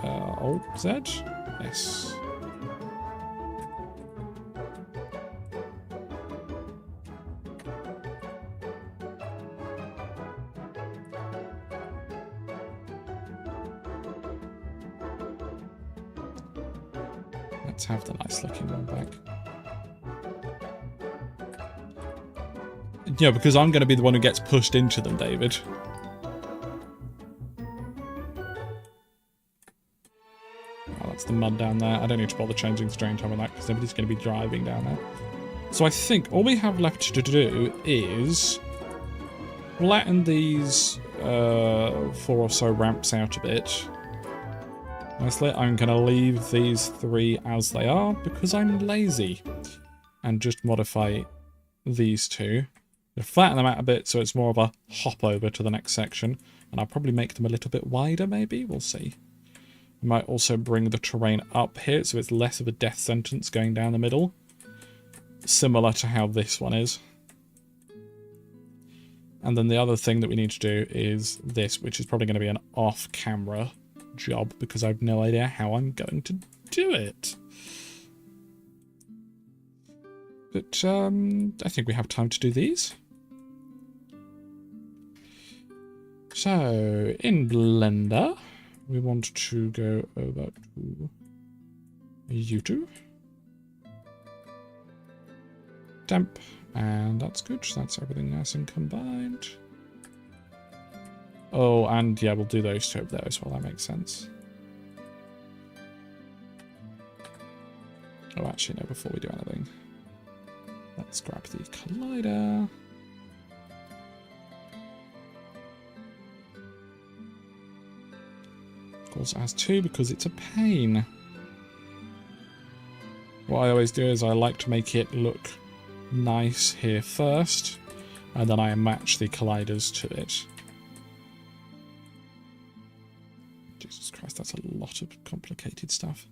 Alt Z? Yes. Let's have the nice looking one back. Yeah, because I'm going to be the one who gets pushed into them, David. Oh, that's the mud down there. I don't need to bother changing the drain time on that because nobody's going to be driving down there. So I think all we have left to do is flatten these 4 or so ramps out a bit. Honestly, I'm going to leave these 3 as they are because I'm lazy. And just modify these 2. Flatten them out a bit so it's more of a hop over to the next section. And I'll probably make them a little bit wider, maybe. We'll see. I might also bring the terrain up here so it's less of a death sentence going down the middle. Similar to how this one is. And then the other thing that we need to do is this, which is probably going to be an off-camera job because I have no idea how I'm going to do it. But I think we have time to do these. So, in Blender, we want to go over to U2. Temp, and that's good. That's everything nice and combined. Oh, and yeah, we'll do those 2 over there as well. That makes sense. Oh, actually, no, before we do anything, let's grab the collider. Of course, it has 2 because it's a pain. What I always do is I like to make it look nice here first, and then I match the colliders to it. Jesus Christ, that's a lot of complicated stuff.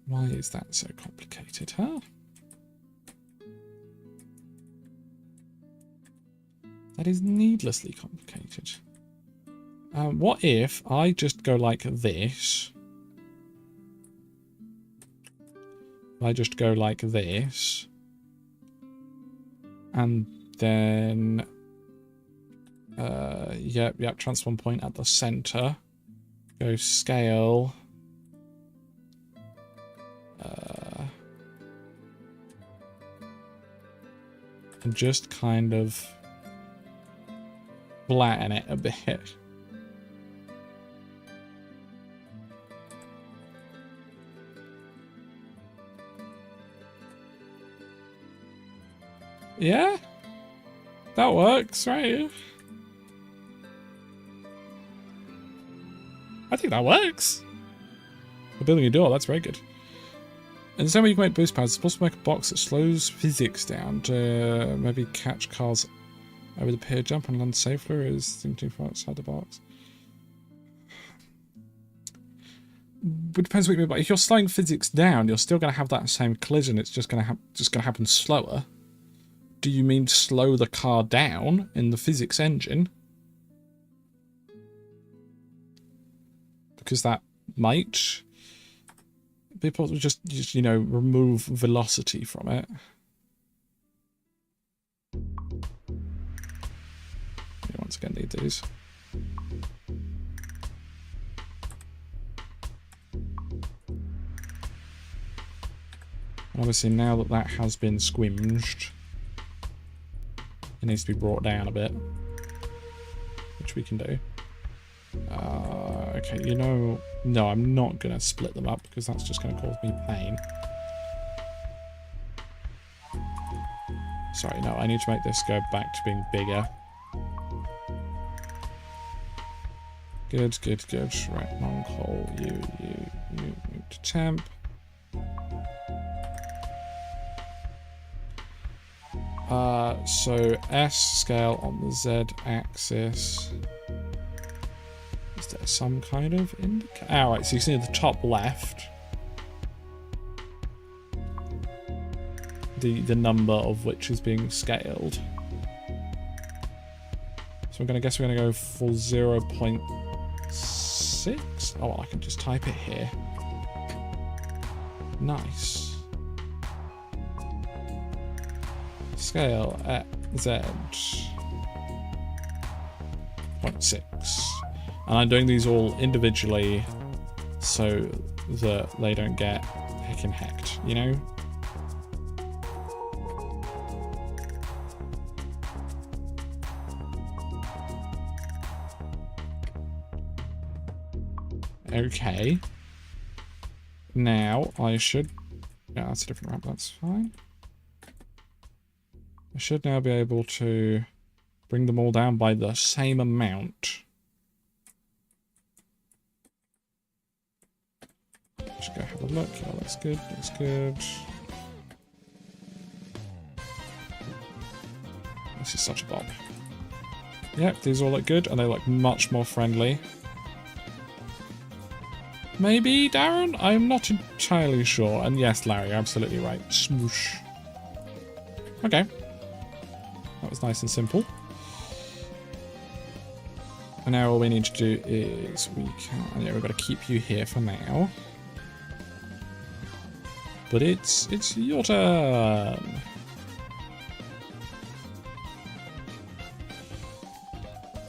Why is that so complicated, huh? That is needlessly complicated. What if I just go like this? I just go like this. And then... yep, transform point at the center. Go scale... and just kind of flatten it a bit. Yeah? That works, right? I think that works. We're building a door, that's very good. In the same way you can make boost pads, it's possible to make a box that slows physics down to maybe catch cars over the pier, jump and land safely, or is thinking from outside the box. It depends what you mean, but if you're slowing physics down, you're still going to have that same collision. It's just going to happen slower. Do you mean slow the car down in the physics engine? Because that might be possible. Just you know, remove velocity from it. Once again, need these. Obviously, now that that has been squimshed, it needs to be brought down a bit, which we can do. Okay, you know, no, I'm not going to split them up because that's just going to cause me pain. Sorry, no, I need to make this go back to being bigger. Good, good, good. Right, non-coal, you move to temp. So S scale on the Z axis. Is there some kind of indicator? Alright, so you see at the top left the number of which is being scaled. So I'm gonna guess we're gonna go for 0.6. Oh, well, I can just type it here. Nice. Scale at Z 0.6. And I'm doing these all individually so that they don't get heckin' hecked, you know? Okay. Now I should... Yeah, that's a different ramp, that's fine. I should now be able to bring them all down by the same amount. Just go have a look. Yeah, looks good, looks good. This is such a bop. Yep, these all look good, and they look much more friendly. Maybe, Darren? I'm not entirely sure. And yes, Larry, you're absolutely right. Smoosh. Okay. That was nice and simple. And now all we need to do is we can... Yeah, we've got to keep you here for now. But it's your turn.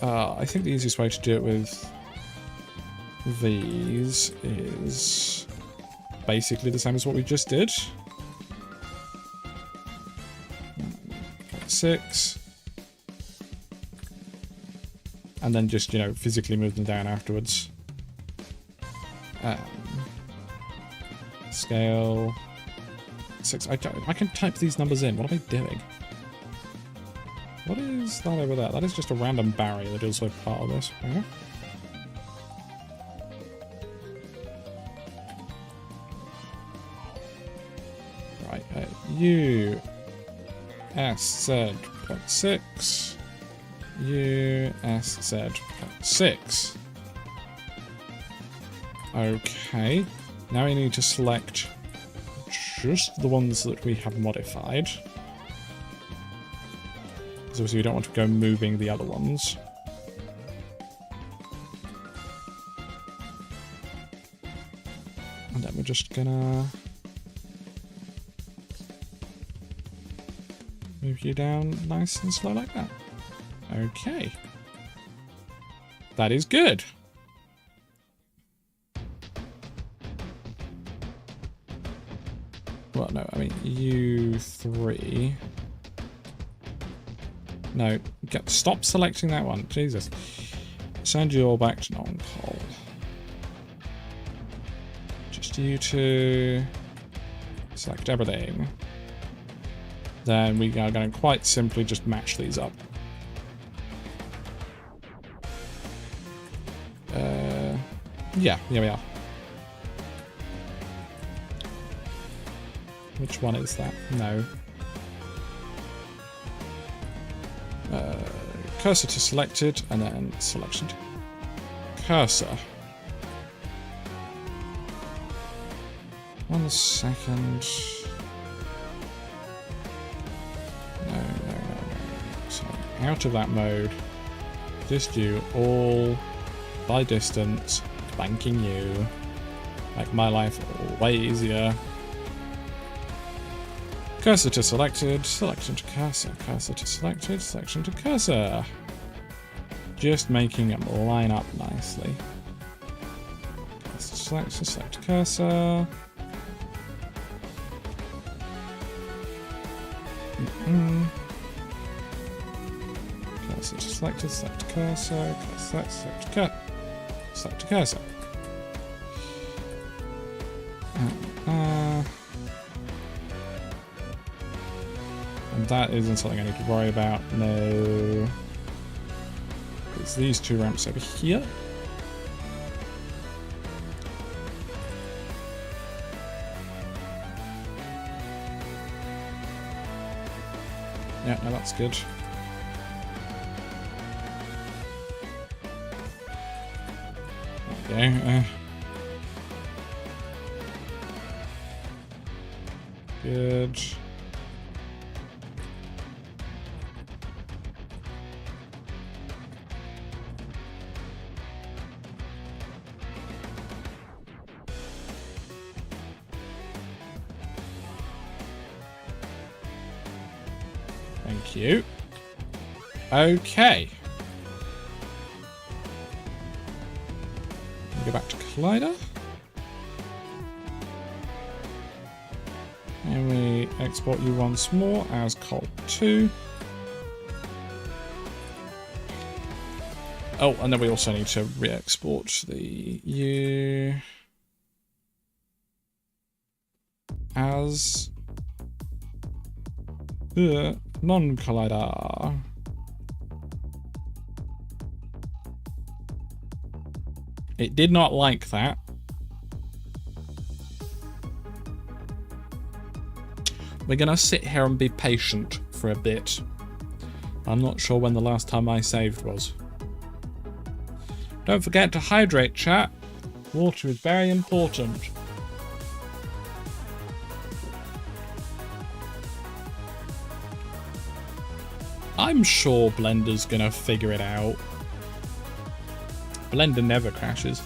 I think the easiest way to do it with these is basically the same as what we just did. 6. and then just, you know, physically move them down afterwards. Scale 6. I can type these numbers in. What am I doing? What is that over there? That is just a random barrier that is also part of this. Okay. Right, U S Z 0.6 U S Z 0.6. Okay, now we need to select just the ones that we have modified. Because obviously we don't want to go moving the other ones. And then we're just gonna move you down nice and slow like that. Okay. That is good. Well, no, I mean, U3. No, stop selecting that one. Jesus. Send you all back to non-poll. Just you to select everything. Then we are going to quite simply just match these up. Yeah, here we are. Which one is that? No. Cursor to selected, and then selection to cursor. 1 second. No. So out of that mode. Just do all by distance, banking you. Make my life way easier. Cursor to selected, selection to cursor, cursor to selected, selection to cursor. Just making them line up nicely. Cursor to selection, select to cursor. Cursor to selected, select to cursor, cursor, select to cursor. Select to cursor. And that isn't something I need to worry about. No. It's these two ramps over here. Yeah, no, that's good. Okay. Good. Thank you. Okay. Go back to Collider. And we export you once more as Col2. Oh, and then we also need to re-export the U as non-collider. It did not like that. We're gonna sit here and be patient for a bit. I'm not sure when the last time I saved was. Don't forget to hydrate, chat. Water is very important. I'm sure Blender's gonna figure it out. Blender never crashes.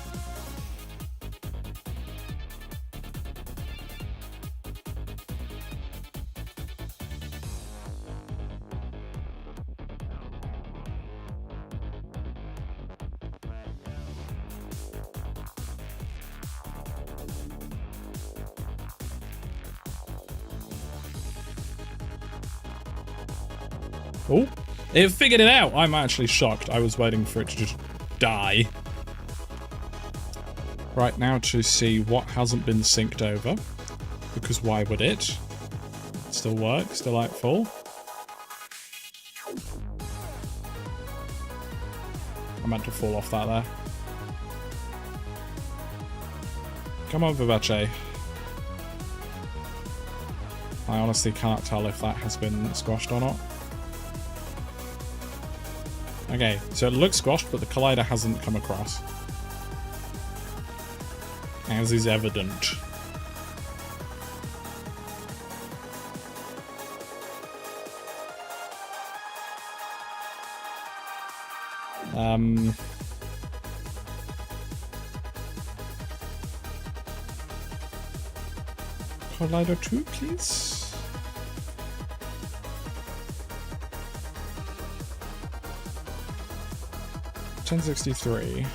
Oh, It figured it out. I'm actually shocked. I was waiting for it to just die. Right, now to see what hasn't been synced over. Because why would it? Still works, still out full. I meant to fall off that there. Come on, Vivace. I honestly can't tell if that has been squashed or not. Okay, so it looks squashed, but the collider hasn't come across. As is evident. Collider 2, please. $1063.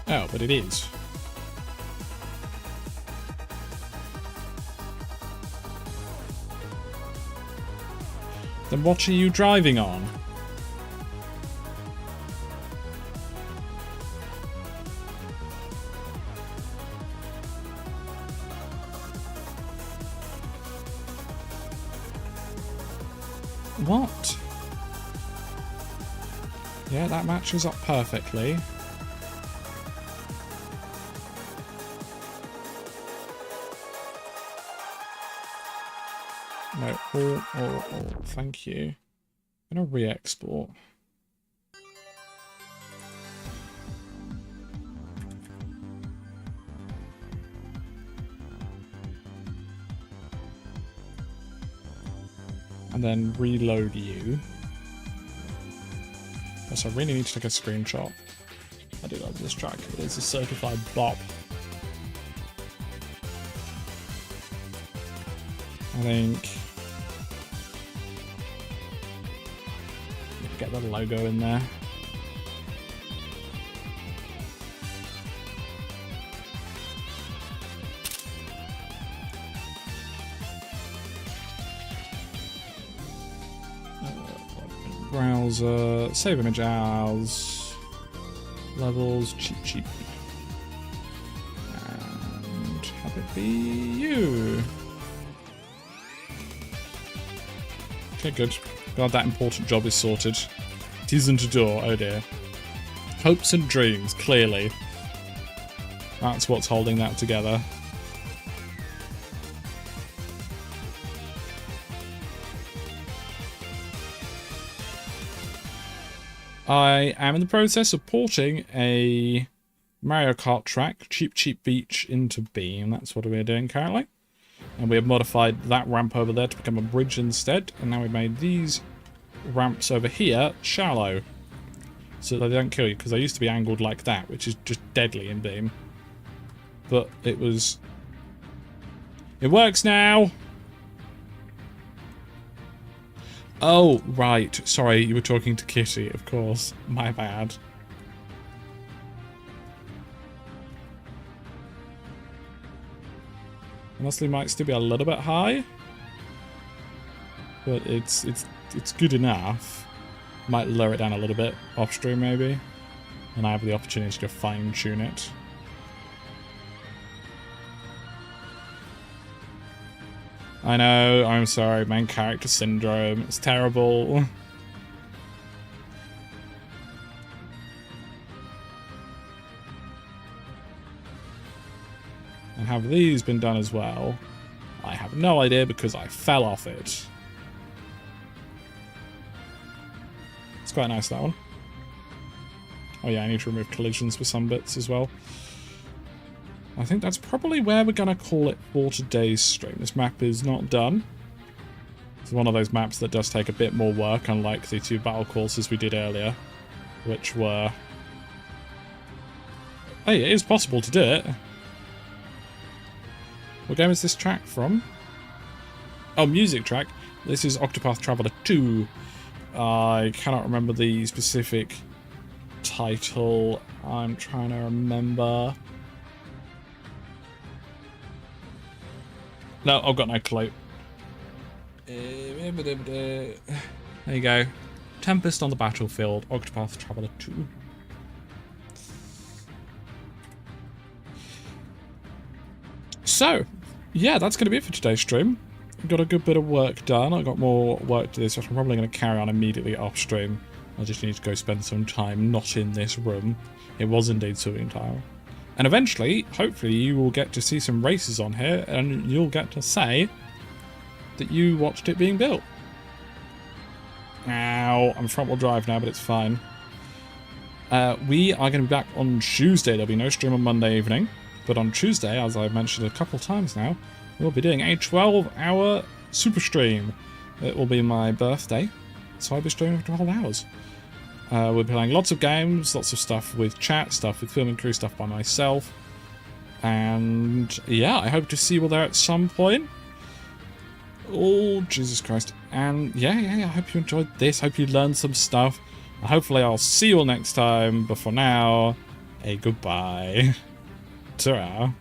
Oh, but it is. Then what are you driving on? What? Yeah, that matches up perfectly. No, thank you. I'm gonna re-export. And then reload you. Also, I really need to take a screenshot. I do love this track. It is a certified bop. I think... get the logo in there. Browser, save image as, levels, cheap. And have it be you. Okay, good. Glad that important job is sorted. It isn't a door, oh dear. Hopes and dreams, clearly. That's what's holding that together. I am in the process of porting a Mario Kart track, Cheep Beach, into Beam. That's what we're doing currently. And we have modified that ramp over there to become a bridge instead. And now we've made these ramps over here shallow. So they don't kill you, because they used to be angled like that, which is just deadly in Beam. But it was... It works now! Oh, right. Sorry, you were talking to Kitty, of course. My bad. Honestly, might still be a little bit high. But it's good enough. Might lower it down a little bit off stream, maybe. And I have the opportunity to fine-tune it. I know, I'm sorry, main character syndrome. It's terrible. And have these been done as well? I have no idea because I fell off it. It's quite nice, that one. Oh yeah, I need to remove collisions for some bits as well. I think that's probably where we're going to call it for today's stream. This map is not done. It's one of those maps that does take a bit more work, unlike the two battle courses we did earlier, which were... Hey, it is possible to do it. What game is this track from? Oh, music track. This is Octopath Traveler 2. I cannot remember the specific title. I'm trying to remember... No, I've got no clue. There you go. Tempest on the battlefield. Octopath Traveler 2. So, yeah, that's going to be it for today's stream. Got a good bit of work done. I got more work to do, so I'm probably going to carry on immediately off stream. I just need to go spend some time not in this room. It was indeed Sewing Tile. And eventually, hopefully, you will get to see some races on here, and you'll get to say that you watched it being built. Ow, I'm front-wheel drive now, but it's fine. We are going to be back on Tuesday. There'll be no stream on Monday evening. But on Tuesday, as I've mentioned a couple times now, we'll be doing a 12-hour super stream. It will be my birthday, so I'll be streaming for 12 hours. We're playing lots of games, lots of stuff with chat, stuff with film and crew, stuff by myself. And yeah, I hope to see you all there at some point. Oh, Jesus Christ. And yeah, I hope you enjoyed this. Hope you learned some stuff. Hopefully I'll see you all next time. But for now, a goodbye. Ta-ra.